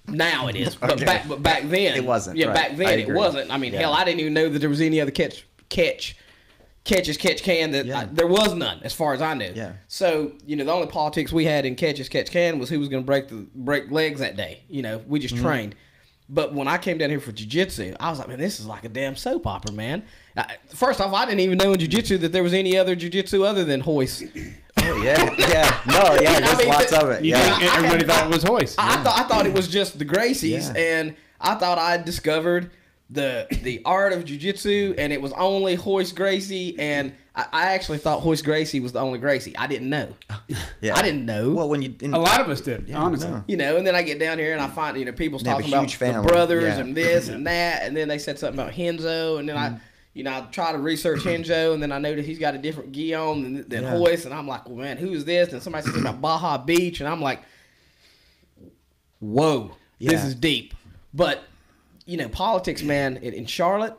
now it is, but back then
it wasn't.
Yeah,
right.
back then it wasn't. I mean, hell, I didn't even know that there was any other catch can that there was none as far as I knew.
Yeah.
So the only politics we had in catch can was who was going to break legs that day. We just trained. But when I came down here for jiu-jitsu, I was like, man, this is like a damn soap opera, man. First off, I didn't even know in jiu-jitsu that there was any other jiu-jitsu other than Hoist.
Oh yeah. No, there's lots of it.
Everybody thought it was Hoist.
I thought it was just the Gracies, and I thought I had discovered the art of jiu-jitsu, and it was only Hoist Gracie, and I actually thought Hoist Gracie was the only Gracie. I didn't know. I didn't know.
Well,
a lot of us did, honestly.
No. And then I get down here and I find people's talking about the brothers and this and that, and then they said something about Henzo, and then I try to research Henzo, and then I notice he's got a different gi on than Hoist, and I'm like, well, man, who is this? And somebody says something about Baja Beach, and I'm like, whoa, this is deep. But politics, man, in Charlotte.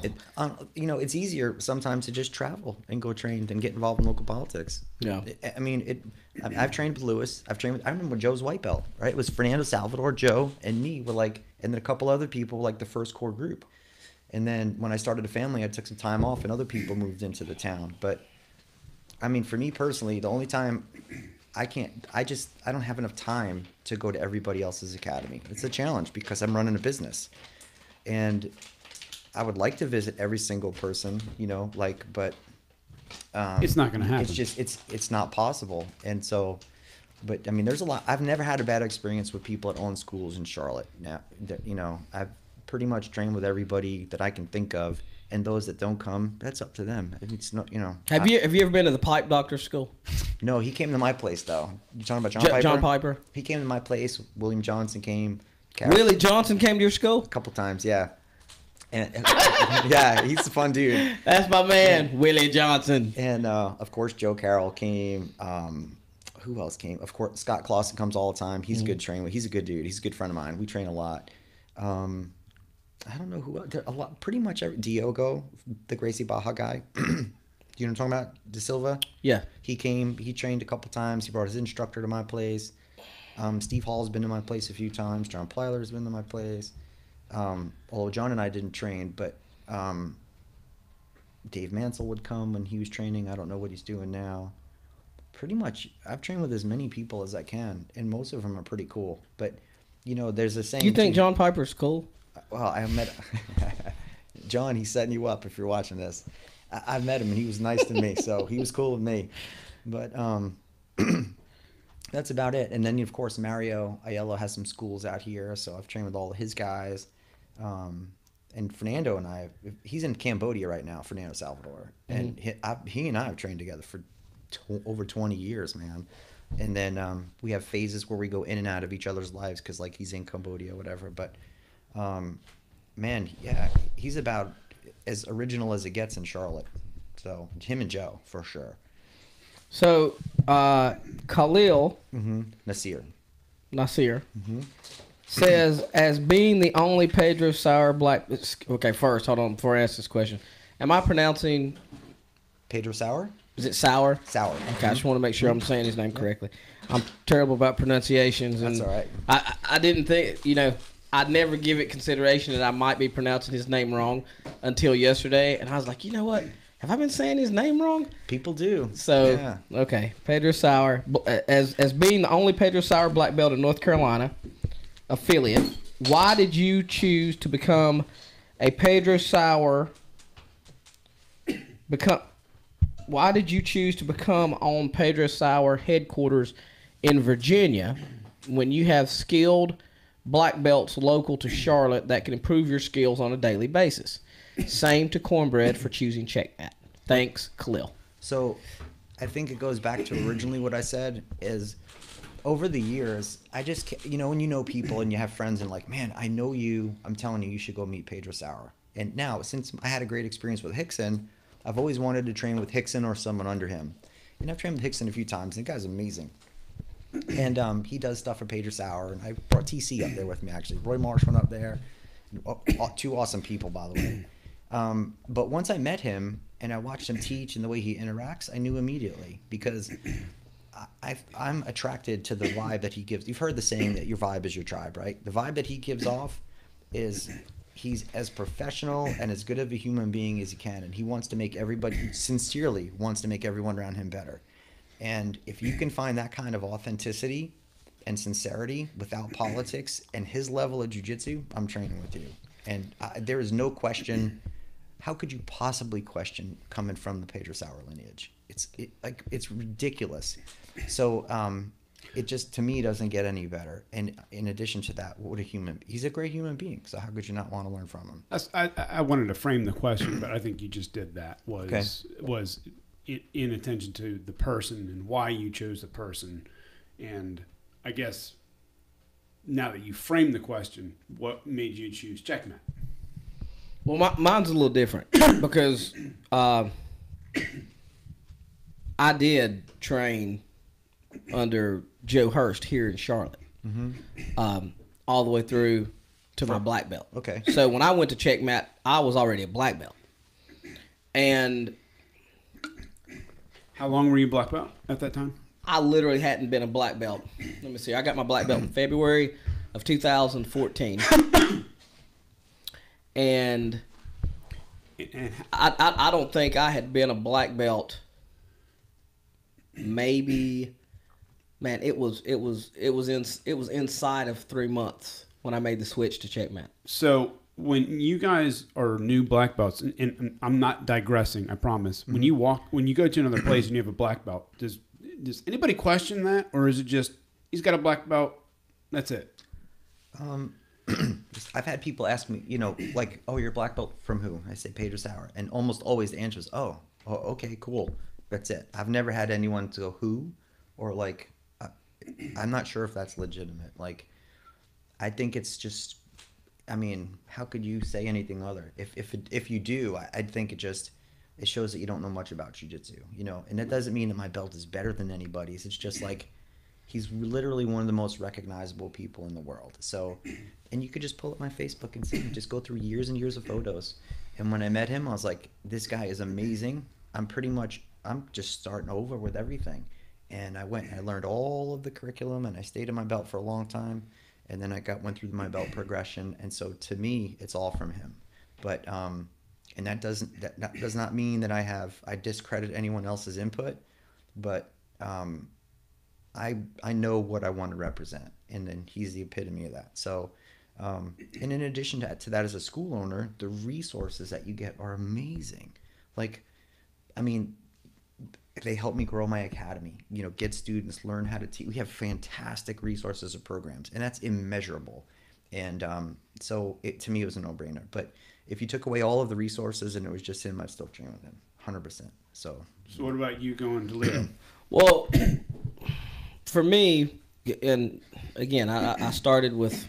It's easier sometimes to just travel and go train than get involved in local politics.
Yeah.
I mean, I've trained with Louis. I remember Joe's white belt, right? It was Fernando Salvador, Joe, and me were and then a couple other people were the first core group. And then when I started a family, I took some time off and other people moved into the town. But I mean, for me personally, the only time I don't have enough time to go to everybody else's academy. It's a challenge because I'm running a business. And I would like to visit every single person, but
it's not going to happen.
It's just it's not possible. And so, but I mean, there's a lot. I've never had a bad experience with people that own schools in Charlotte. Now, I've pretty much trained with everybody that I can think of, and those that don't come, that's up to them. It's not,
Have you ever been to the Pipe Doctor School?
No, he came to my place though. You talking about John Piper?
John Piper.
He came to my place. William Johnson came.
Willie Johnson came to your school?
A couple times, yeah. And he's a fun dude.
That's my man, Willie Johnson.
And of course, Joe Carroll came. Who else came? Of course, Scott Clausen comes all the time. He's a good trainer. He's a good dude. He's a good friend of mine. We train a lot. I don't know who else. A lot. Pretty much Diogo, the Gracie Baja guy. Do you know what I'm talking about? De Silva.
Yeah.
He came. He trained a couple times. He brought his instructor to my place. Steve Hall's been to my place a few times. John Plyler's been to my place. Although John and I didn't train, but Dave Mansell would come when he was training. I don't know what he's doing now. Pretty much, I've trained with as many people as I can, and most of them are pretty cool. But there's a saying.
You think John Piper's cool?
Well, I met John. He's setting you up if you're watching this. I met him and he was nice to me, so he was cool with me. But that's about it. And then of course Mario Aiello has some schools out here, so I've trained with all of his guys. And Fernando and I, he's in Cambodia right now, Fernando Salvador, and he and I have trained together for over 20 years, man. And then we have phases where we go in and out of each other's lives because like he's in Cambodia, whatever. But man, yeah, he's about as original as it gets in Charlotte. So him and Joe for sure.
So Khalil
Nasir
says, as being the only Pedro Sauer black. Okay, first, hold on before I ask this question. Am I pronouncing
Pedro Sauer?
Is it Sauer?
Sauer.
Okay, I just want to make sure I'm saying his name correctly. I'm terrible about pronunciations. And
that's all right.
I didn't think, I'd never give it consideration that I might be pronouncing his name wrong until yesterday. And I was like, you know what? Have I been saying his name wrong?
People do.
So,
yeah.
Okay. Pedro Sauer, as being the only Pedro Sauer black belt in North Carolina affiliate, why did you choose to become a Pedro Sauer Why did you choose to become on Pedro Sauer headquarters in Virginia when you have skilled black belts local to Charlotte that can improve your skills on a daily basis? Same to Cornbread for choosing Checkmat. Thanks, Khalil.
So I think it goes back to originally what I said is over the years, I just, when you know people and you have friends and like, man, I know you, I'm telling you should go meet Pedro Sauer. And now, since I had a great experience with Hickson, I've always wanted to train with Hickson or someone under him. And I've trained with Hickson a few times, and the guy's amazing. And he does stuff for Pedro Sauer, and I brought TC up there with me, actually. Roy Marsh went up there. Two awesome people, by the way. But once I met him and I watched him teach and the way he interacts, I knew immediately because I'm attracted to the vibe that he gives. You've heard the saying that your vibe is your tribe, right? The vibe that he gives off is he's as professional and as good of a human being as he can, and he wants to make everybody, sincerely wants to make everyone around him better. And if you can find that kind of authenticity and sincerity without politics and his level of jiu-jitsu, I'm training with you. And there is no question. How could you possibly question coming from the Pedro Sauer lineage? It's ridiculous. So it just, to me, doesn't get any better. And in addition to that, he's a great human being. So how could you not want to learn from him?
I wanted to frame the question, but I think you just did that. Was in attention to the person and why you chose the person. And I guess now that you framed the question, what made you choose Checkmat?
Well, mine's a little different because I did train under Joe Hurst here in Charlotte, all the way through to my black belt.
Okay.
So when I went to Checkmat, I was already a black belt. And
how long were you black belt at that time?
I literally hadn't been a black belt. Let me see. I got my black belt in February of 2014. And I don't think I had been a black belt. Maybe, man, it was inside of 3 months when I made the switch to Checkmat.
So when you guys are new black belts, and I'm not digressing, I promise. When you go to another place and you have a black belt, does anybody question that, or is it just he's got a black belt, that's it?
I've had people ask me, like, oh, you're a black belt from who? I say Pedro Sauer, and almost always the answer is, oh, okay, cool, that's it. I've never had anyone to go who, or like, I'm not sure if that's legitimate. Like, I think it's just, I mean, how could you say anything other? If you do, I think it shows that you don't know much about jiu-jitsu, and that doesn't mean that my belt is better than anybody's. It's just like, he's literally one of the most recognizable people in the world. So, and you could just pull up my Facebook and see, just go through years and years of photos. And when I met him, I was like, this guy is amazing. I'm just starting over with everything. And I went and I learned all of the curriculum, and I stayed in my belt for a long time. And then I went through my belt progression. And so to me, it's all from him. But, and that does not mean that I discredit anyone else's input, but, I know what I want to represent, and then he's the epitome of that. So, and in addition to that, as a school owner, the resources that you get are amazing. Like, I mean, they help me grow my academy, you know, get students, learn how to teach. We have fantastic resources and programs, and that's immeasurable. And so to me, it was a no-brainer. But if you took away all of the resources and it was just him, I'd still train with him, 100%. So
what about you going to Leo?
Well, for me, and again, I started with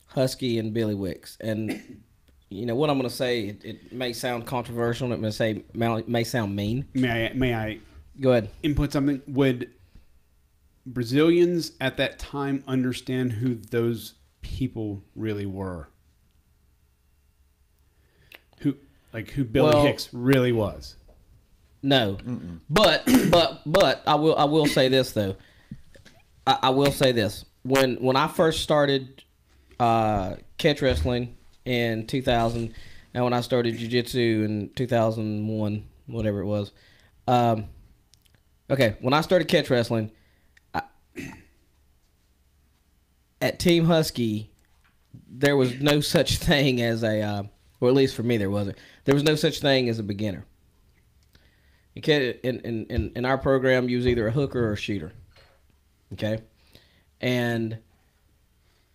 Husky and Billy Wicks, and you know what I'm going to say. It may sound controversial. And it may sound mean.
May I
go ahead?
Input something. Would Brazilians at that time understand who those people really were? Who Billy Hicks really was?
No. But I will say this though. I will say this. When I first started catch wrestling in 2000, and when I started jiu-jitsu in 2001, whatever it was. Okay, when I started catch wrestling, at Team Husky, there was no such thing as a, or at least for me there wasn't. There was no such thing as a beginner. In our program, you was either a hooker or a shooter. Okay? And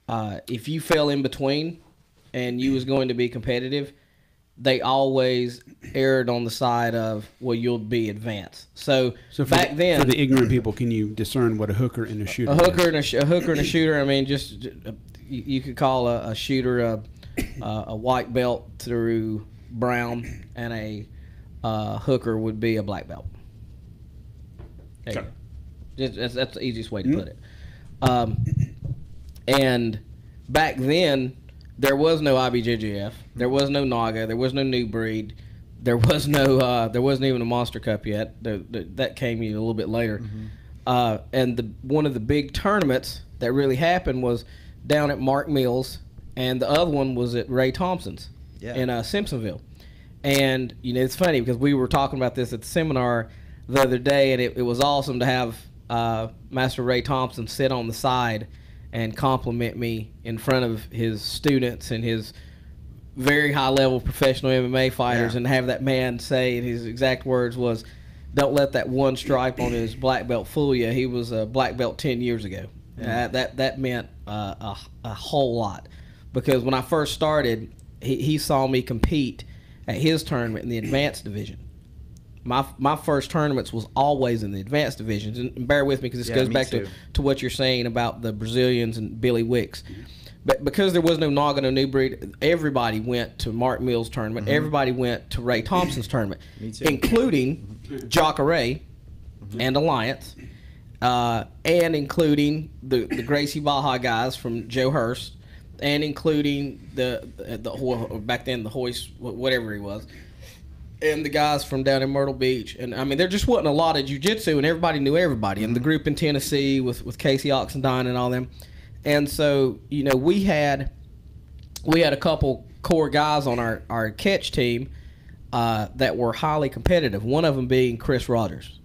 if you fell in between and you was going to be competitive, they always erred on the side of, well, you'll be advanced. So back then,
for the ignorant people, can you discern what a hooker and a shooter is?
A hooker and a shooter, I mean, just you could call a shooter a white belt through brown, and a hooker would be a black belt. There you go. That's the easiest way to put it. And back then, there was no IBJJF, there was no NAGA, there was no New Breed, there was no, there wasn't even a Monster Cup yet. That came a little bit later. And one of the big tournaments that really happened was down at Mark Mills, and the other one was at Ray Thompson's in Simpsonville. And you know, it's funny because we were talking about this at the seminar the other day, and it was awesome to have Master Ray Thompson sit on the side and compliment me in front of his students and his very high-level professional MMA fighters, and have that man say, and his exact words was, "Don't let that one stripe on his black belt fool you. He was a black belt 10 years ago." That meant a whole lot, because when I first started, he saw me compete at his tournament in the advanced division. My first tournaments was always in the advanced divisions, and bear with me because this goes back to what you're saying about the Brazilians and Billy Wicks. But because there was no NAGA, no New Breed, everybody went to Mark Mills' tournament. Everybody went to Ray Thompson's tournament, including Jacare and Alliance, and including the Gracie Baja guys from Joe Hurst, and including the back then the Hoist, whatever he was, and the guys from down in Myrtle Beach. And I mean, there just wasn't a lot of jiu-jitsu, and everybody knew everybody. And the group in Tennessee with Casey Oxendine and all them. And so, you know, we had a couple core guys on our catch team that were highly competitive. One of them being Chris Rogers.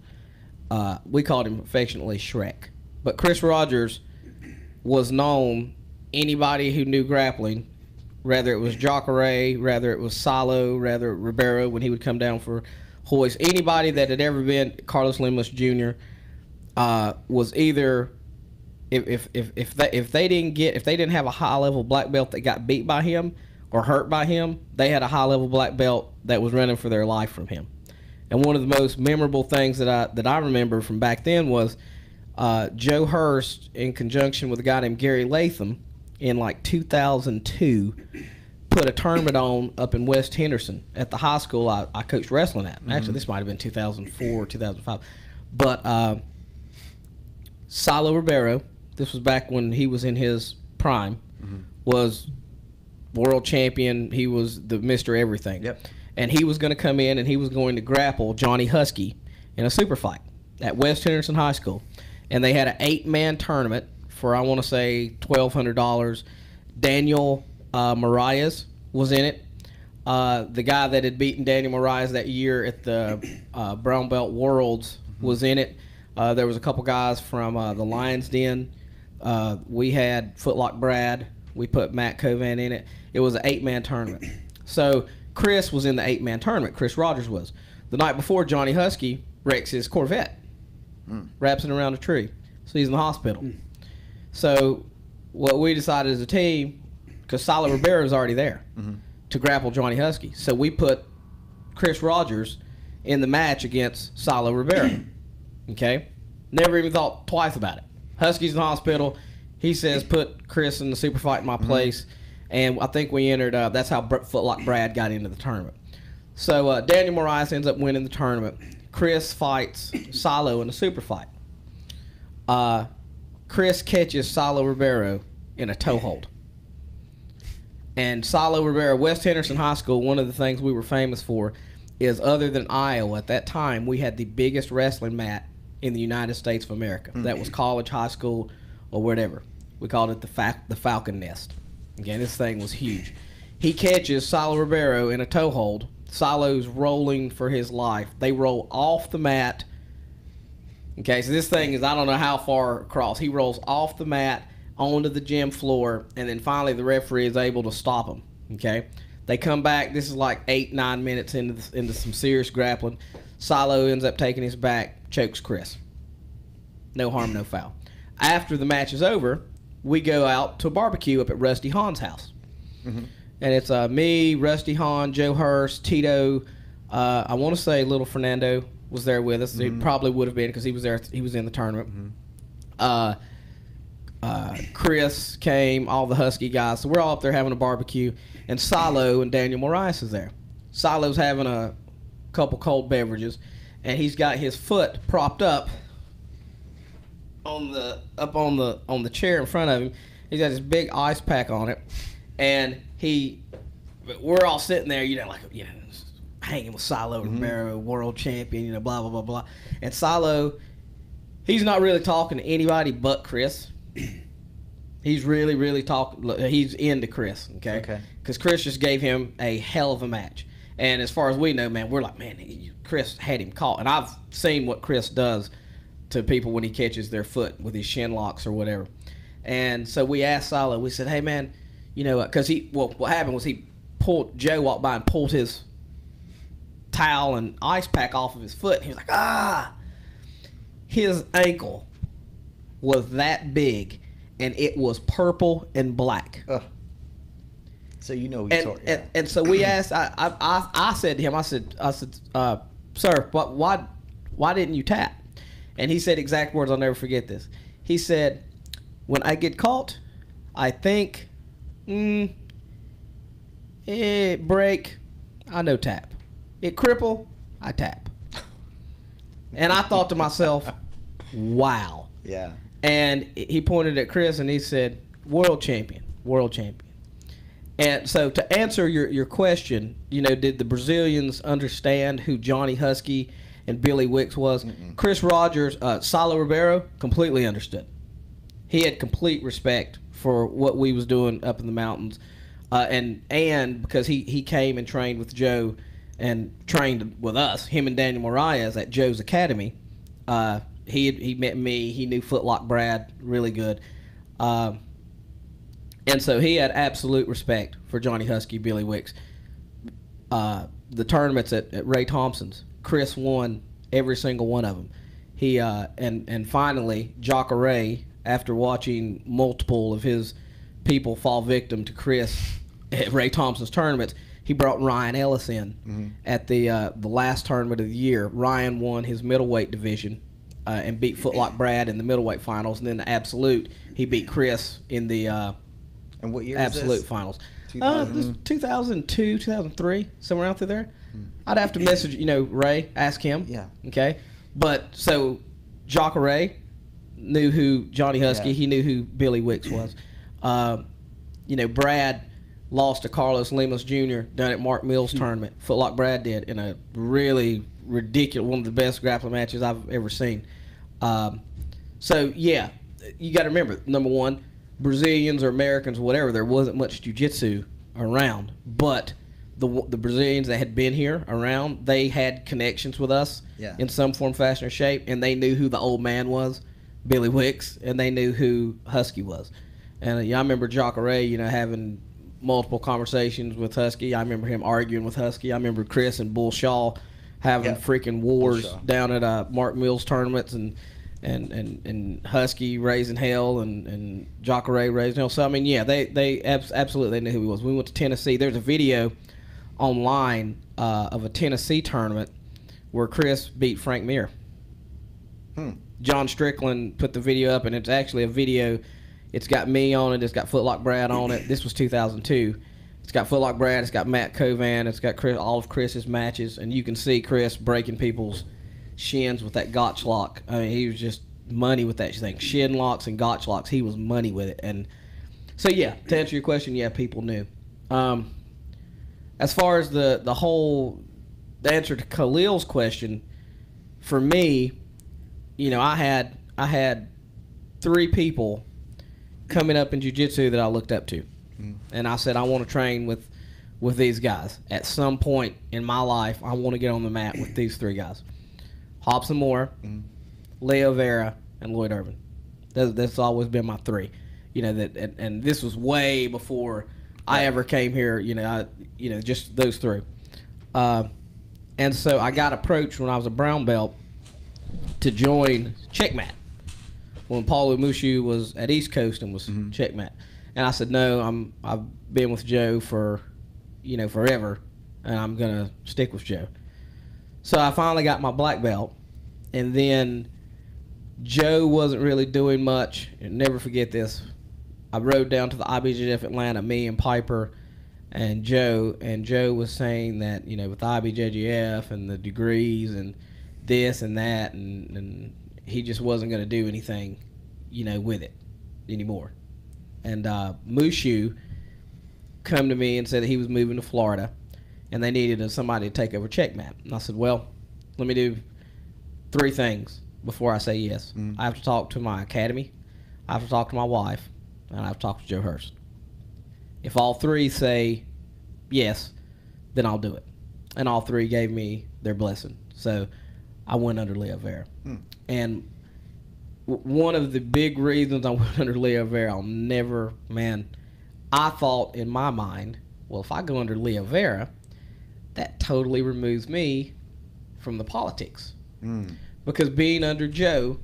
We called him affectionately Shrek. But Chris Rogers was known, anybody who knew grappling, whether it was Jacare, whether it was Salo, whether Ribeiro when he would come down for hoist, anybody that had ever been, Carlos Limos Jr., was either, if they didn't have a high level black belt that got beat by him or hurt by him, they had a high level black belt that was running for their life from him. And one of the most memorable things that I remember from back then was Joe Hurst, in conjunction with a guy named Gary Latham, in like 2002, put a tournament on up in West Henderson at the high school I coached wrestling at. Actually, this might have been 2004 or 2005. But Salo Ribeiro, this was back when he was in his prime, was world champion. He was the Mr. Everything. Yep. And he was going to come in and he was going to grapple Johnny Husky in a super fight at West Henderson High School. And they had an 8-man tournament for, I want to say, $1,200. Daniel Marias was in it. The guy that had beaten Daniel Marias that year at the Brown Belt Worlds was in it. There was a couple guys from the Lions Den. We had Footlock Brad. We put Matt Covan in it. It was an 8-man tournament. So Chris was in the 8-man tournament. Chris Rogers was. The night before, Johnny Husky wrecks his Corvette. Wraps it around a tree. So he's in the hospital. So what we decided as a team, because Salo Ribeiro was already there to grapple Johnny Husky. So we put Chris Rogers in the match against Salo Ribeiro. Okay? Never even thought twice about it. Husky's in the hospital. He says, put Chris in the super fight in my place. And I think we entered, that's how Footlock Brad got into the tournament. So Daniel Moraes ends up winning the tournament. Chris fights Salo in a super fight. Chris catches Salo Ribeiro in a toe hold. And Salo Ribeiro, West Henderson High School, one of the things we were famous for is, other than Iowa, at that time, we had the biggest wrestling mat in the United States of America. That was college, high school, or whatever. We called it the Falcon Nest. Again, this thing was huge. He catches Salo Ribeiro in a toe hold. Salo's rolling for his life. They roll off the mat. Okay, so this thing is, I don't know how far across. He rolls off the mat onto the gym floor, and then finally the referee is able to stop him. Okay, they come back. This is like 8-9 minutes into some serious grappling. Salo ends up taking his back, chokes Chris. No harm, no foul. After the match is over, we go out to a barbecue up at Rusty Hahn's house. And it's me, Rusty Hahn, Joe Hurst, Tito. I want to say Little Fernando was there with us. He probably would have been because he was there. He was in the tournament. Chris came, all the Husky guys. So we're all up there having a barbecue. And Salo and Daniel Moraes is there. Salo's having a couple cold beverages, and he's got his foot propped up on the chair in front of him. He's got this big ice pack on it, and we're all sitting there, hanging with Salo Ribeiro, world champion, blah blah blah blah. And Salo, he's not really talking to anybody but Chris. He's really talking. He's into Chris, okay? Because Chris just gave him a hell of a match. And as far as we know, man, we're like, man, Chris had him caught. And I've seen what Chris does to people when he catches their foot with his shin locks or whatever. And so we asked Salo, we said, hey, man, because what happened was Joe walked by and pulled his towel and ice pack off of his foot. And he was like, his ankle was that big, and it was purple and black.
So
and so we asked. I said to him, I said, sir, why didn't you tap? And he said exact words. I'll never forget this. He said, when I get caught, I think, it break, I no tap. It cripple, I tap. And I thought to myself, wow.
Yeah.
And he pointed at Chris and he said, world champion. And so to answer your question, did the Brazilians understand who Johnny Husky and Billy Wicks was? Chris Rogers, Salo Ribeiro, completely understood. He had complete respect for what we was doing up in the mountains. And because he came and trained with Joe and trained with us, him and Daniel Moraes at Joe's Academy. He met me. He knew Footlock Brad really good. And so he had absolute respect for Johnny Husky, Billy Wicks. The tournaments at Ray Thompson's, Chris won every single one of them. He and finally, Jacare, after watching multiple of his people fall victim to Chris at Ray Thompson's tournaments, he brought Ryan Ellis in at the last tournament of the year. Ryan won his middleweight division and beat Footlock Brad in the middleweight finals, and then the absolute, he beat Chris in the
and what year
absolute
was this?
Finals. 2002, 2003, somewhere out through there. I'd have to message, Ray, ask him.
Yeah.
Okay. But so Jacare knew who Johnny Husky.
Yeah.
He knew who Billy Wicks was. Brad lost to Carlos Lemus Jr. down at Mark Mills' tournament. Footlock Brad did in a really ridiculous, one of the best grappling matches I've ever seen. So yeah, you got to remember, number one, Brazilians or Americans, whatever, there wasn't much jiu-jitsu around, but the Brazilians that had been here around, they had connections with us in some form, fashion, or shape, and they knew who the old man was, Billy Wicks, and they knew who Husky was. And I remember Jacare, having multiple conversations with Husky. I remember him arguing with Husky. I remember Chris and Bull Shaw having freaking wars down at Mark Mills tournaments, and Husky raising hell and Jacare raising hell. So I mean, they absolutely knew who he was. We went to Tennessee. There's a video online of a Tennessee tournament where Chris beat Frank Mir. John Strickland put the video up, and it's actually a video. It's got me on it. It's got Footlock Brad on it. This was 2002. It's got Footlock Brad. It's got Matt Covan. It's got all of Chris's matches, and you can see Chris breaking people's shins with that gotch lock. I mean, he was just money with that thing. Shin locks and gotch locks. He was money with it. And so, to answer your question, people knew. As far as the answer to Khalil's question, for me, I had 3 people coming up in jiu-jitsu that I looked up to. And I said, I want to train with these guys. At some point in my life, I want to get on the mat with these 3 guys. Hobson Moore, Leo Vera, and Lloyd Irvin. That's always been my 3. And this was way before I ever came here. Just those 3. And so I got approached when I was a brown belt to join Checkmat when Paulo Mushu was at East Coast and was Checkmat. And I said, no, I've been with Joe for, forever, and I'm going to stick with Joe. So I finally got my black belt, and then Joe wasn't really doing much. And never forget this. I rode down to the IBJJF Atlanta, me and Piper and Joe was saying that, with IBJJF and the degrees and this and that, and he just wasn't going to do anything, with it anymore. And Mushu come to me and said that he was moving to Florida, and they needed somebody to take over Checkmat. And I said, well, let me do 3 things before I say yes. I have to talk to my academy, I have to talk to my wife, and I have to talk to Joe Hurst. If all 3 say yes, then I'll do it. And all 3 gave me their blessing. So I went under Leo Vera. And one of the big reasons I went under Leo Vera, I thought in my mind, well, if I go under Leo Vera, that totally removes me from the politics. Because being under Joe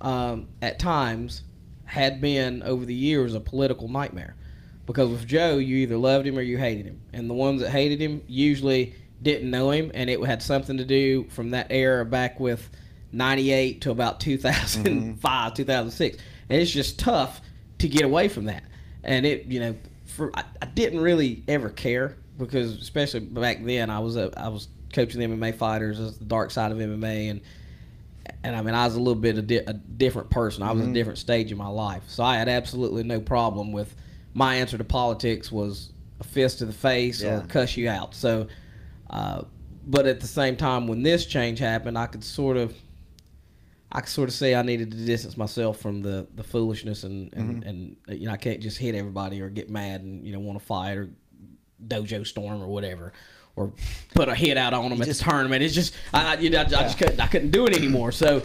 at times had been, over the years, a political nightmare. Because with Joe, you either loved him or you hated him. And the ones that hated him usually didn't know him, and it had something to do from that era back with 98 to about 2005, 2006. And it's just tough to get away from that. And it, I didn't really ever care, because especially back then I was coaching the MMA fighters as the dark side of MMA, and I mean, I was a little bit a different person. I was a different stage in my life. So I had absolutely no problem with my answer to politics was a fist to the face or cuss you out. So, but at the same time, when this change happened, I could sort of say I needed to distance myself from the foolishness and I can't just hit everybody or get mad and want to fight or dojo storm or whatever, or put a hit out on them at the tournament. It's just I couldn't do it anymore. So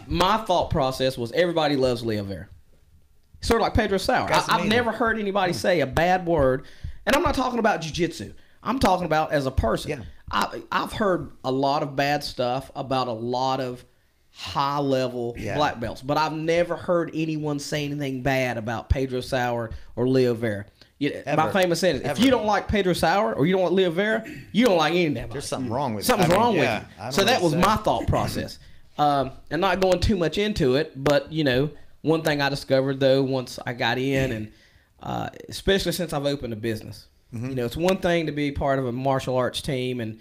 my thought process was everybody loves Leo Vera. Sort of like Pedro Sauer. I've never heard anybody say a bad word, and I'm not talking about jiu-jitsu. I'm talking about as a person. I've heard a lot of bad stuff about a lot of high-level black belts, but I've never heard anyone say anything bad about Pedro Sauer or Leo Vera. My famous saying is, if you don't like Pedro Sauer or you don't like Leo Vera, you don't like any of them.
There's something wrong with
Something's wrong with you. So that was my thought process. And not going too much into it, but, one thing I discovered, though, once I got in, and especially since I've opened a business, it's one thing to be part of a martial arts team and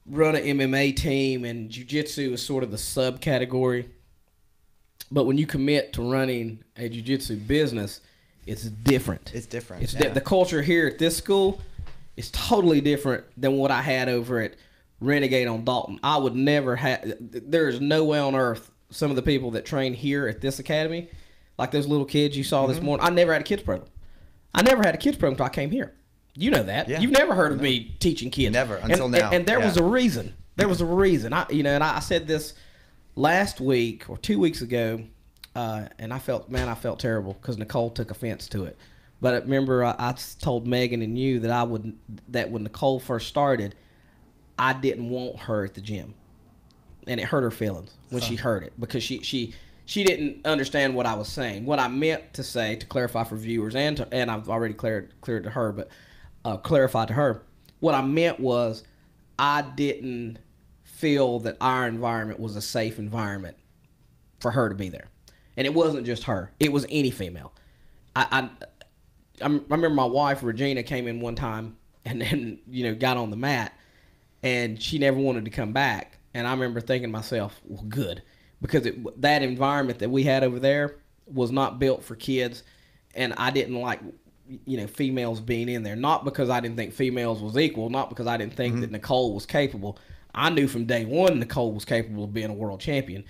run an MMA team, and jiu-jitsu is sort of the subcategory. But when you commit to running a jiu-jitsu business, it's different.
It's different.
The culture here at this school is totally different than what I had over at Renegade on Dalton. I would never have. There is no way on earth some of the people that train here at this academy, like those little kids you saw this morning. I never had a kids program. I never had a kids program until I came here. You know that.
Yeah.
You've never heard of me teaching kids.
Never, until now.
And there was a reason. There was a reason. I said this last week or 2 weeks ago, and I felt terrible because Nicole took offense to it. But remember, I told Megan and you that when Nicole first started, I didn't want her at the gym, and it hurt her feelings when she heard it because she didn't understand what I was saying. What I meant to say, to clarify for viewers, and I've already cleared to her, but clarified to her, what I meant was I didn't feel that our environment was a safe environment for her to be there, and it wasn't just her; it was any female. I remember my wife Regina came in one time and then got on the mat, and she never wanted to come back. And I remember thinking to myself, well, good, because that environment that we had over there was not built for kids, and I didn't like females being in there. Not because I didn't think females was equal, not because I didn't think that Nicole was capable. I knew from day one Nicole was capable of being a world champion.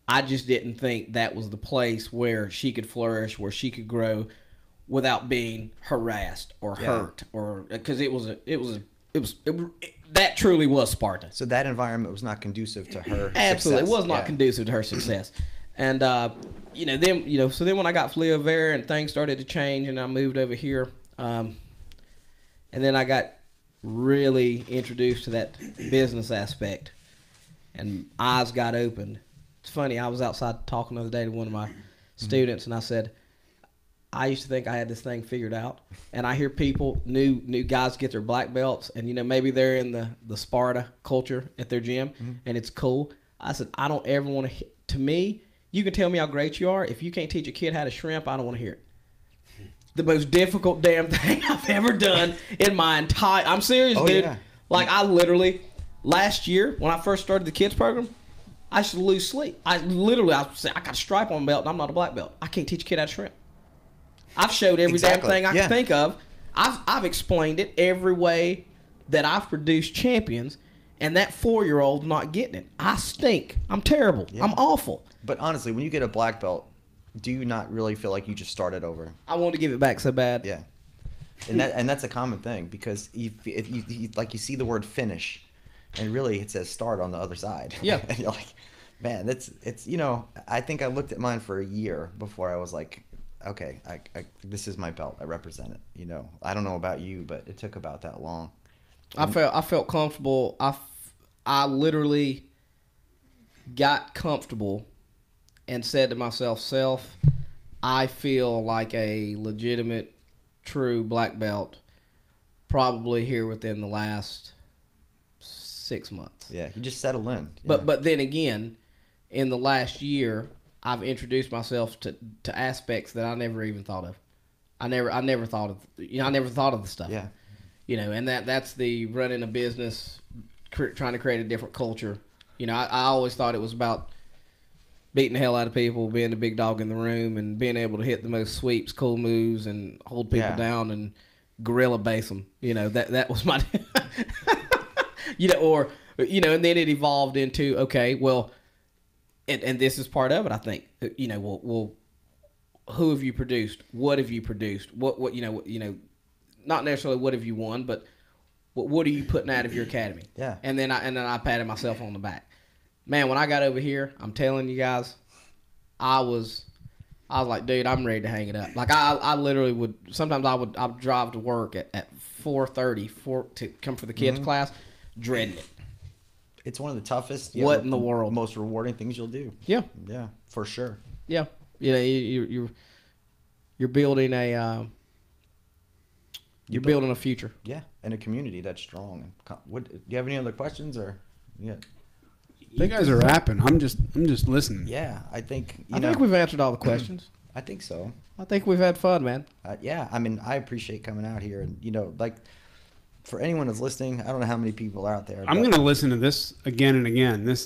I just didn't think that was the place where she could flourish, where she could grow without being harassed or hurt, or because that truly was Sparta.
So that environment was not conducive to her
Absolutely,
success.
it was not conducive to her success. And so then when I got Flea there and things started to change, and I moved over here, and then I got really introduced to that business aspect, and eyes got opened. It's funny, I was outside talking the other day to one of my students, and I said, I used to think I had this thing figured out, and I hear people, new guys get their black belts, and maybe they're in the Sparta culture at their gym, and it's cool. I said, I don't ever want to. To me, you can tell me how great you are. If you can't teach a kid how to shrimp, I don't want to hear it. The most difficult damn thing I've ever done in my entire. I'm serious, dude. Yeah. Like I literally last year when I first started the kids program, I used to lose sleep. I got a stripe on my belt, and I'm not a black belt. I can't teach a kid how to shrimp. I've showed every damn thing I can think of. I've explained it every way that I've produced champions, and that 4-year-old not getting it. I stink. I'm terrible. Yeah. I'm awful.
But honestly, when you get a black belt, do you not really feel like you just started over?
I want to give it back so bad.
Yeah, and that's a common thing because if you see the word finish, and really it says start on the other side.
Yeah,
and you're like, man, it's I think I looked at mine for a year before I was like, okay, I this is my belt. I represent it. I don't know about you, but it took about that long.
I felt comfortable. I literally got comfortable and said to myself, I feel like a legitimate, true black belt probably here within the last 6 months.
Yeah, you just settle in. Yeah.
But then again, in the last year, I've introduced myself to aspects that I never even thought of. I never thought of the stuff.
Yeah.
And that's the running a business, trying to create a different culture. I always thought it was about beating the hell out of people, being the big dog in the room, and being able to hit the most sweeps, cool moves, and hold people down and gorilla base them. That was my, and then it evolved into, okay, well, and this is part of it, I think. Well, who have you produced? What have you produced? What not necessarily what have you won, but what are you putting out of your academy?
Yeah.
And then I patted myself on the back. Man, when I got over here, I'm telling you guys, I was like, dude, I'm ready to hang it up. Like I literally would. Sometimes I'd drive to work at 4:30 to come for the kids class, dreading it.
It's one of the toughest.
What in the world?
Most rewarding things you'll do.
Yeah.
Yeah, for sure.
Yeah. You're building a. You're building a future.
Yeah, and a community that's strong. Do you have any other questions or? Yeah.
You guys are rapping. I'm just listening.
Yeah, I think
I think we've answered all the questions.
I think so.
I think we've had fun, man.
Yeah, I mean, I appreciate coming out here, and like for anyone that's listening, I don't know how many people are out there.
I'm going to listen to this again and again. This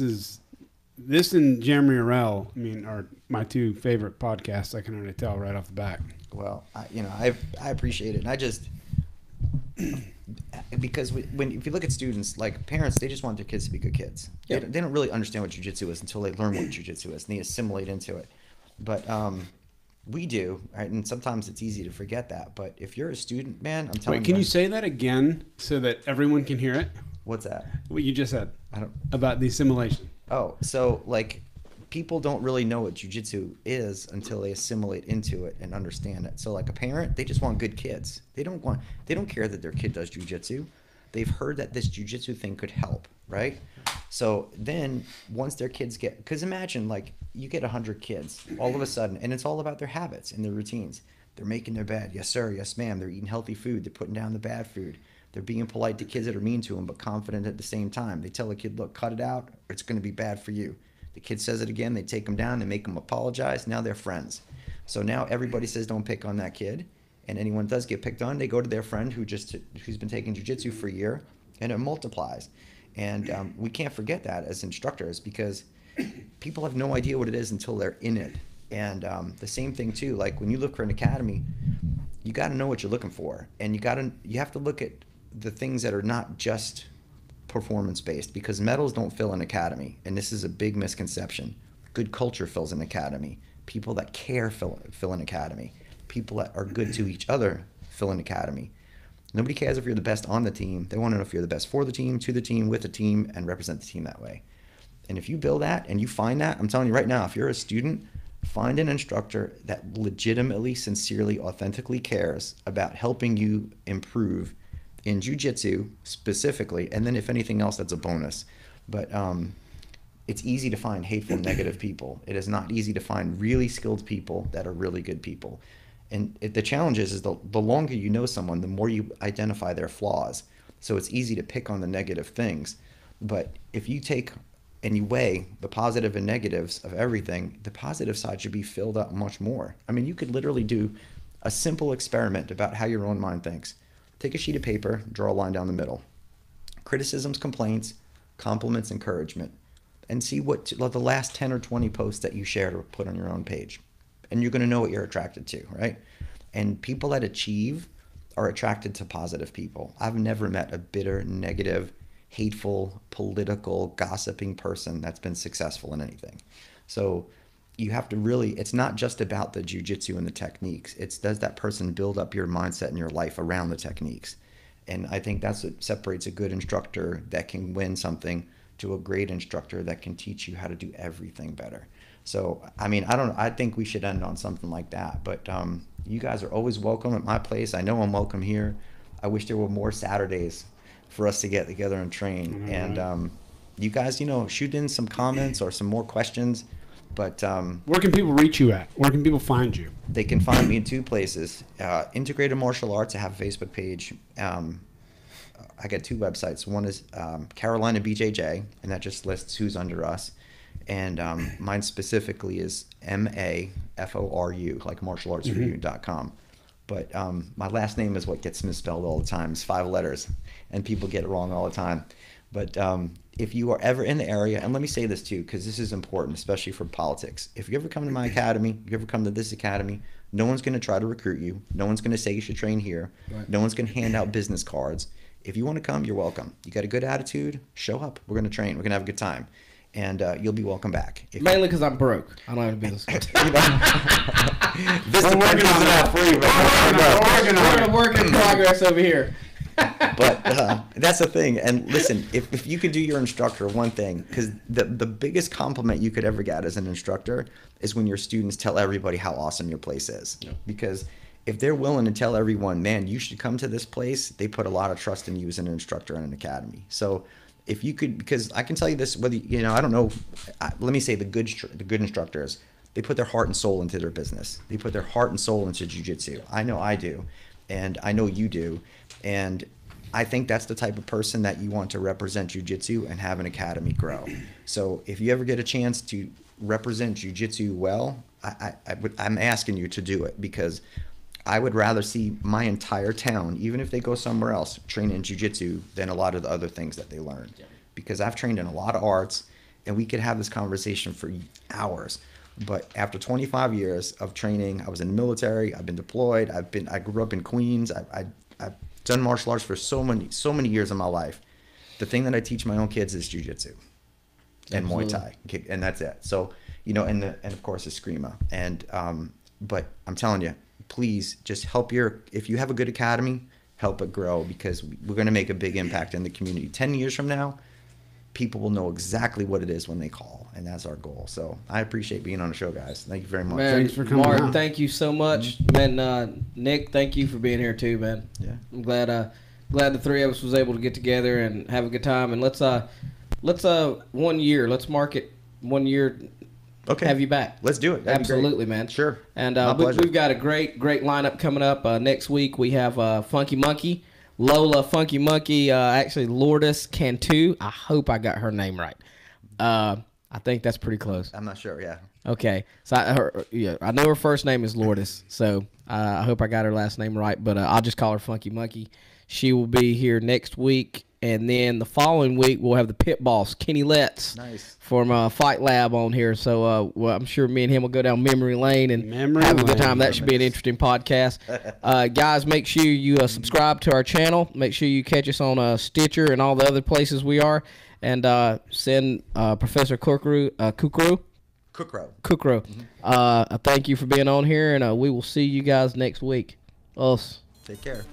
and Jeremy Orell, are my two favorite podcasts. I can already tell right off the bat.
Well, I appreciate it, and I just. Because if you look at students, like parents, they just want their kids to be good kids. Yeah. They don't really understand what jiu-jitsu is until they learn what jiu-jitsu is and they assimilate into it. But We do, right? And sometimes it's easy to forget that. But if you're a student, man, I'm telling
Wait,
you.
can you say that again so that everyone can hear it?
What's that?
What you just said
I don't.
about the assimilation.
Oh, so like people don't really know what jiu-jitsu is until they assimilate into it and understand it. So like a parent, they just want good kids. They don't care that their kid does jiu-jitsu. They've heard that this jiu-jitsu thing could help, right? So then once their kids get, because imagine like you get 100 kids all of a sudden, and it's all about their habits and their routines. They're making their bed. Yes, sir. Yes, ma'am. They're eating healthy food. They're putting down the bad food. They're being polite to kids that are mean to them, but confident at the same time. They tell a kid, look, cut it out, or it's going to be bad for you. The kid says it again. They take them down. They make them apologize. Now they're friends. So now everybody says don't pick on that kid. And anyone does get picked on, they go to their friend who's been taking jiu-jitsu for a year, and it multiplies. And we can't forget that as instructors, because people have no idea what it is until they're in it. And the same thing too, like when you look for an academy, you got to know what you're looking for, and you have to look at the things that are not just performance based, because medals don't fill an academy, and this is a big misconception. Good culture fills an academy. People that care fill an academy. People that are good to each other fill an academy. Nobody cares if you're the best on the team. They want to know if you're the best for the team, to the team, with the team, and represent the team that way. And if you build that and you find that, I'm telling you right now, if you're a student, find an instructor that legitimately, sincerely, authentically cares about helping you improve in jiu-jitsu specifically, and then if anything else, that's a bonus. But it's easy to find hateful, negative people. It is not easy to find really skilled people that are really good people. And the challenge is the longer you know someone, the more you identify their flaws. So it's easy to pick on the negative things. But if you take and you weigh the positive and negatives of everything, the positive side should be filled up much more. I mean, you could literally do a simple experiment about how your own mind thinks. Take a sheet of paper, draw a line down the middle. Criticisms, complaints, compliments, encouragement. And see what the last 10 or 20 posts that you shared or put on your own page. And you're going to know what you're attracted to, right? And people that achieve are attracted to positive people. I've never met a bitter, negative, hateful, political, gossiping person that's been successful in anything. So you have to really, it's not just about the jiu-jitsu and the techniques. It's does that person build up your mindset and your life around the techniques? And I think that's what separates a good instructor that can win something to a great instructor that can teach you how to do everything better. So, I mean, I think we should end on something like that. But you guys are always welcome at my place. I know I'm welcome here. I wish there were more Saturdays for us to get together and train. Mm-hmm. And you guys, shoot in some comments or some more questions. But
where can people reach you at? Where can people find you?
They can find me in two places. Integrated Martial Arts. I have a Facebook page. I got two websites. One is Carolina BJJ, and that just lists who's under us. And mine specifically is MAFORU, like martialartsreview.com. But my last name is what gets misspelled all the time. It's 5 letters, and people get it wrong all the time. But if you are ever in the area, and let me say this too, because this is important, especially for politics. If you ever come to my academy, you ever come to this academy, no one's going to try to recruit you. No one's going to say you should train here. Right. No one's going to hand out business cards. If you want to come, you're welcome. You got a good attitude, show up. We're going to train. We're going to have a good time. And you'll be welcome back.
Mainly because I'm broke. I don't have a business card.
We're working on that for you.
We're a work in progress over here.
But that's the thing. And listen, if you could do your instructor one thing, because the biggest compliment you could ever get as an instructor is when your students tell everybody how awesome your place is. Yeah. Because if they're willing to tell everyone, man, you should come to this place, they put a lot of trust in you as an instructor in an academy. So if you could, because I can tell you this, whether, I don't know, let me say the good instructors, they put their heart and soul into their business. They put their heart and soul into jiu-jitsu. I know I do, and I know you do. And I think that's the type of person that you want to represent jiu-jitsu and have an academy grow. So if you ever get a chance to represent jiu-jitsu well, I'm asking you to do it, because I would rather see my entire town, even if they go somewhere else, train in jiu-jitsu than a lot of the other things that they learn. Yeah. Because I've trained in a lot of arts, and we could have this conversation for hours. But after 25 years of training, I was in the military, I've been deployed, I grew up in Queens, I've done martial arts for so many years of my life. The thing that I teach my own kids is jiu-jitsu and Muay Thai, and that's it. So, and of course Eskrima. And But I'm telling you, please just if you have a good academy, help it grow, because we're going to make a big impact in the community. 10 years from now, people will know exactly what it is when they call, and that's our goal. So I appreciate being on the show, guys. Thank you very much.
Man,
Thanks for coming
Mark,
on.
thank you so much. Man, Nick, thank you for being here too, man.
Yeah.
I'm glad the three of us was able to get together and have a good time. And let's 1 year, let's mark it 1 year.
Okay.
Have you back.
Let's do it. That'd be great.
Absolutely, man.
Sure.
And
My pleasure.
we've got a great lineup coming up. Next week we have Funky Monkey, Lola Funky Monkey, actually Lourdes Cantu. I hope I got her name right. I think that's pretty close.
I'm not sure. Yeah.
Okay. So I know her first name is Lourdes, so I hope I got her last name right, but I'll just call her Funky Monkey. She will be here next week, and then the following week we'll have the pit boss, Kenny Letts, from Fight Lab on here. So I'm sure me and him will go down memory lane and have a good time. That should be an interesting podcast. Guys, make sure you subscribe to our channel. Make sure you catch us on Stitcher and all the other places we are. And send Professor Cukro. Thank you for being on here, and we will see you guys next week. Us.
Take care.